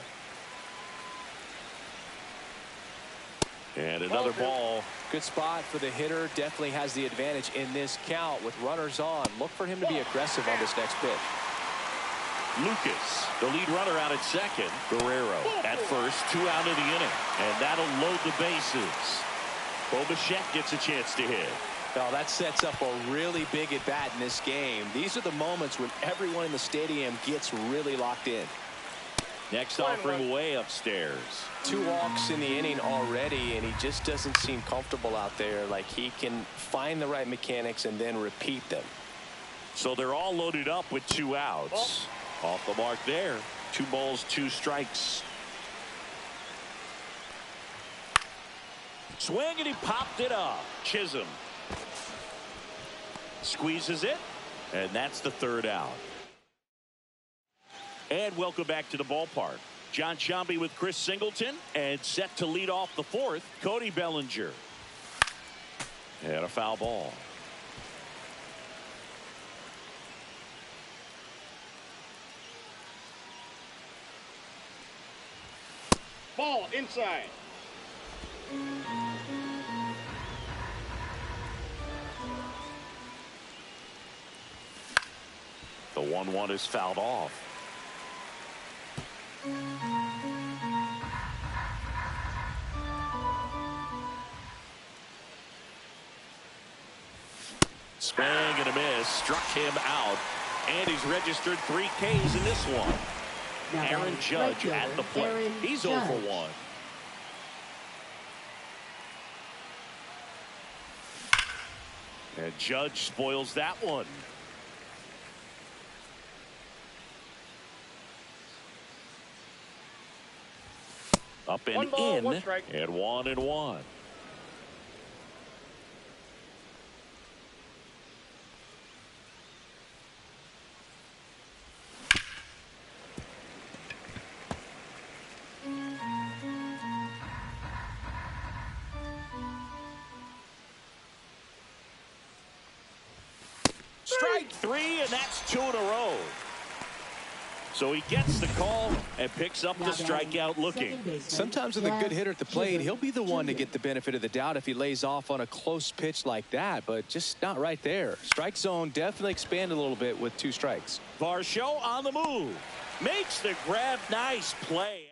And another ball. Good spot for the hitter. Definitely has the advantage in this count with runners on. Look for him to be aggressive on this next pitch. Lucas, the lead runner, out at second. Guerrero at first, 2 out of the inning. And that'll load the bases. Bo Bichette gets a chance to hit. Well, that sets up a really big at bat in this game. These are the moments when everyone in the stadium gets really locked in. Next offering way upstairs. 2 walks in the inning already, and he just doesn't seem comfortable out there. Like he can find the right mechanics and then repeat them. So they're all loaded up with 2 outs. Off the mark there. 2 balls, 2 strikes. Swing, and he popped it up. Chisholm squeezes it, and that's the 3rd out. And welcome back to the ballpark. John Sciambi with Chris Singleton, and set to lead off the 4th, Cody Bellinger. And a foul ball. Ball inside. The 1-1 is fouled off. Swing and a miss. Struck him out. And he's registered 3 Ks in this one. Now Aaron Judge at the plate. He's 0 for 1. And Judge spoils that one. Up and 1 ball, in, 1 strike. and 1-1. Strike 3, and that's 2 in a row. So he gets the call and picks up the strikeout looking. Sometimes with a good hitter at the plate, he'll be the one to get the benefit of the doubt if he lays off on a close pitch like that, but just not right there. Strike zone definitely expanded a little bit with 2 strikes. Varsho on the move. Makes the grab. Nice play.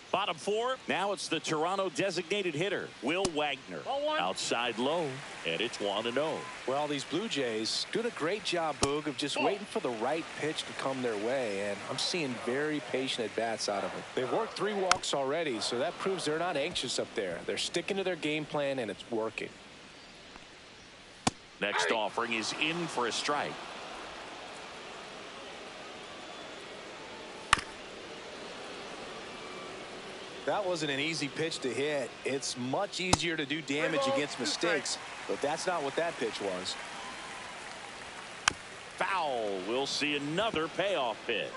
Bottom 4. Now it's the Toronto designated hitter, Will Wagner. Outside low, and it's 1-0. Well, these Blue Jays doing a great job, Boog, of just waiting for the right pitch to come their way, and I'm seeing very patient at-bats out of them. They've worked 3 walks already, so that proves they're not anxious up there. They're sticking to their game plan, and it's working. Next offering is in for a strike. That wasn't an easy pitch to hit. It's much easier to do damage against mistakes, but that's not what that pitch was. Foul. We'll see another payoff pitch.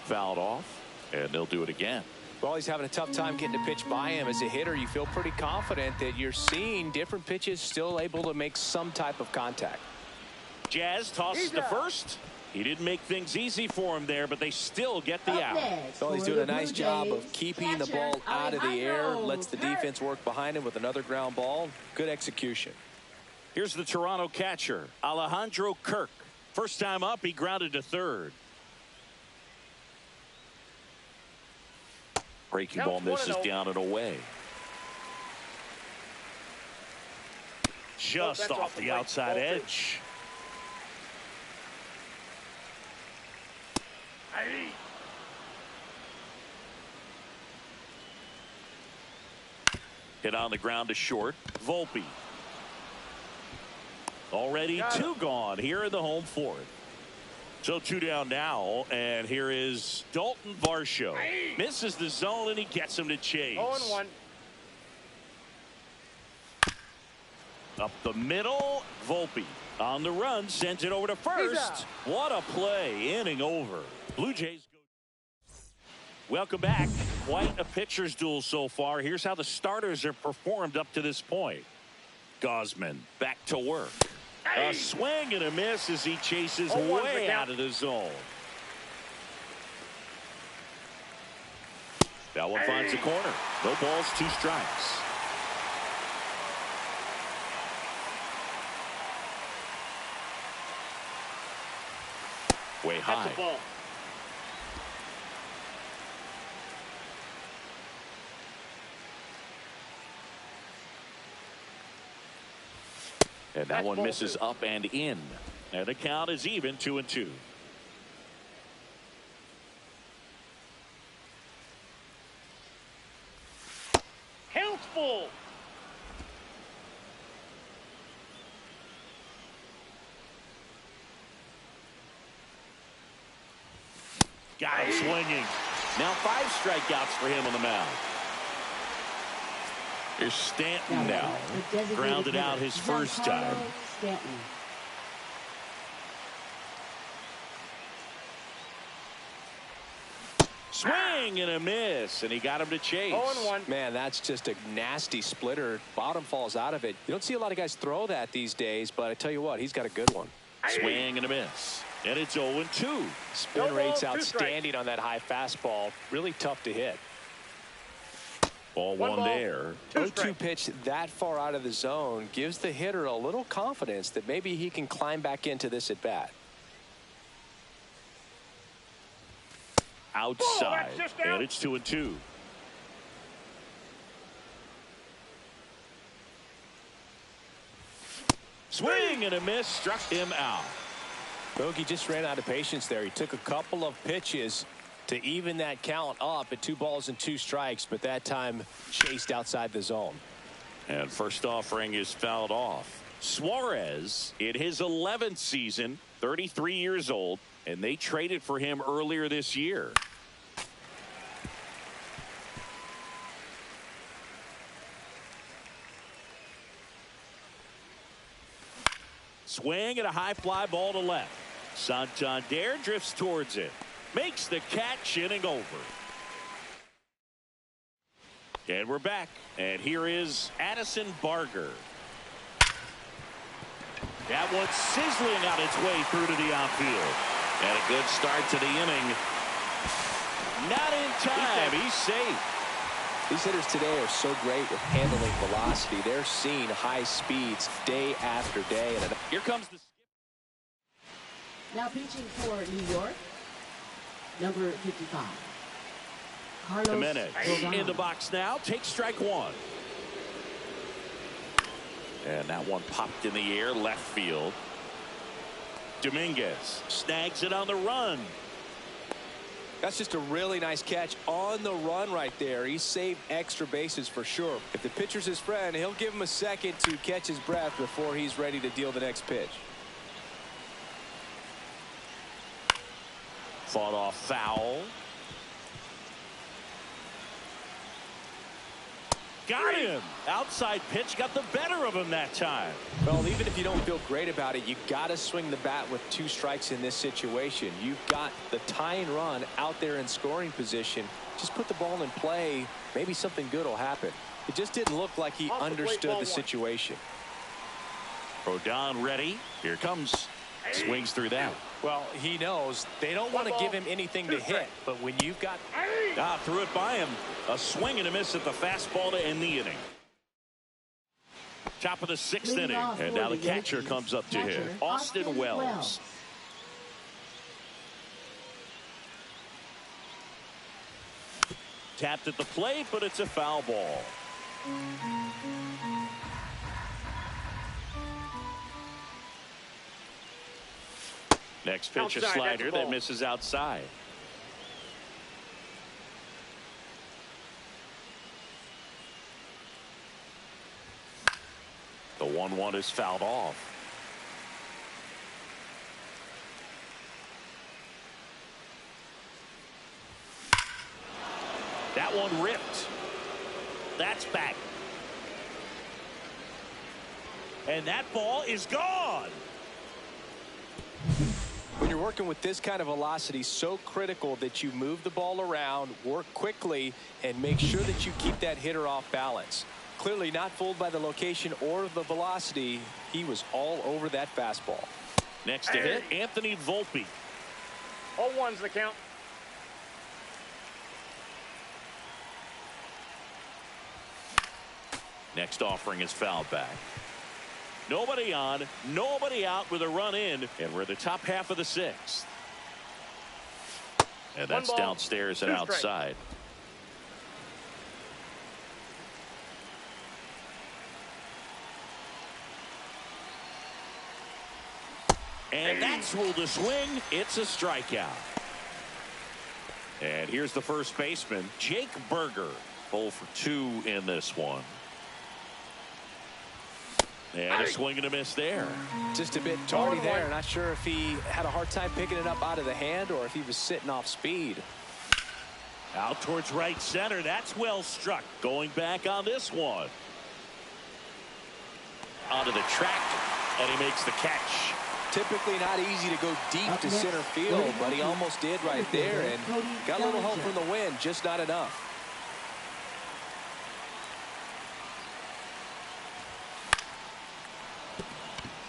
Fouled off. And they'll do it again. Well, he's having a tough time getting a pitch by him. As a hitter, you feel pretty confident that you're seeing different pitches still able to make some type of contact. Jazz tosses to first. He didn't make things easy for him there, but they still get the out. So he's doing a nice job of keeping the ball out of the air, lets the defense work behind him with another ground ball. Good execution. Here's the Toronto catcher, Alejandro Kirk. First time up, he grounded to third. Breaking ball misses down and away. Just off the outside edge. Hit on the ground to short. Volpe. Already two gone here in the home fourth. So two down now, and here is Dalton Varsho. Misses the zone, and he gets him to chase. 0-1. Up the middle, Volpe on the run, sends it over to first. What a play, inning over. Blue Jays go. Welcome back. Quite a pitcher's duel so far. Here's how the starters have performed up to this point. Gosman back to work. A swing and a miss as he chases way out of the zone. That one finds the corner. No balls, 2 strikes. Way high. That's a ball. And that one misses up and in. And the count is even, 2-2. Count full. Got him swinging. Now 5 strikeouts for him on the mound. Here's Stanton now. Grounded out his first time. Swing and a miss, and he got him to chase. 0-1. Man, that's just a nasty splitter. Bottom falls out of it. You don't see a lot of guys throw that these days, but I tell you what, he's got a good one. Swing and a miss. And it's 0-2. Spin rate's outstanding on that high fastball. Really tough to hit. Ball one there. 0-2 pitch that far out of the zone gives the hitter a little confidence that maybe he can climb back into this at bat. Outside. And it's 2-2. Swing and a miss. Struck him out. Bogey just ran out of patience there. He took a couple of pitches to even that count up at 2 balls and 2 strikes, but that time chased outside the zone. And first offering is fouled off. Suarez in his 11th season, 33 years old, and they traded for him earlier this year. Swing and a high fly ball to left. Santander drifts towards it. Makes the catch, inning over. And we're back. And here is Addison Barger. That one sizzling on its way through to the outfield. And a good start to the inning. Not in time. He's safe. These hitters today are so great with handling velocity. They're seeing high speeds day after day. And here comes the... Now pitching for New York, number 55. Carlos Jimenez Rodon. in the box now. Takes strike 1. And that one popped in the air, left field. Dominguez snags it on the run. That's just a really nice catch on the run right there. He saved extra bases for sure. If the pitcher's his friend, he'll give him a second to catch his breath before he's ready to deal the next pitch. Fought off foul. got him. Outside pitch got the better of him that time. Well, even if you don't feel great about it, you got to swing the bat with 2 strikes in this situation. You've got the tying run out there in scoring position. Just put the ball in play. Maybe something good will happen. It just didn't look like he understood the situation. Rodon ready. Here comes. Swings through that. Well, he knows they don't want to give him anything to hit, but when you've got... Threw it by him. A swing and a miss at the fastball to end the inning. Top of the 6th inning, and now the catcher comes up to hit. Austin Wells. Tapped at the plate, but it's a foul ball. Next pitch, a slider that misses outside. The 1-1 is fouled off. That one ripped. That's back. And that ball is gone. When you're working with this kind of velocity, so critical that you move the ball around, work quickly, and make sure that you keep that hitter off balance. Clearly not fooled by the location or the velocity. He was all over that fastball. Next to hit, Anthony Volpe. 0-1's the count. Next offering is fouled back. Nobody on, nobody out with a run in, and we're the top half of the 6th. And that's downstairs and outside. And that's ruled a swing. It's a strikeout. And here's the first baseman, Jake Berger. 0 for 2 in this one. And a swing and a miss there. Just a bit tardy there. Not sure if he had a hard time picking it up out of the hand or if he was sitting off speed. Out towards right center. That's well struck. Going back on this one. Onto the track, and he makes the catch. Typically not easy to go deep to center field, but he almost did right there and got a little help from the wind, just not enough.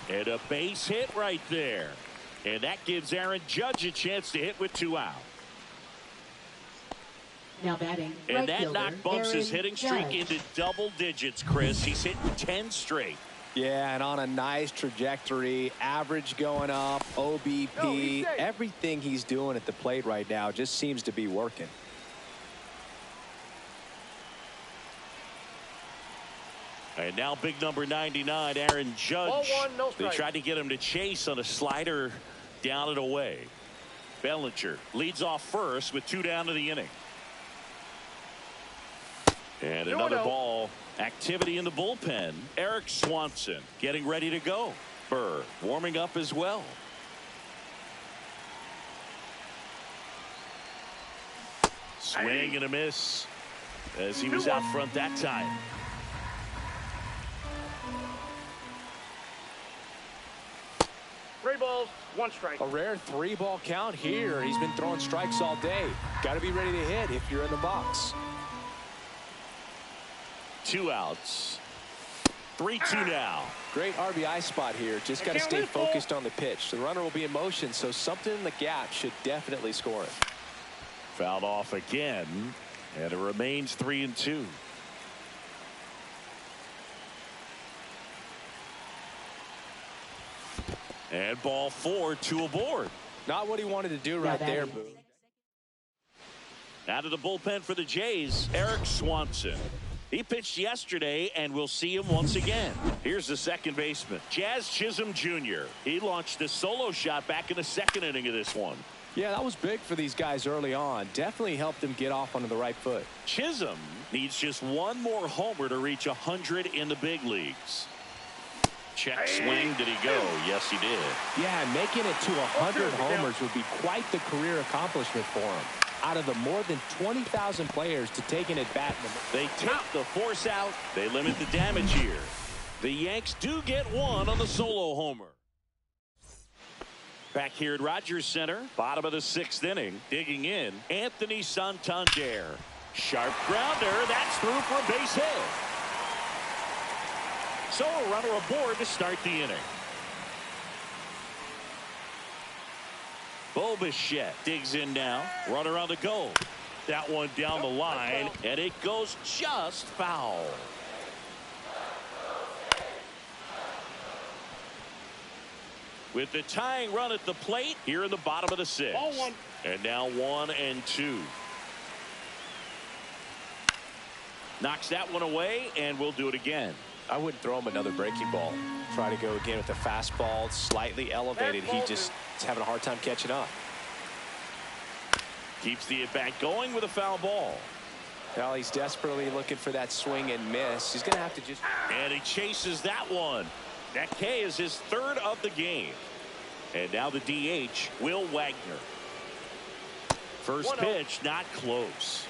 And a base hit right there. And that gives Aaron Judge a chance to hit with 2 out. Now batting. And that knock bumps his hitting streak into double digits, Chris. He's hitting 10 straight. Yeah, and on a nice trajectory, average going up, OBP, everything he's doing at the plate right now just seems to be working. And now big number 99, Aaron Judge. 0-1, no strike. They tried to get him to chase on a slider down and away. Bellinger leads off first with 2 down to the inning. And another ball. Activity in the bullpen. Eric Swanson getting ready to go. Burr warming up as well. Swing and a miss as he was out front that time. Three balls, 1 strike. A rare 3-ball count here. He's been throwing strikes all day. Got to be ready to hit if you're in the box. 2 outs. 3-2 now. Great RBI spot here. Just got to stay focused on the pitch. The runner will be in motion, so something in the gap should definitely score it. Fouled off again, and it remains 3-2. And ball 4, 2 aboard. Not what he wanted to do right there, Boone. Out of the bullpen for the Jays, Eric Swanson. He pitched yesterday, and we'll see him once again. Here's the second baseman, Jazz Chisholm Jr. He launched a solo shot back in the 2nd inning of this one. Yeah, that was big for these guys early on. Definitely helped them get off onto the right foot. Chisholm needs just 1 more homer to reach 100 in the big leagues. Check swing. Did he go? Yes, he did. Yeah, making it to 100 homers would be quite the career accomplishment for him. out of the more than 20,000 players to take an at-bat. They take the force out. They limit the damage here. The Yanks do get one on the solo homer. Back here at Rogers Center, bottom of the 6th inning, digging in, Anthony Santander. Sharp grounder, that's through for a base hit. So a runner aboard to start the inning. Bobichette digs in now. Runner on the go. That one down the line, and it goes just foul. With the tying run at the plate here in the bottom of the 6th. And now 1-2. Knocks that one away, and we'll do it again. I wouldn't throw him another breaking ball. Try to go again with the fastball, slightly elevated. He just is having a hard time catching up. Keeps the at-bat going with a foul ball. Well, he's desperately looking for that swing and miss. He's going to have to just... And he chases that one. That K is his 3rd of the game. And now the DH, Will Wagner. First pitch, not close.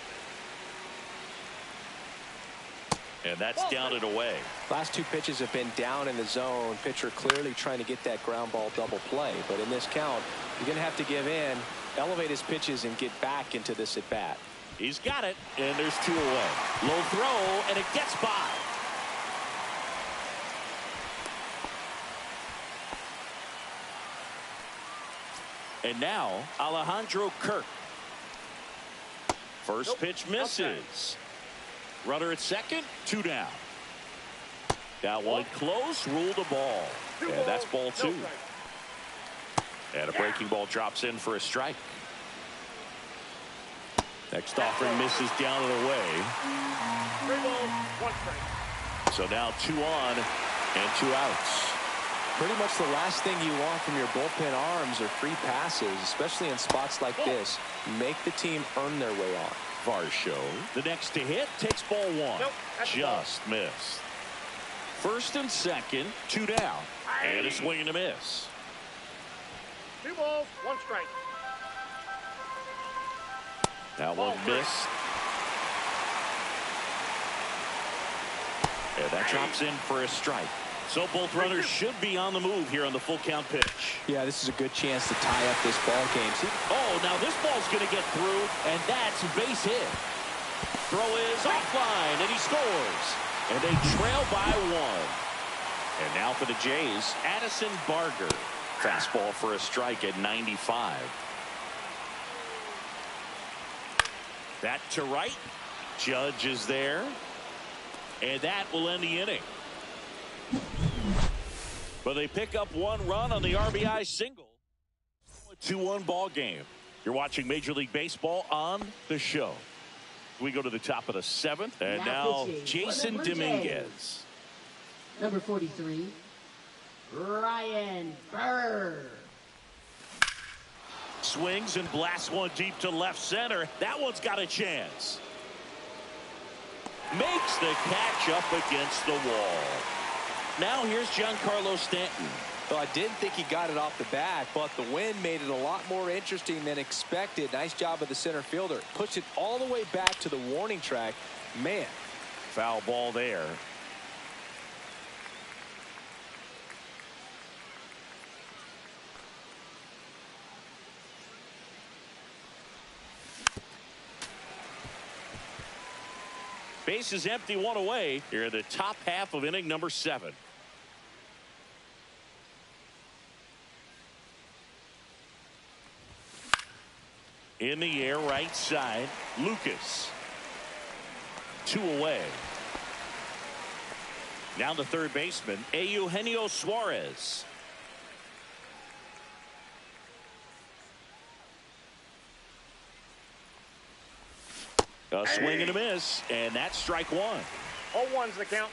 And that's down and away. Last 2 pitches have been down in the zone. Pitcher clearly trying to get that ground ball double play. But in this count, you're going to have to give in, elevate his pitches, and get back into this at bat. He's got it, and there's 2 away. Low throw, and it gets by. And now Alejandro Kirk. First pitch misses. Runner at second, 2 down. That one close, ruled a ball. And that's ball 2. And a breaking ball drops in for a strike. Next offering misses down and away. 3 balls, 1 strike. So now 2 on and 2 outs. Pretty much the last thing you want from your bullpen arms are free passes, especially in spots like this. Make the team earn their way on. Varsho, the next to hit, takes ball 1. Nope, just missed. First and second, 2 down. And a swing and a miss. 2 balls, 1 strike. That one missed. And that drops in for a strike. So both runners should be on the move here on the full count pitch. Yeah, this is a good chance to tie up this ball game. See? Oh, now this ball's going to get through, and that's a base hit. Throw is offline, and he scores. And they trail by 1. And now for the Jays, Addison Barger. Fastball for a strike at 95. That to right. Judge is there. And that will end the inning. But they pick up 1 run on the RBI single. A 2-1 ball game. You're watching Major League Baseball on the show. We go to the top of the 7th. And now Jason Dominguez. Number 43, Ryan Burr. Swings and blasts one deep to left center. That one's got a chance. Makes the catch up against the wall. Now here's Giancarlo Stanton. Well, I didn't think he got it off the bat, but the wind made it a lot more interesting than expected. Nice job of the center fielder. Puts it all the way back to the warning track. Man. Foul ball there. Base is empty, 1 away. Here in the top half of inning number 7. In the air, right side, Lucas. 2 away. Now the third baseman, Eugenio Suarez. A swing and a miss, and that's strike 1. 0-1's the count.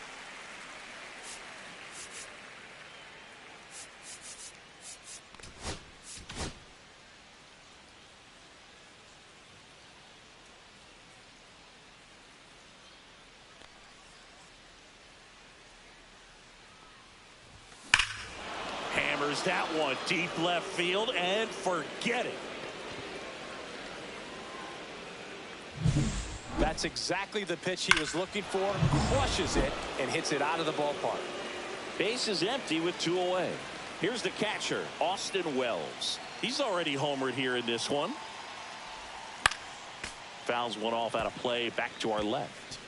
Hammers that one deep left field and forget it. That's exactly the pitch he was looking for. Crushes it and hits it out of the ballpark. Base is empty with 2 away. Here's the catcher, Austin Wells. He's already homered here in this one. Fouls one off out of play, back to our left.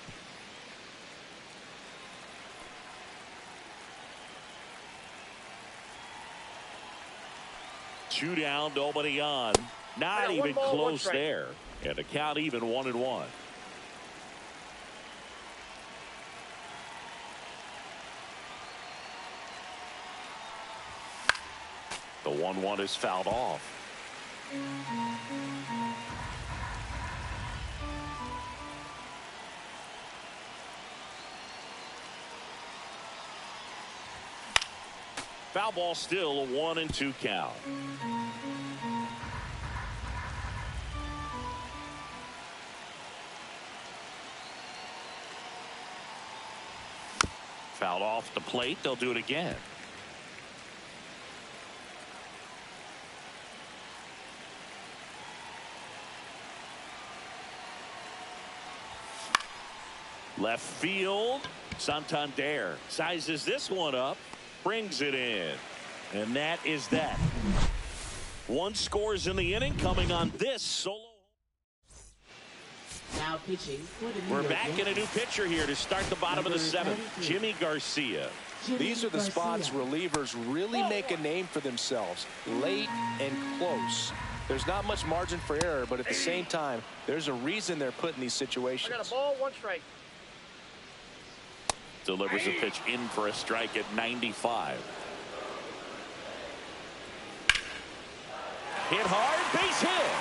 Two down, nobody on. Not even close there. And the count even 1-1. The 1-1 is fouled off. Foul ball, still a 1-2 count. Fouled off the plate. They'll do it again. Left field. Santander sizes this one up, brings it in, and that is that. One scores in the inning, coming on this solo. Now pitching for the We're back in a new pitcher here to start the bottom of the 7th. Jimmy Garcia. These are the spots relievers really make a name for themselves. Late and close. There's not much margin for error, but at the same time, there's a reason they're put in these situations. I got a ball, 1 strike. Delivers a pitch in for a strike at 95. Hit hard, base hit.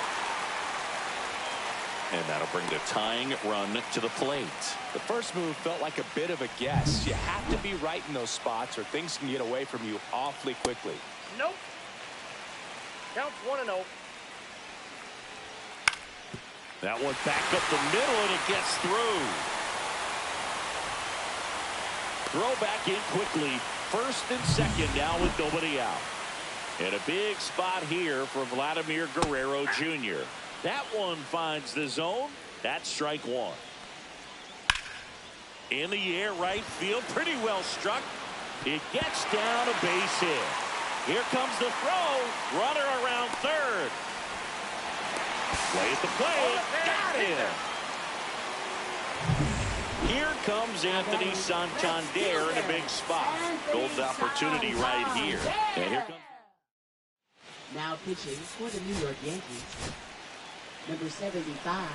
And that'll bring the tying run to the plate. The first move felt like a bit of a guess. You have to be right in those spots or things can get away from you awfully quickly. Nope. Counts 1-0. That one back up the middle, and it gets through. Throw back in quickly. First and second now with nobody out. And a big spot here for Vladimir Guerrero Jr. That one finds the zone. That's strike 1. In the air, right field, pretty well struck. It gets down, a base hit. Here comes the throw. Runner around third. Play at the plate. Got it. Here comes Anthony Santander in a big spot. Golden opportunity right here. And here comes. Now pitching for the New York Yankees, number 75,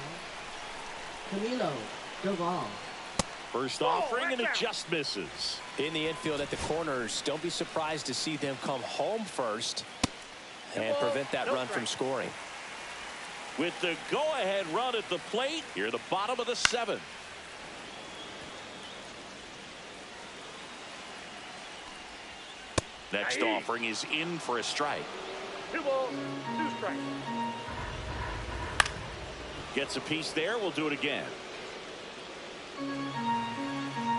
Camilo Dif.All. First offering, and it just misses. In the infield at the corners, don't be surprised to see them come home first and prevent that run from scoring. With the go-ahead run at the plate, here at the bottom of the 7th. Next offering is in for a strike. 2 balls, 2 strikes. Gets a piece there. We'll do it again.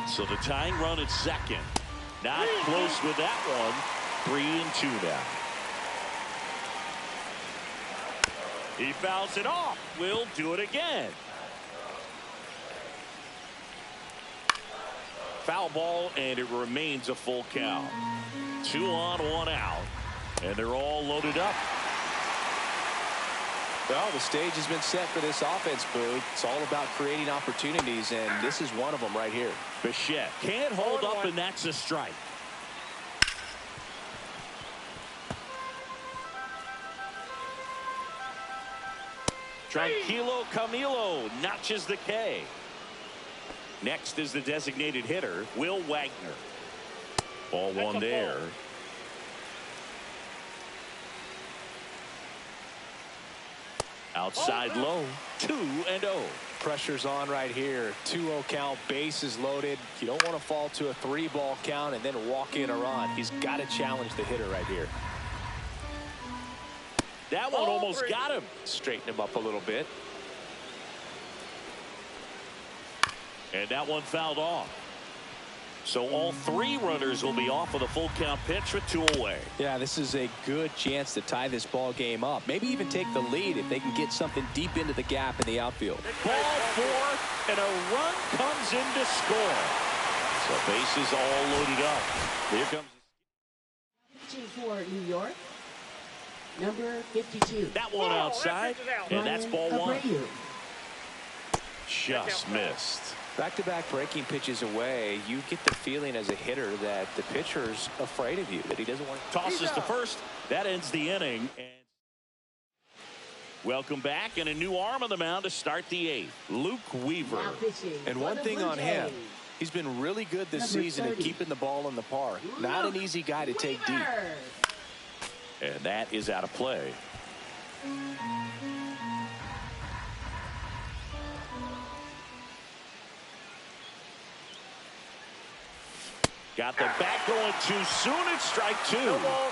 So the tying run at second. Not close with that one. 3-2 now. He fouls it off. We'll do it again. Foul ball, and it remains a full count. 2 on, 1 out. And they're all loaded up. Well, the stage has been set for this offense, Boog. It's all about creating opportunities, and this is one of them right here. Bichette can't hold up, and that's a strike. Tranquilo Camilo notches the K. Next is the designated hitter, Will Wagner. Ball 1 there. Outside low, 2-0. Pressure's on right here. 2-0 count, bases loaded. You don't want to fall to a 3-ball count and then walk in a run. He's got to challenge the hitter right here. That one almost got him. Straighten him up a little bit. And that one fouled off. So all 3 runners will be off with a full count pitch with 2 away. Yeah, this is a good chance to tie this ball game up. Maybe even take the lead if they can get something deep into the gap in the outfield. Ball 4, and a run comes in to score. So bases all loaded up. Here comes. Pitching for New York, number 52. That one outside, and that's ball 1. Abreu. Just missed. Back-to-back breaking pitches away, you get the feeling as a hitter that the pitcher's afraid of you, that he doesn't want to. Tosses to first. That ends the inning. And welcome back, and a new arm on the mound to start the 8th. Luke Weaver. Now pitching And for one the thing Blue on him, Jays, he's been really good this Number season at 30. keeping the ball in the park. Not an easy guy to take deep. Weaver. And that is out of play. Got the bat going too soon. It's strike 2.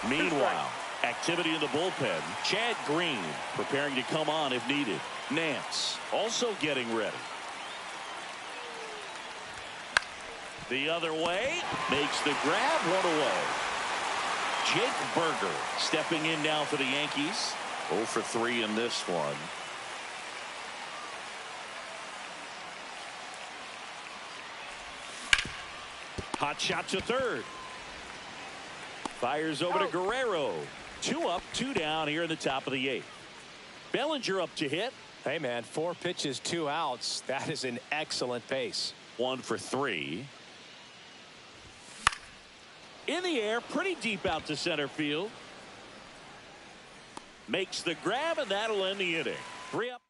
Meanwhile, activity in the bullpen. Chad Green preparing to come on if needed. Nance also getting ready. The other way, makes the grab, 1 away. Jake Berger stepping in now for the Yankees. 0 for 3 in this one. Hot shot to third. Fires over to Guerrero. 2 up, 2 down here in the top of the 8th. Bellinger up to hit. Hey, man, 4 pitches, 2 outs. That is an excellent pace. 1 for 3. In the air, pretty deep out to center field. Makes the grab, and that'll end the inning. 3 up.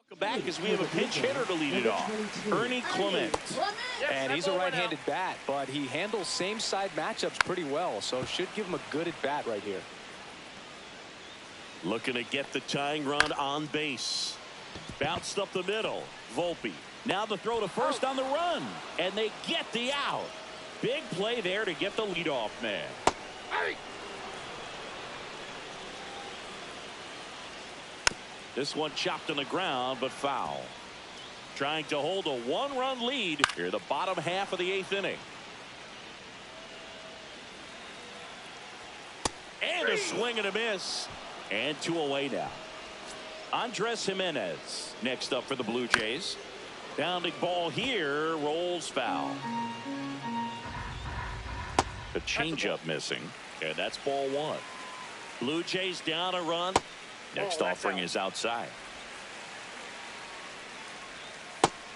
Welcome back as we have a pinch hitter to lead it off. Ernie Clement. And he's a right-handed bat, but he handles same-side matchups pretty well, so should give him a good at-bat right here. Looking to get the tying run on base. Bounced up the middle. Volpe. Now the throw to first on the run, and they get the out. Big play there to get the leadoff man. This one chopped on the ground, but foul. Trying to hold a 1-run lead here, the bottom half of the 8th inning. And a swing and a miss. And 2 away now. Andres Jimenez next up for the Blue Jays. Bounding ball here, rolls foul. The changeup missing, and that's ball 1. Blue Jays down a run. Next offering is outside.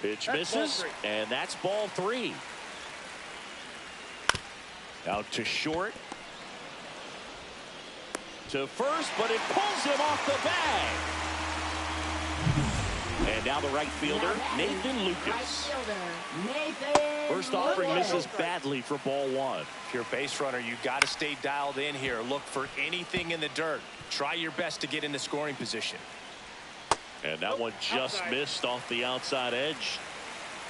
Pitch misses, and that's ball 3. Out to short. To first, but it pulls him off the bag. And now the right fielder, Nathan Lucas. First offering misses badly for ball 1. If you're a base runner, you've got to stay dialed in here. Look for anything in the dirt. Try your best to get into scoring position. And that one just missed off the outside edge.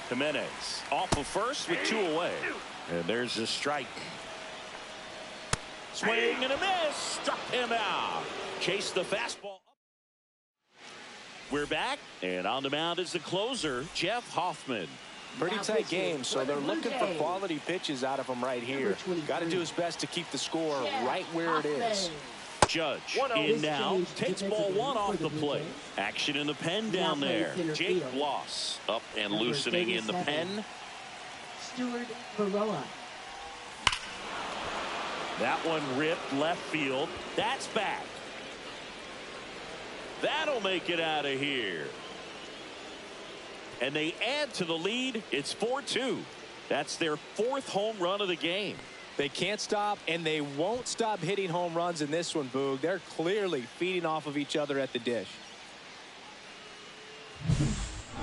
Jimenez off of first with 2 away. And there's a strike. Swing and a miss. Struck him out. Chased the fastball. We're back, and on the mound is the closer, Jeff Hoffman. Pretty tight game, so they're looking for quality pitches out of him right here. Got to do his best to keep the score right where it is. Judge in now, takes ball 1 off the plate. Action in the pen down there. Jake Bloss up and loosening in the pen. Stuart Baroa. That one ripped left field. That's back. That'll make it out of here. And they add to the lead. It's 4-2. That's their 4th home run of the game. They can't stop, and they won't stop hitting home runs in this one, Boog. They're clearly feeding off of each other at the dish.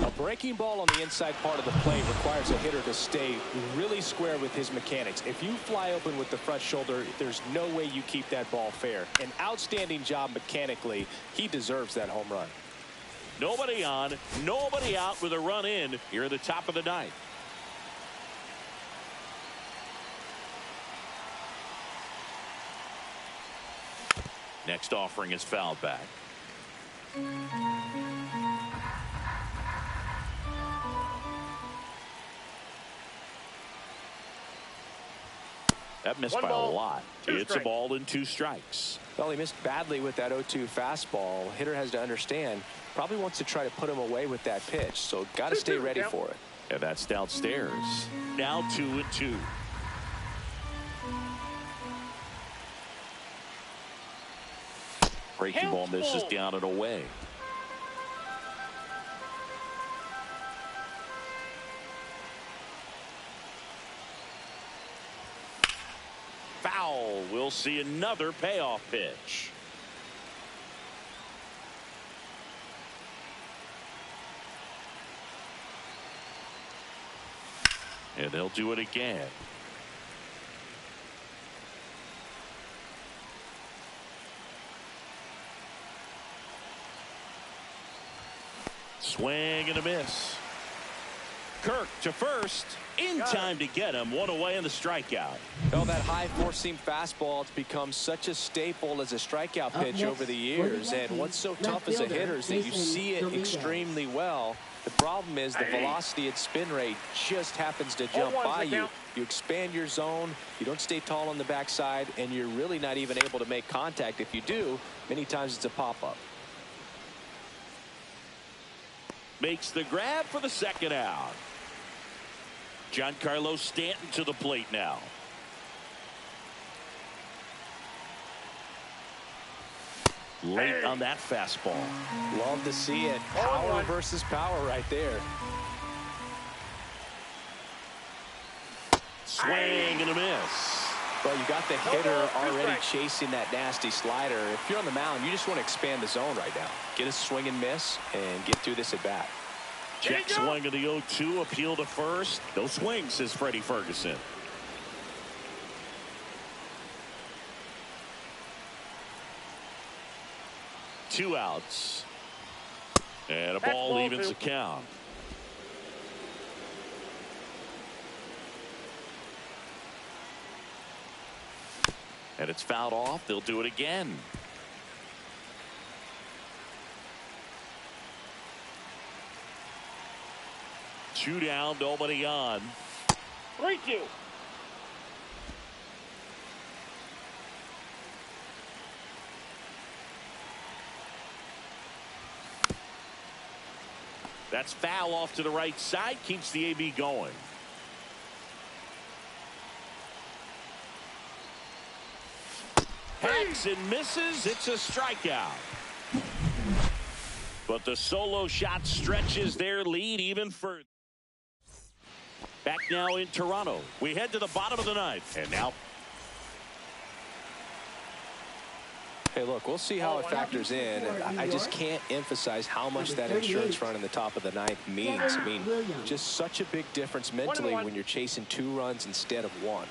A breaking ball on the inside part of the plate requires a hitter to stay really square with his mechanics. If you fly open with the front shoulder, there's no way you keep that ball fair. An outstanding job mechanically. He deserves that home run. Nobody on, nobody out with a run in here at the top of the 9th. Next offering is fouled back. That missed One by a ball, lot. two It's a strikes. ball and 2 strikes. Well, he missed badly with that 0-2 fastball. Hitter has to understand, probably wants to try to put him away with that pitch, so got to stay ready for it. And that's downstairs. Now 2-2. Breaking ball misses down and away. Foul. We'll see another payoff pitch. And they'll do it again. Swing and a miss. Kirk to first. In time to get him. One away in the strikeout. Well, that high four-seam fastball has become such a staple as a strikeout pitch over the years. And what's so tough as a hitter is that you see it extremely well. The problem is the velocity and spin rate just happens to jump by you. You expand your zone, you don't stay tall on the backside, and you're really not even able to make contact. If you do, many times it's a pop-up. Makes the grab for the second out. Giancarlo Stanton to the plate now. Late on that fastball. Love to see it. Power versus power right there. Swing and a miss. Well, you got the hitter already chasing that nasty slider. If you're on the mound, you just want to expand the zone right now. Get a swing and miss and get through this at bat. Check swing of the 0-2, appeal to first. No swing, says Freddie Ferguson. Two outs. And a ball evens the count. And it's fouled off. They'll do it again. Two down, nobody on. 3-2. That's foul off to the right side. Keeps the AB going. Hacks and misses. It's a strikeout. But the solo shot stretches their lead even further. Back now in Toronto. We head to the bottom of the ninth. And now. Hey, look, we'll see how it factors in. I just can't emphasize how much that insurance run in the top of the ninth means. I mean, just such a big difference mentally when you're chasing 2 runs instead of 1.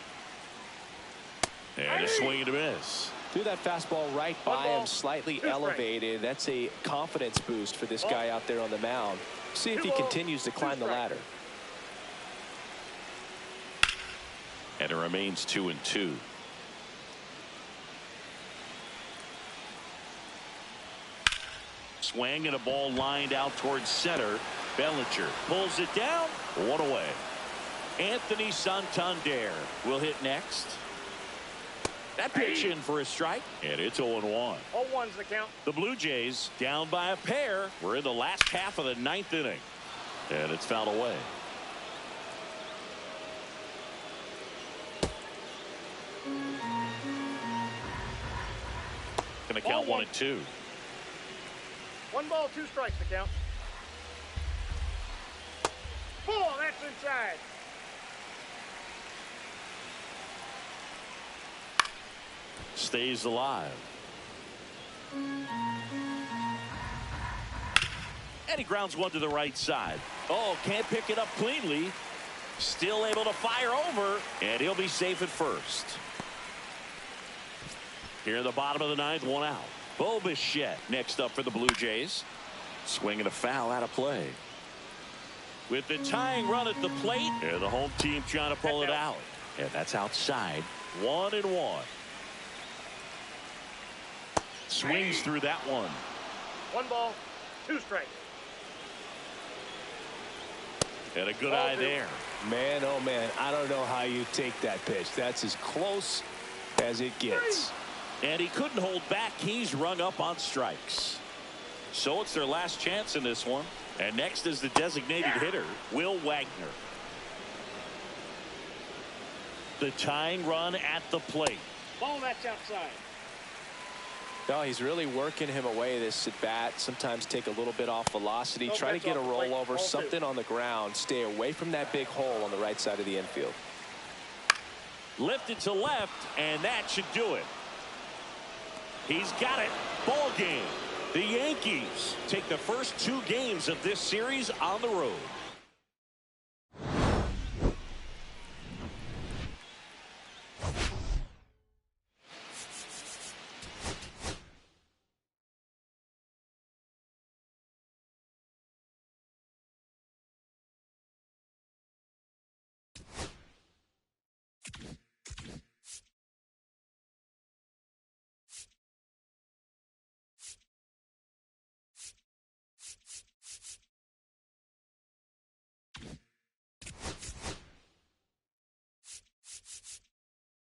And a swing and a miss. Threw that fastball right by him, slightly elevated. That's a confidence boost for this guy out there on the mound. See if he continues to climb the ladder. And it remains 2-2. Swing and a ball lined out towards center. Bellinger pulls it down. 1 away. Anthony Santander will hit next. That pitch in for a strike, and it's 0-1. 0-1's the count. The Blue Jays down by a pair. We're in the last half of the 9th inning. And it's fouled away. Gonna count 1-2. 1 ball, 2 strikes to count. Ball, that's inside. Stays alive. And he grounds one to the right side. Oh, can't pick it up cleanly. Still able to fire over, and he'll be safe at first. Here in the bottom of the 9th, 1 out. Bo Bichette next up for the Blue Jays. Swinging a foul out of play. With the tying run at the plate, and the home team trying to pull it out. And that's outside. 1-1. Swings through that one. 1 ball, 2 strikes. And a good eye there. Man, oh man, I don't know how you take that pitch. That's as close as it gets. And he couldn't hold back. He's rung up on strikes. So it's their last chance in this one. And next is the designated hitter, Will Wagner. The tying run at the plate. Ball, that's outside. No, he's really working him away this at bat. Sometimes take a little bit off velocity. Try to get a rollover, something on the ground. Stay away from that big hole on the right side of the infield. Lifted to left, and that should do it. He's got it. Ball game. The Yankees take the first 2 games of this series on the road.